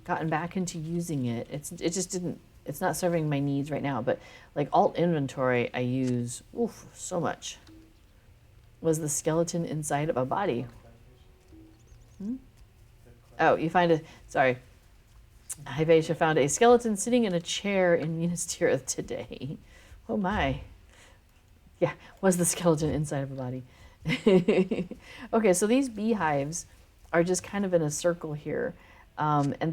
gotten back into using it. It just didn't, it's not serving my needs right now. But like alt inventory, I use, so much. Was the skeleton inside of a body? Oh, you find sorry. Hypatia found a skeleton sitting in a chair in Minas Tirith today. Oh my. Yeah, was the skeleton inside of a body. Okay, so these beehives are just kind of in a circle here. And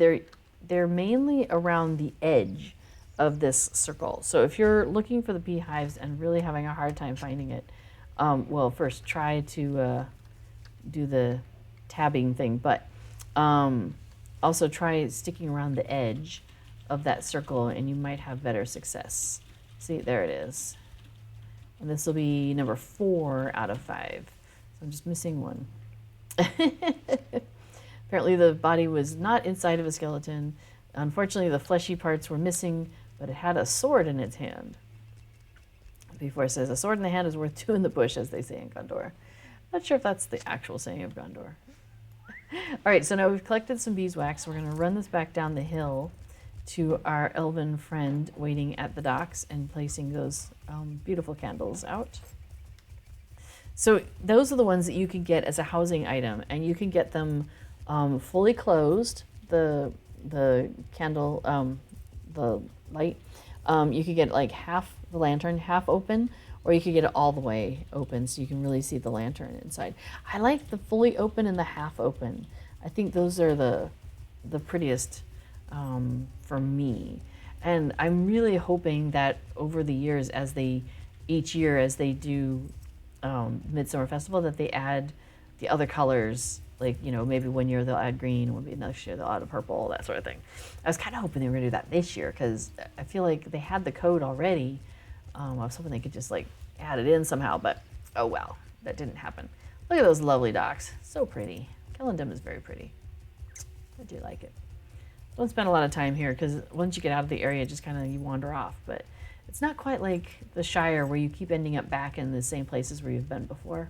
they're mainly around the edge of this circle. So if you're looking for the beehives and really having a hard time finding it, well, first try to do the tabbing thing, but also try sticking around the edge of that circle and you might have better success. See, there it is. And this will be number 4 out of 5. So I'm just missing one. Apparently the body was not inside of a skeleton. Unfortunately, the fleshy parts were missing, but it had a sword in its hand. Before it says, a sword in the hand is worth 2 in the bush, as they say in Gondor. Not sure if that's the actual saying of Gondor. All right, so now we've collected some beeswax. We're going to run this back down the hill to our elven friend waiting at the docks and placing those beautiful candles out. So those are the ones that you can get as a housing item, and you can get them fully closed, the candle, the light. You could get like half the lantern, half open, or you could get it all the way open so you can really see the lantern inside. I like the fully open and the half open. I think those are the prettiest for me. And I'm really hoping that over the years, each year as they do Midsummer Festival, that they add the other colors. Like, you know, maybe one year they'll add green, maybe next year they'll add a purple, that sort of thing. I was kind of hoping they were going to do that this year because I feel like they had the code already. I was hoping they could just like add it in somehow, but oh well, that didn't happen. Look at those lovely docks. So pretty. Kellendam is very pretty. I do like it. Don't spend a lot of time here because once you get out of the area, just kind of you wander off. But it's not quite like the Shire where you keep ending up back in the same places where you've been before.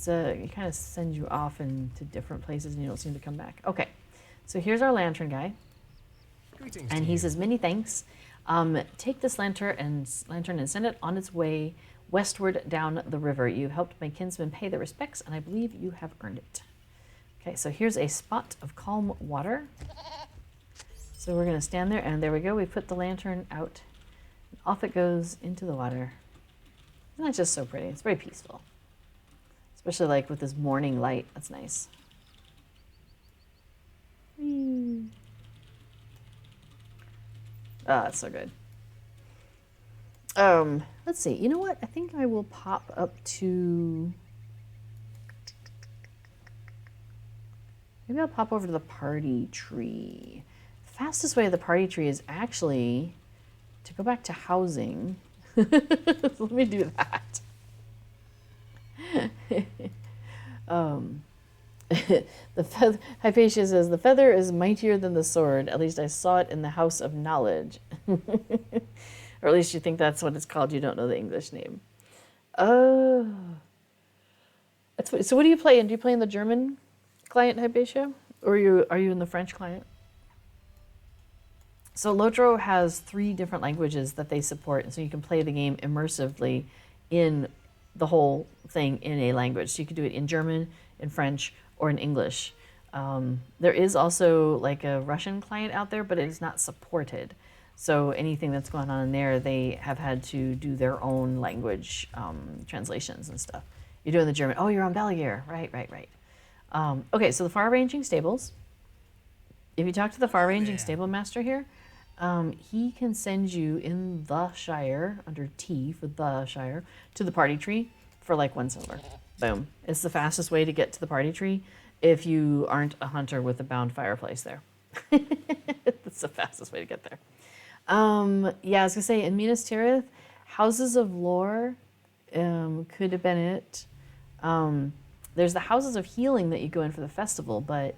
It kind of sends you off into different places and you don't seem to come back. Okay, so here's our lantern guy. Greetings and to he you. says, many thanks. Take this lantern and send it on its way westward down the river. You helped my kinsmen pay their respects, and I believe you have earned it. Okay, so here's a spot of calm water. So we're going to stand there, and there we go. We put the lantern out. And off it goes into the water. Isn't that just so pretty? It's very peaceful. Especially like with this morning light. That's nice. Whee. Ah, that's so good. Let's see. You know what? I think I will pop up to... Maybe I'll pop over to the party tree. The fastest way to the party tree is actually to go back to housing. Let me do that. The feather, Hypatia says, the feather is mightier than the sword. At least I saw it in the house of knowledge. Or at least you think that's what it's called. You don't know the English name. Oh. So what do you play in? Do you play in the German client, Hypatia? Or are you in the French client? So Lotro has 3 different languages that they support. And so you can play the game immersively in the whole thing in a language. So you can do it in German, in French, or in English. There is also like a Russian client out there, but it is not supported. So anything that's going on in there, they have had to do their own language translations and stuff. You're doing the German. Oh, you're on Belier. Right. Okay, so the far-ranging stables. If you talk to the far-ranging stable master here, he can send you in the Shire, under T for the Shire, to the party tree for like 1 silver. Boom. It's the fastest way to get to the party tree if you aren't a hunter with a bound fireplace there. That's the fastest way to get there. Yeah, I was going to say, in Minas Tirith, Houses of Lore could have been it. There's the Houses of Healing that you go in for the festival, but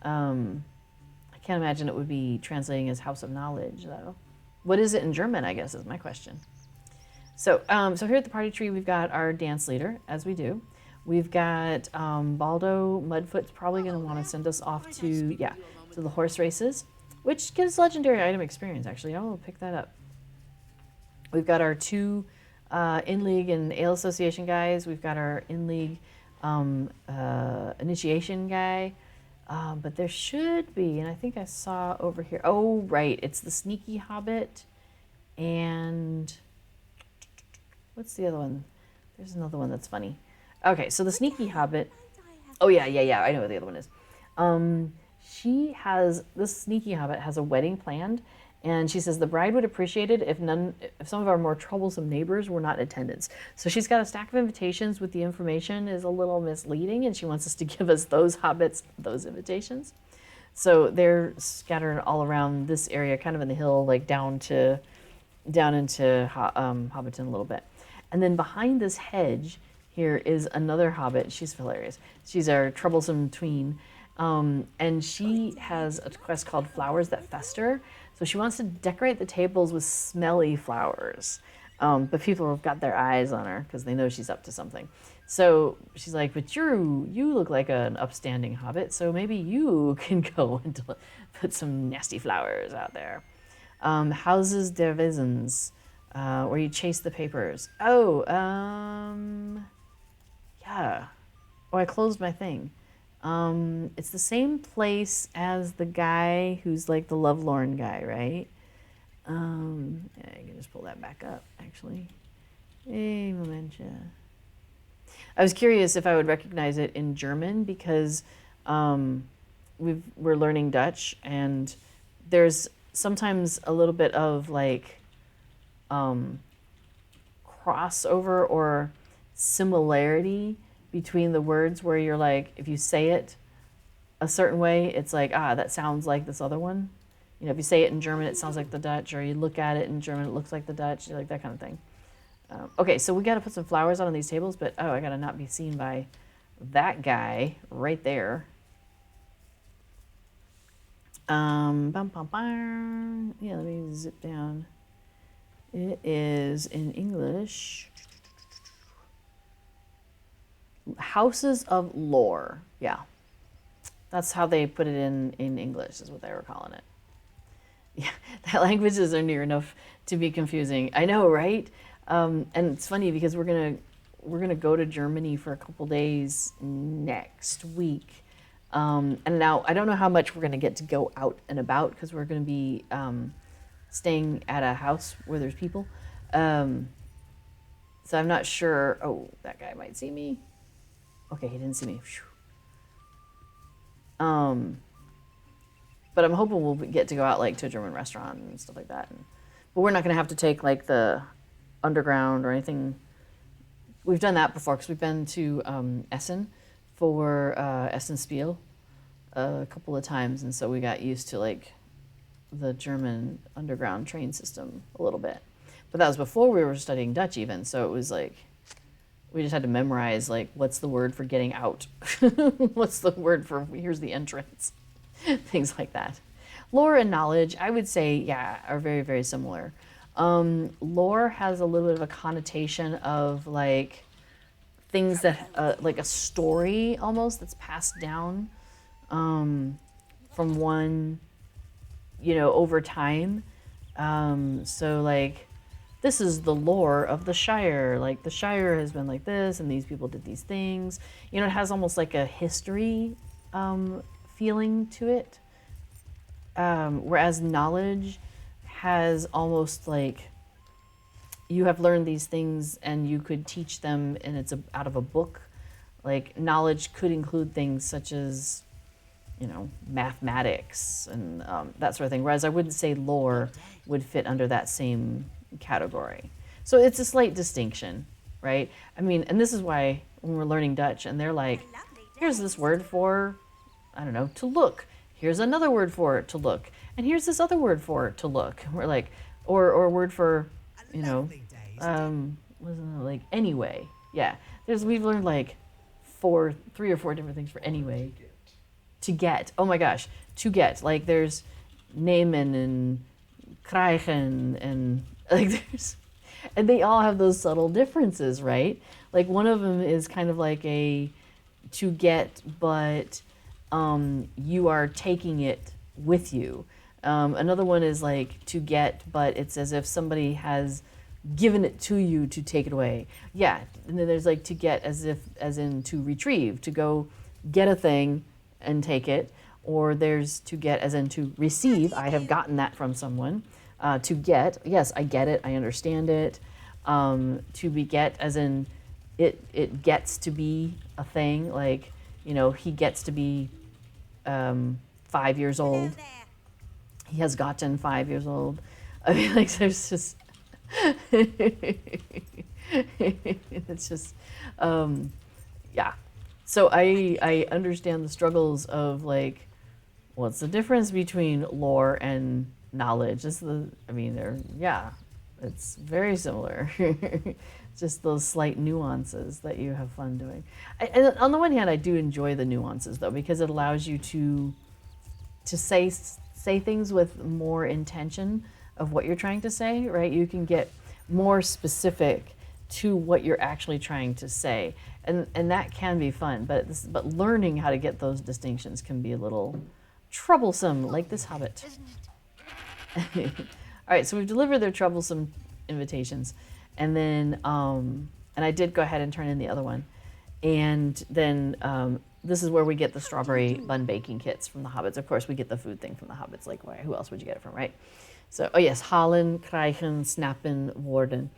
I can't imagine it would be translating as House of Knowledge, though. What is it in German, I guess, is my question. So here at the party tree, we've got our dance leader, as we do. We've got Baldo Mudfoot's probably going to want to send us off to the horse races, which gives legendary item experience, actually. I will pick that up. We've got our 2 in-league and Ale Association guys. We've got our in-league initiation guy. But there should be, and I think I saw over here. Oh, right. It's the Sneaky Hobbit. And what's the other one? There's another one that's funny. Okay, so the Sneaky Hobbit. Oh, yeah. I know what the other one is. This Sneaky Hobbit has a wedding planned, And she says the bride would appreciate it if some of our more troublesome neighbors were not in attendance. So she's got a stack of invitations with the information is a little misleading, and she wants us to give us those hobbits those invitations. So they're scattered all around this area, kind of in the hill, like down into Hobbiton a little bit. And then behind this hedge here is another hobbit. She's hilarious. She's our troublesome tween. And she has a quest called Flowers That Fester. So she wants to decorate the tables with smelly flowers. But people have got their eyes on her because they know she's up to something. So she's like, but you look like an upstanding hobbit, so maybe you can go and put some nasty flowers out there. Houses der Wesens, where you chase the papers. Oh, yeah. Oh, I closed my thing. It's the same place as the guy who's like the lovelorn guy, right? I can just pull that back up, actually. Hey, Momentia. I was curious if I would recognize it in German because we're learning Dutch, and there's sometimes a little bit of like crossover or similarity between the words where you're like, if you say it a certain way, it's like, that sounds like this other one. You know, if you say it in German, it sounds like the Dutch, or you look at it in German, it looks like the Dutch, like that kind of thing. Okay, so we got to put some flowers out on these tables, but I got to not be seen by that guy right there. Bum, bum, bum. Yeah, let me zip down. It is in English. Houses of Lore. Yeah, that's how they put it in English, is what they were calling it. Yeah, that languages are near enough to be confusing. I know, right? And it's funny because we're gonna go to Germany for a couple days next week, and now I don't know how much we're gonna get to go out and about because we're gonna be staying at a house where there's people. So I'm not sure. Oh, that guy might see me. Okay, he didn't see me. But I'm hoping we'll get to go out like to a German restaurant and stuff like that. But we're not gonna have to take like the underground or anything. We've done that before because we've been to Essen for Essen Spiel a couple of times, and so we got used to like the German underground train system a little bit. But that was before we were studying Dutch even, so it was like we just had to memorize like what's the word for getting out, what's the word for here's the entrance, things like that. Lore and knowledge, I would say, yeah, are very, very similar. Lore has a little bit of a connotation of like things that, like a story almost that's passed down from one, over time. So like, this is the lore of the Shire. Like the Shire has been like this, and these people did these things. It has almost like a history feeling to it. Whereas knowledge has almost like you have learned these things and you could teach them and it's out of a book. Like knowledge could include things such as, mathematics and that sort of thing. Whereas I wouldn't say lore would fit under that same category. So it's a slight distinction, right? I mean, and this is why when we're learning Dutch and they're like, here's this word for, I don't know, to look. Here's another word for it, to look. And here's this other word for it, to look. We're like, or a word for, wasn't it like anyway? Yeah. We've learned like 3 or 4 different things for anyway. To get. Oh my gosh. To get. Like there's nemen and krijgen and like and they all have those subtle differences, right? Like one of them is kind of like a to get, but you are taking it with you. Another one is like to get, but it's as if somebody has given it to you to take it away. Yeah, and then there's like to get as in to retrieve, to go get a thing and take it. Or there's to get as in to receive. I have gotten that from someone. To get, yes, I get it, I understand it. To beget as in it gets to be a thing, like, he gets to be 5 years old. He has gotten 5 years old. I mean, like, there's just, it's just, yeah. So I understand the struggles of like, what's the difference between lore and knowledge? I mean, yeah, it's very similar. Just those slight nuances that you have fun doing. And on the one hand, I do enjoy the nuances though, because it allows you to say things with more intention of what you're trying to say, right? You can get more specific to what you're actually trying to say, and that can be fun. But learning how to get those distinctions can be a little troublesome, like this Hobbit. All right, so we've delivered their troublesome invitations, and then and I did go ahead and turn in the other one, and then this is where we get the strawberry bun baking kits from the Hobbits. Of course, we get the food thing from the Hobbits. Like, who else would you get it from, right? So, oh yes, Hallen, Krijgen, Snappen, Worden.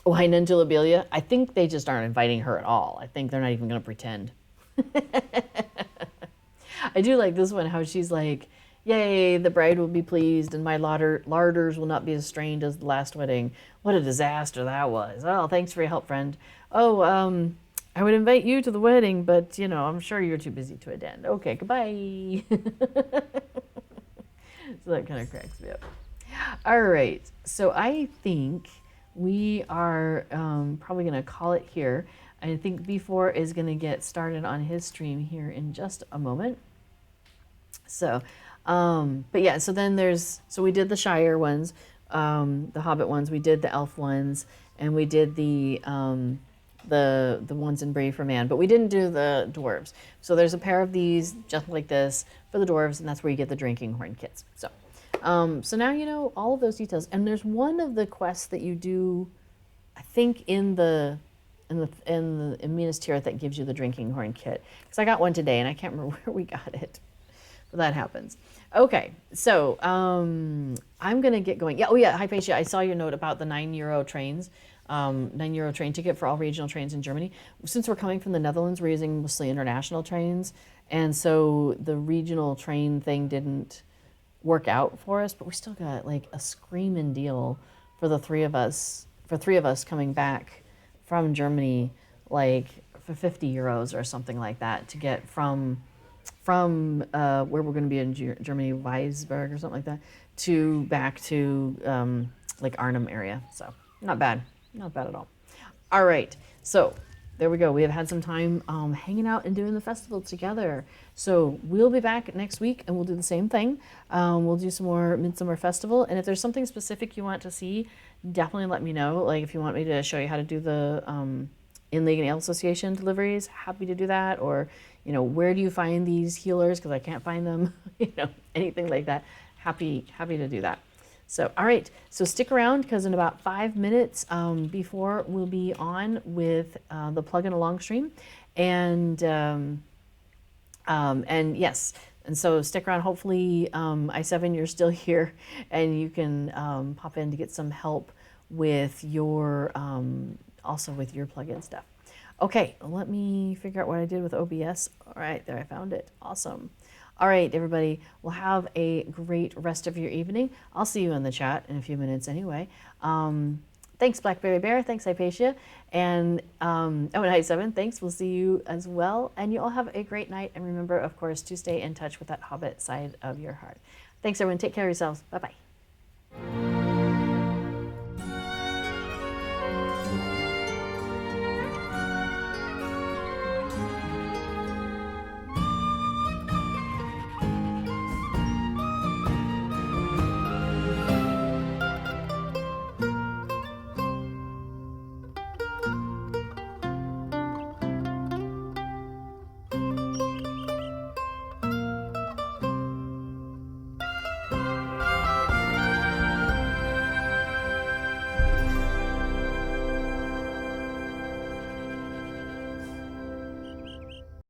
Ohainen to Lobelia. I think they just aren't inviting her at all. I think they're not even going to pretend. I do like this one, how she's like, yay, the bride will be pleased, and my larders will not be as strained as the last wedding. What a disaster that was. Oh, thanks for your help, friend. Oh, I would invite you to the wedding, but, you know, I'm sure you're too busy to attend. Okay, goodbye. So that kind of cracks me up. All right, so I think we are probably going to call it here. I think B4 is going to get started on his stream here in just a moment. So, but yeah, so then so we did the Shire ones, the Hobbit ones, we did the Elf ones, and we did the ones in Bree for Man, but we didn't do the dwarves. So there's a pair of these just like this for the dwarves, and that's where you get the drinking horn kits. So, so now you know all of those details. And there's one of the quests that you do, I think in Minas Tirith that gives you the drinking horn kit. Because I got one today, and I can't remember where we got it. But that happens. Okay, so I'm gonna get going. Yeah, oh yeah, Hypatia, I saw your note about the €9 trains. €9 train ticket for all regional trains in Germany. Since we're coming from the Netherlands, we're using mostly international trains, and so the regional train thing didn't work out for us, but we still got like a screaming deal for the three of us coming back from Germany, like for €50 or something like that, to get from where we're going to be in Germany, Weisberg or something like that, to back to like Arnhem area. So not bad at all. All right, so there we go. We have had some time hanging out and doing the festival together. So we'll be back next week and we'll do the same thing. We'll do some more Midsummer Festival. And if there's something specific you want to see, definitely let me know. Like if you want me to show you how to do the In League and Ale Association deliveries, happy to do that. Or, you know, where do you find these healers? Because I can't find them, you know, anything like that. Happy to do that. So, all right, so stick around because in about 5 minutes before we'll be on with the plug-in along stream. And yes, and so stick around. Hopefully, I7, you're still here and you can pop in to get some help with your, also with your plug-in stuff. Okay, let me figure out what I did with OBS. All right, there, I found it. Awesome. All right, everybody, well, have a great rest of your evening. I'll see you in the chat in a few minutes anyway. Thanks, Blackberry Bear. Thanks, Hypatia. And, and Hi7, thanks. We'll see you as well. And you all have a great night. And remember, of course, to stay in touch with that Hobbit side of your heart. Thanks, everyone. Take care of yourselves. Bye-bye.